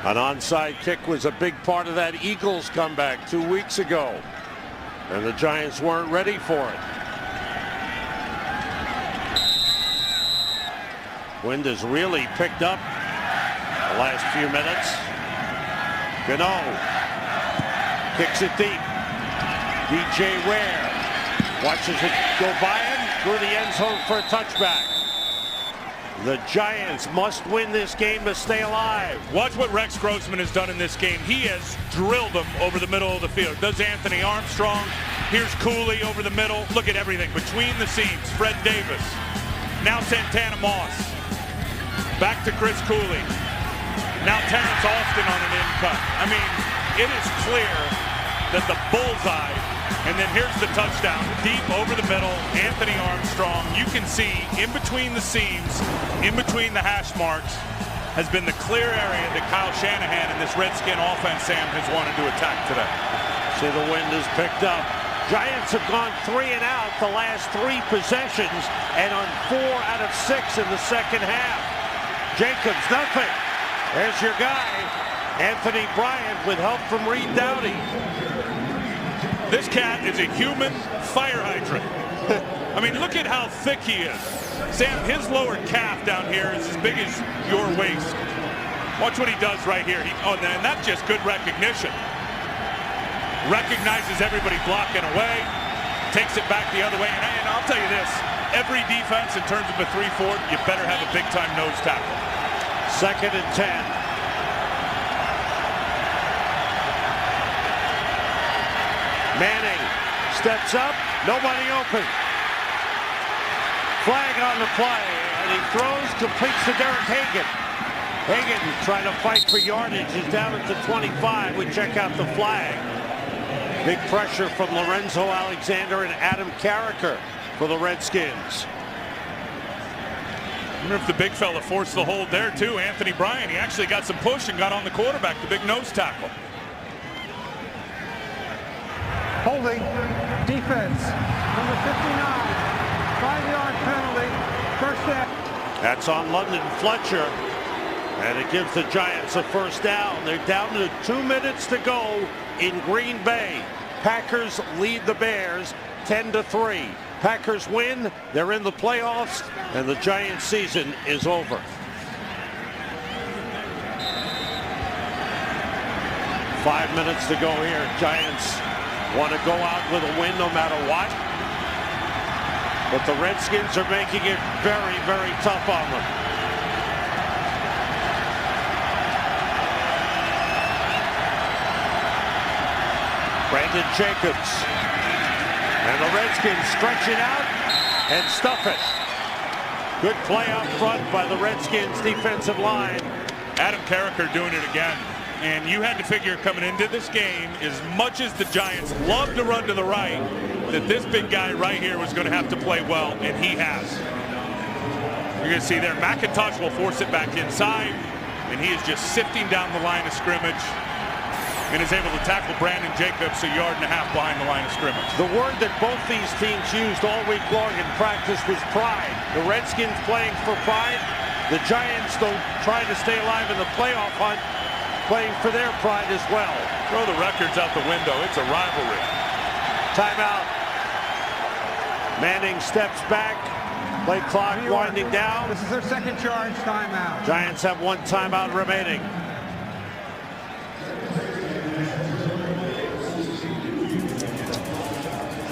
An onside kick was a big part of that Eagles comeback 2 weeks ago, and the Giants weren't ready for it. Wind has really picked up the last few minutes. Gano kicks it deep. DJ Ware watches it go by him through the end zone for a touchback. The Giants must win this game to stay alive. Watch what Rex Grossman has done in this game. He has drilled them over the middle of the field. Does Anthony Armstrong. Here's Cooley over the middle. Look at everything between the seams. Fred Davis. Now Santana Moss. Back to Chris Cooley. Now Terrence Austin on an in cut. I mean, it is clear that the bullseye, and then here's the touchdown, deep over the middle, Anthony Armstrong. You can see in between the seams, in between the hash marks, has been the clear area that Kyle Shanahan and this Redskin offense, Sam, has wanted to attack today. See, the wind has picked up. Giants have gone 3 and out the last 3 possessions, and on 4 out of 6 in the second half. Jacobs, nothing. There's your guy, Anthony Bryant, with help from Reed Dowdy. This cat is a human fire hydrant. I mean, look at how thick he is. Sam, his lower calf down here is as big as your waist. Watch what he does right here. And that's just good recognition. Recognizes everybody blocking away, takes it back the other way. And I'll tell you this, every defense in terms of a 3-4, you better have a big-time nose tackle. 2nd and 10. Manning steps up, nobody open. Flag on the play, and he throws, completes to Derek Hagan. Hagan trying to fight for yardage. He's down at the 25. We check out the flag. Big pressure from Lorenzo Alexander and Adam Carricker for the Redskins. I wonder if the big fella forced the hold there too. Anthony Bryant, he actually got some push and got on the quarterback, the big nose tackle. Holding, defense, number 59, 5-yard penalty, first down. That's on London Fletcher, and it gives the Giants a first down. They're down to 2 minutes to go in Green Bay. Packers lead the Bears 10-3. Packers win, they're in the playoffs, and the Giants season is over. Five minutes to go here. Giants want to go out with a win no matter what. But the Redskins are making it very, very tough on them. Brandon Jacobs. And the Redskins stretch it out and stuff it. Good play out front by the Redskins defensive line. Adam Carricker doing it again. And you had to figure coming into this game, as much as the Giants love to run to the right, that this big guy right here was going to have to play well, and he has. You're going to see there, McIntosh will force it back inside, and he is just sifting down the line of scrimmage and is able to tackle Brandon Jacobs a yard and a half behind the line of scrimmage. The word that both these teams used all week long in practice was pride. The Redskins playing for pride. The Giants, though, trying to stay alive in the playoff hunt, playing for their pride as well. Throw the records out the window. It's a rivalry. Timeout. Manning steps back. Play clock winding down. This is their second charge timeout. Giants have one timeout remaining.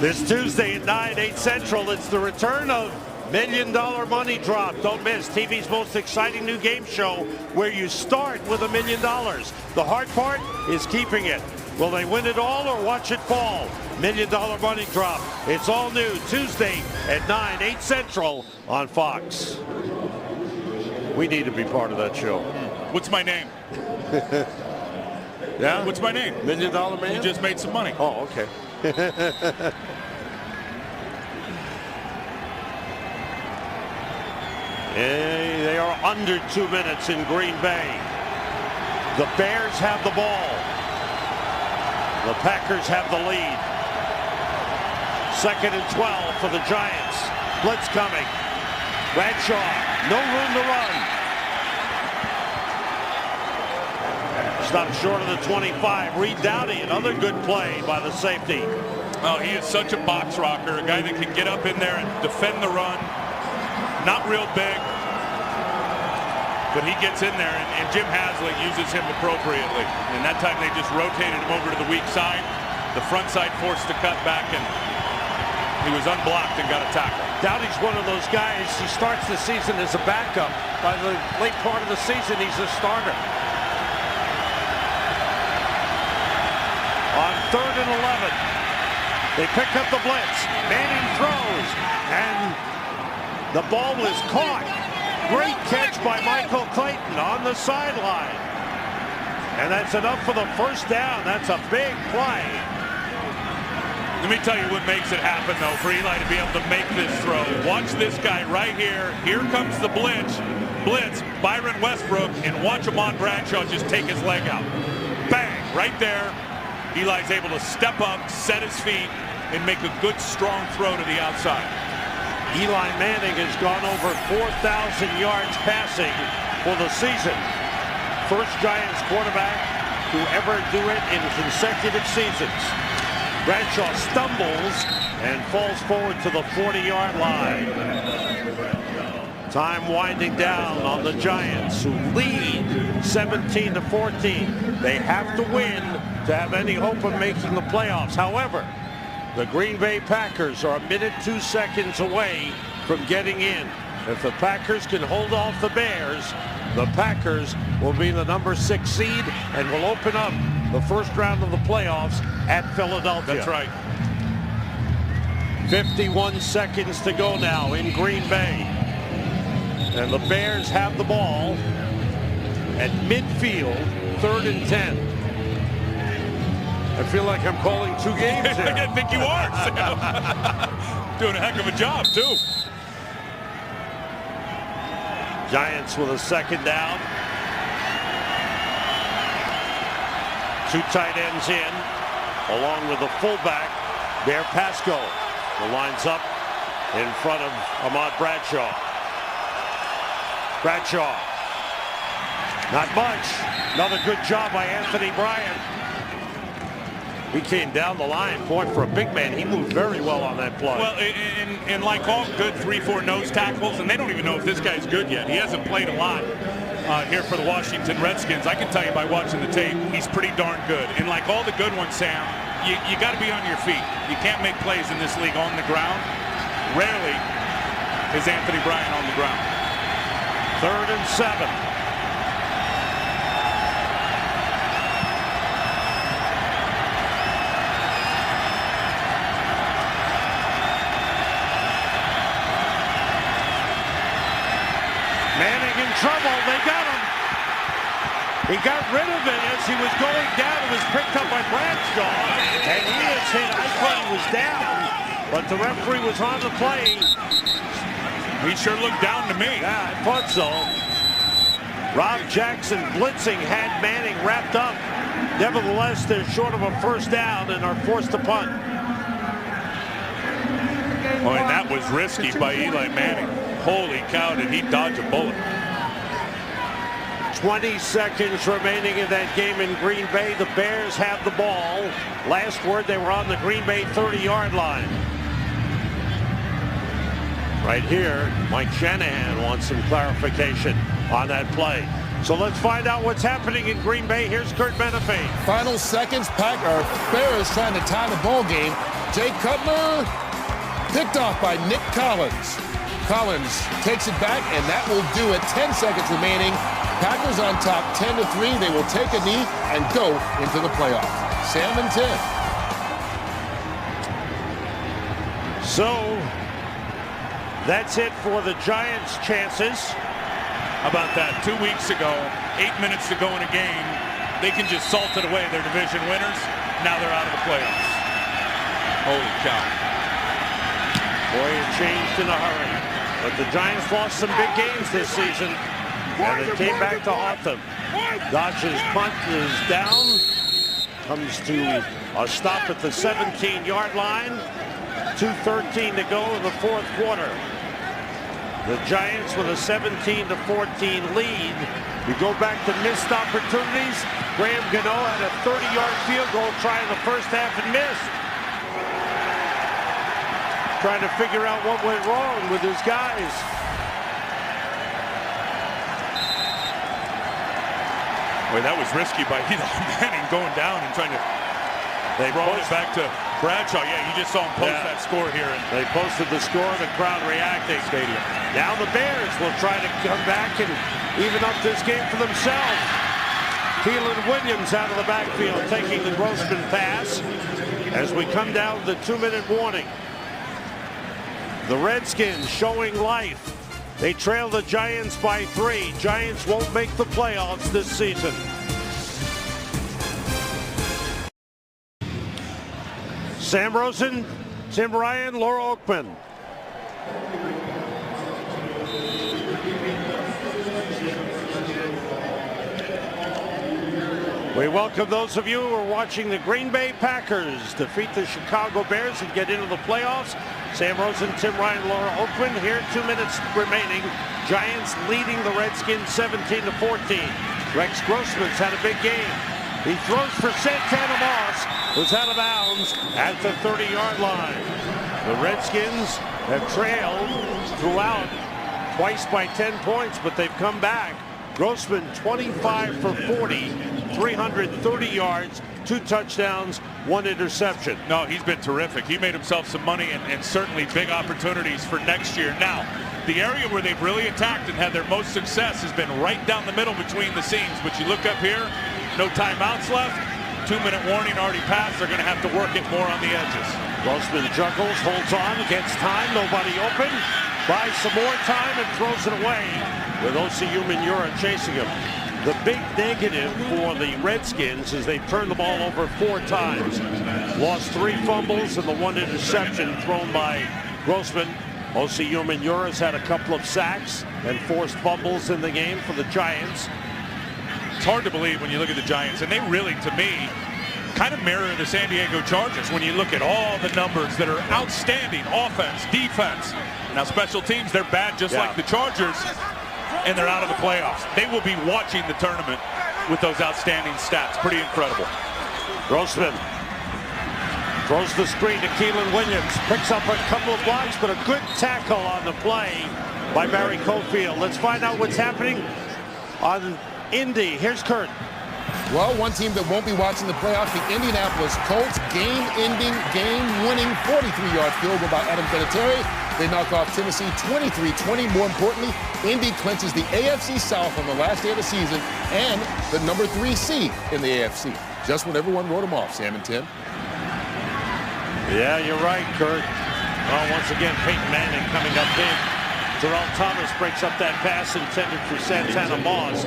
This Tuesday at 9, 8 Central, it's the return of $1 Million Money Drop. Don't miss TV's most exciting new game show where you start with $1 million. The hard part is keeping it. Will they win it all or watch it fall? $1 Million Money Drop. It's all new Tuesday at 9, 8 Central on Fox. We need to be part of that show. What's my name? Yeah? What's my name? $1 Million Man? You just made some money. Oh, okay. They are under 2 minutes in Green Bay. The Bears have the ball. The Packers have the lead. 2nd and 12 for the Giants. Blitz coming. Bradshaw, no room to run. Stopped short of the 25. Reed Dowdy, another good play by the safety. Oh, he is such a box rocker, a guy that can get up in there and defend the run. Not real big, but he gets in there, and Jim Haslett uses him appropriately. And that time they just rotated him over to the weak side. The front side forced to cut back, and he was unblocked and got a tackle. Dowdy's one of those guys, he starts the season as a backup. By the late part of the season, he's a starter. On 3rd and 11, they pick up the blitz. Manning throws, and the ball was caught. Great catch by Michael Clayton on the sideline. And that's enough for the first down. That's a big play. Let me tell you what makes it happen, though, for Eli to be able to make this throw. Watch this guy right here. Here comes the blitz, Byron Westbrook, and watch Ahmad Bradshaw just take his leg out. Bang, right there. Eli's able to step up, set his feet, and make a good, strong throw to the outside. Eli Manning has gone over 4,000 yards passing for the season. First Giants quarterback to ever do it in consecutive seasons. Bradshaw stumbles and falls forward to the 40-yard line. Time winding down on the Giants, who lead 17-14. They have to win to have any hope of making the playoffs. However, the Green Bay Packers are 1 minute 2 seconds away from getting in. If the Packers can hold off the Bears, the Packers will be the number 6 seed and will open up the first round of the playoffs at Philadelphia. That's right. 51 seconds to go now in Green Bay. And the Bears have the ball at midfield, 3rd and 10. I feel like I'm calling 2 games here. I think you are, Sam. Doing a heck of a job, too. Giants with a 2nd down. 2 tight ends in, along with the fullback, Bear Pasco, who lines up in front of Ahmad Bradshaw. Bradshaw, not much. Another good job by Anthony Bryant. He came down the line, point for a big man. He moved very well on that play. Well, and like all good 3-4 nose tackles, and they don't even know if this guy's good yet. He hasn't played a lot here for the Washington Redskins. I can tell you by watching the tape, he's pretty darn good. And like all the good ones, Sam, you got to be on your feet. You can't make plays in this league on the ground. Rarely is Anthony Bryant on the ground. 3rd and 7. Manning in trouble. They got him. He got rid of it as he was going down. It was picked up by Bradshaw, and he is hit. I thought he was down, but the referee was on the play. He sure looked down to me. Yeah, I thought so. Rob Jackson blitzing had Manning wrapped up. Nevertheless, they're short of a first down and are forced to punt. Oh, and that was risky by Eli Manning. Holy cow, did he dodge a bullet. 20 seconds remaining in that game in Green Bay. The Bears have the ball. Last word, they were on the Green Bay 30-yard line. Right here, Mike Shanahan wants some clarification on that play. So let's find out what's happening in Green Bay. Here's Kurt Menefee. Final seconds, Bears trying to tie the ball game. Jay Cutler picked off by Nick Collins. Collins takes it back, and that will do it. 10 seconds remaining. Packers on top 10-3. They will take a knee and go into the playoffs. Sam and Tim. So that's it for the Giants' chances. How about that? 2 weeks ago, 8 minutes to go in a game, they can just salt it away. They're division winners. Now they're out of the playoffs. Holy cow. Boy, it changed in a hurry. But the Giants lost some big games this season, and it came back to haunt them. Dodge's punt is down. Comes to a stop at the 17-yard line. 2:13 to go in the fourth quarter. The Giants with a 17-14 lead. You go back to missed opportunities. Graham Gano had a 30-yard field goal trying the first half and missed. Trying to figure out what went wrong with his guys. Boy, that was risky by Eli Manning going down and trying to throw it back to Bradshaw. Yeah, you just saw him post that score here. They posted the score, the crowd reacting. Stadium. Now the Bears will try to come back and even up this game for themselves. Keelan Williams out of the backfield taking the Grossman pass as we come down the 2-minute warning. The Redskins showing life. They trail the Giants by 3. Giants won't make the playoffs this season. Sam Rosen, Tim Ryan, Laura Oakman. We welcome those of you who are watching the Green Bay Packers defeat the Chicago Bears and get into the playoffs. Sam Rosen, Tim Ryan, Laura Oakman here. 2 minutes remaining. Giants leading the Redskins 17-14. Rex Grossman's had a big game. He throws for Santana Moss, who's out of bounds at the 30-yard line. The Redskins have trailed throughout, twice by 10 points, but they've come back. Grossman 25 for 40, 330 yards, 2 touchdowns, 1 interception. No, he's been terrific. He made himself some money and certainly big opportunities for next year. Now, the area where they've really attacked and had their most success has been right down the middle between the seams. But you look up here, no timeouts left. 2-minute warning already passed. They're going to have to work it more on the edges. Grossman juggles, holds on, gets time, nobody open. Buys some more time and throws it away with OCU Manura chasing him. The big negative for the Redskins is they've turned the ball over 4 times. Lost 3 fumbles and the 1 interception thrown by Grossman. OCU Manura's had a couple of sacks and forced fumbles in the game for the Giants. It's hard to believe when you look at the Giants, and they really, to me, kind of mirror the San Diego Chargers when you look at all the numbers that are outstanding: offense, defense. Now special teams, they're bad just like the Chargers, and they're out of the playoffs. They will be watching the tournament with those outstanding stats. Pretty incredible. Grossman throws the screen to Keelan Williams, picks up a couple of blocks, but a good tackle on the play by Barry Cofield. Let's find out what's happening on Indy. Here's Kurt. Well, one team that won't be watching the playoffs, the Indianapolis Colts. Game-ending, game-winning 43-yard field goal by Adam Vinatieri. They knock off Tennessee 23-20. More importantly, Indy clinches the AFC South on the last day of the season and the number 3 seed in the AFC. Just when everyone wrote them off, Sam and Tim. Yeah, you're right, Kurt. Well, once again, Peyton Manning coming up big. Terrell Thomas breaks up that pass intended for Santana Moss.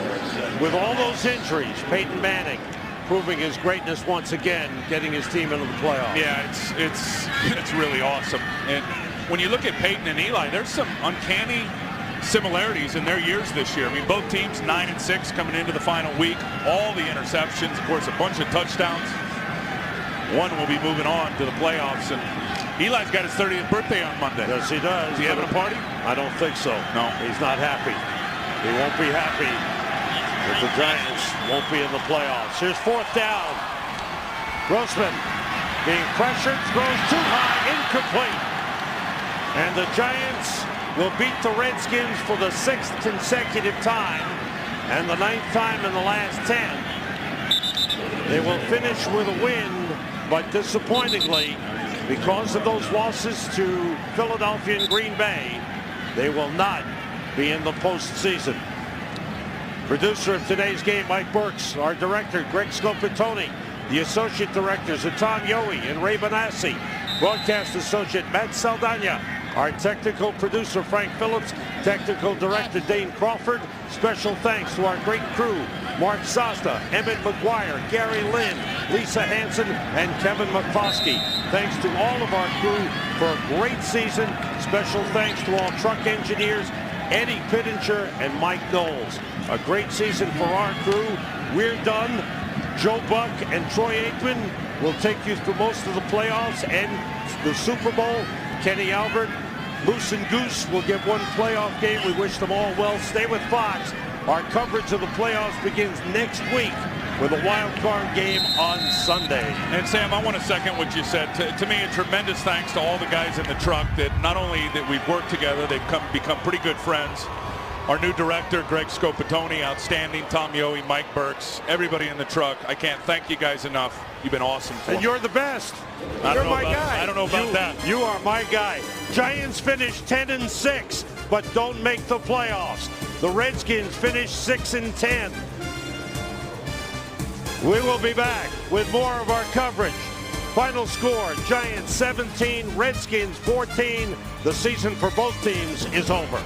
With all those injuries, Peyton Manning proving his greatness once again, getting his team into the playoffs. Yeah, it's really awesome. And when you look at Peyton and Eli, there's some uncanny similarities in their years this year. I mean, both teams 9-6 coming into the final week. All the interceptions, of course, a bunch of touchdowns. One will be moving on to the playoffs, and Eli's got his 30th birthday on Monday. Yes, he does. Is he having a party? I don't think so. No. He's not happy. He won't be happy if the Giants won't be in the playoffs. Here's 4th down. Grossman being pressured, throws too high, incomplete. And the Giants will beat the Redskins for the 6th consecutive time and the 9th time in the last 10. They will finish with a win, but disappointingly, because of those losses to Philadelphia and Green Bay, they will not be in the postseason. Producer of today's game, Mike Burks. Our director, Greg Scopitoni. The associate directors are Tom Yohe and Ray Benassi. Broadcast associate Matt Saldana. Our technical producer, Frank Phillips. Technical director, Dane Crawford. Special thanks to our great crew, Mark Sasta, Emmett McGuire, Gary Lynn, Lisa Hanson, and Kevin McCloskey. Thanks to all of our crew for a great season. Special thanks to all truck engineers, Eddie Pittenger and Mike Knowles. A great season for our crew. We're done. Joe Buck and Troy Aikman will take you through most of the playoffs and the Super Bowl. Kenny Albert, Moose and Goose will get one playoff game. We wish them all well. Stay with Fox. Our coverage of the playoffs begins next week with a wild card game on Sunday. And Sam, I want to second what you said. To me, a tremendous thanks to all the guys in the truck that not only that we've worked together, they've become pretty good friends. Our new director, Greg Scopitoni, outstanding. Tom Yohe, Mike Burks, everybody in the truck. I can't thank you guys enough. You've been awesome for And me. you're the best. You're my guy. I don't know about that. You are my guy. Giants finish 10-6, but don't make the playoffs. The Redskins finish 6-10. We will be back with more of our coverage. Final score, Giants 17, Redskins 14. The season for both teams is over.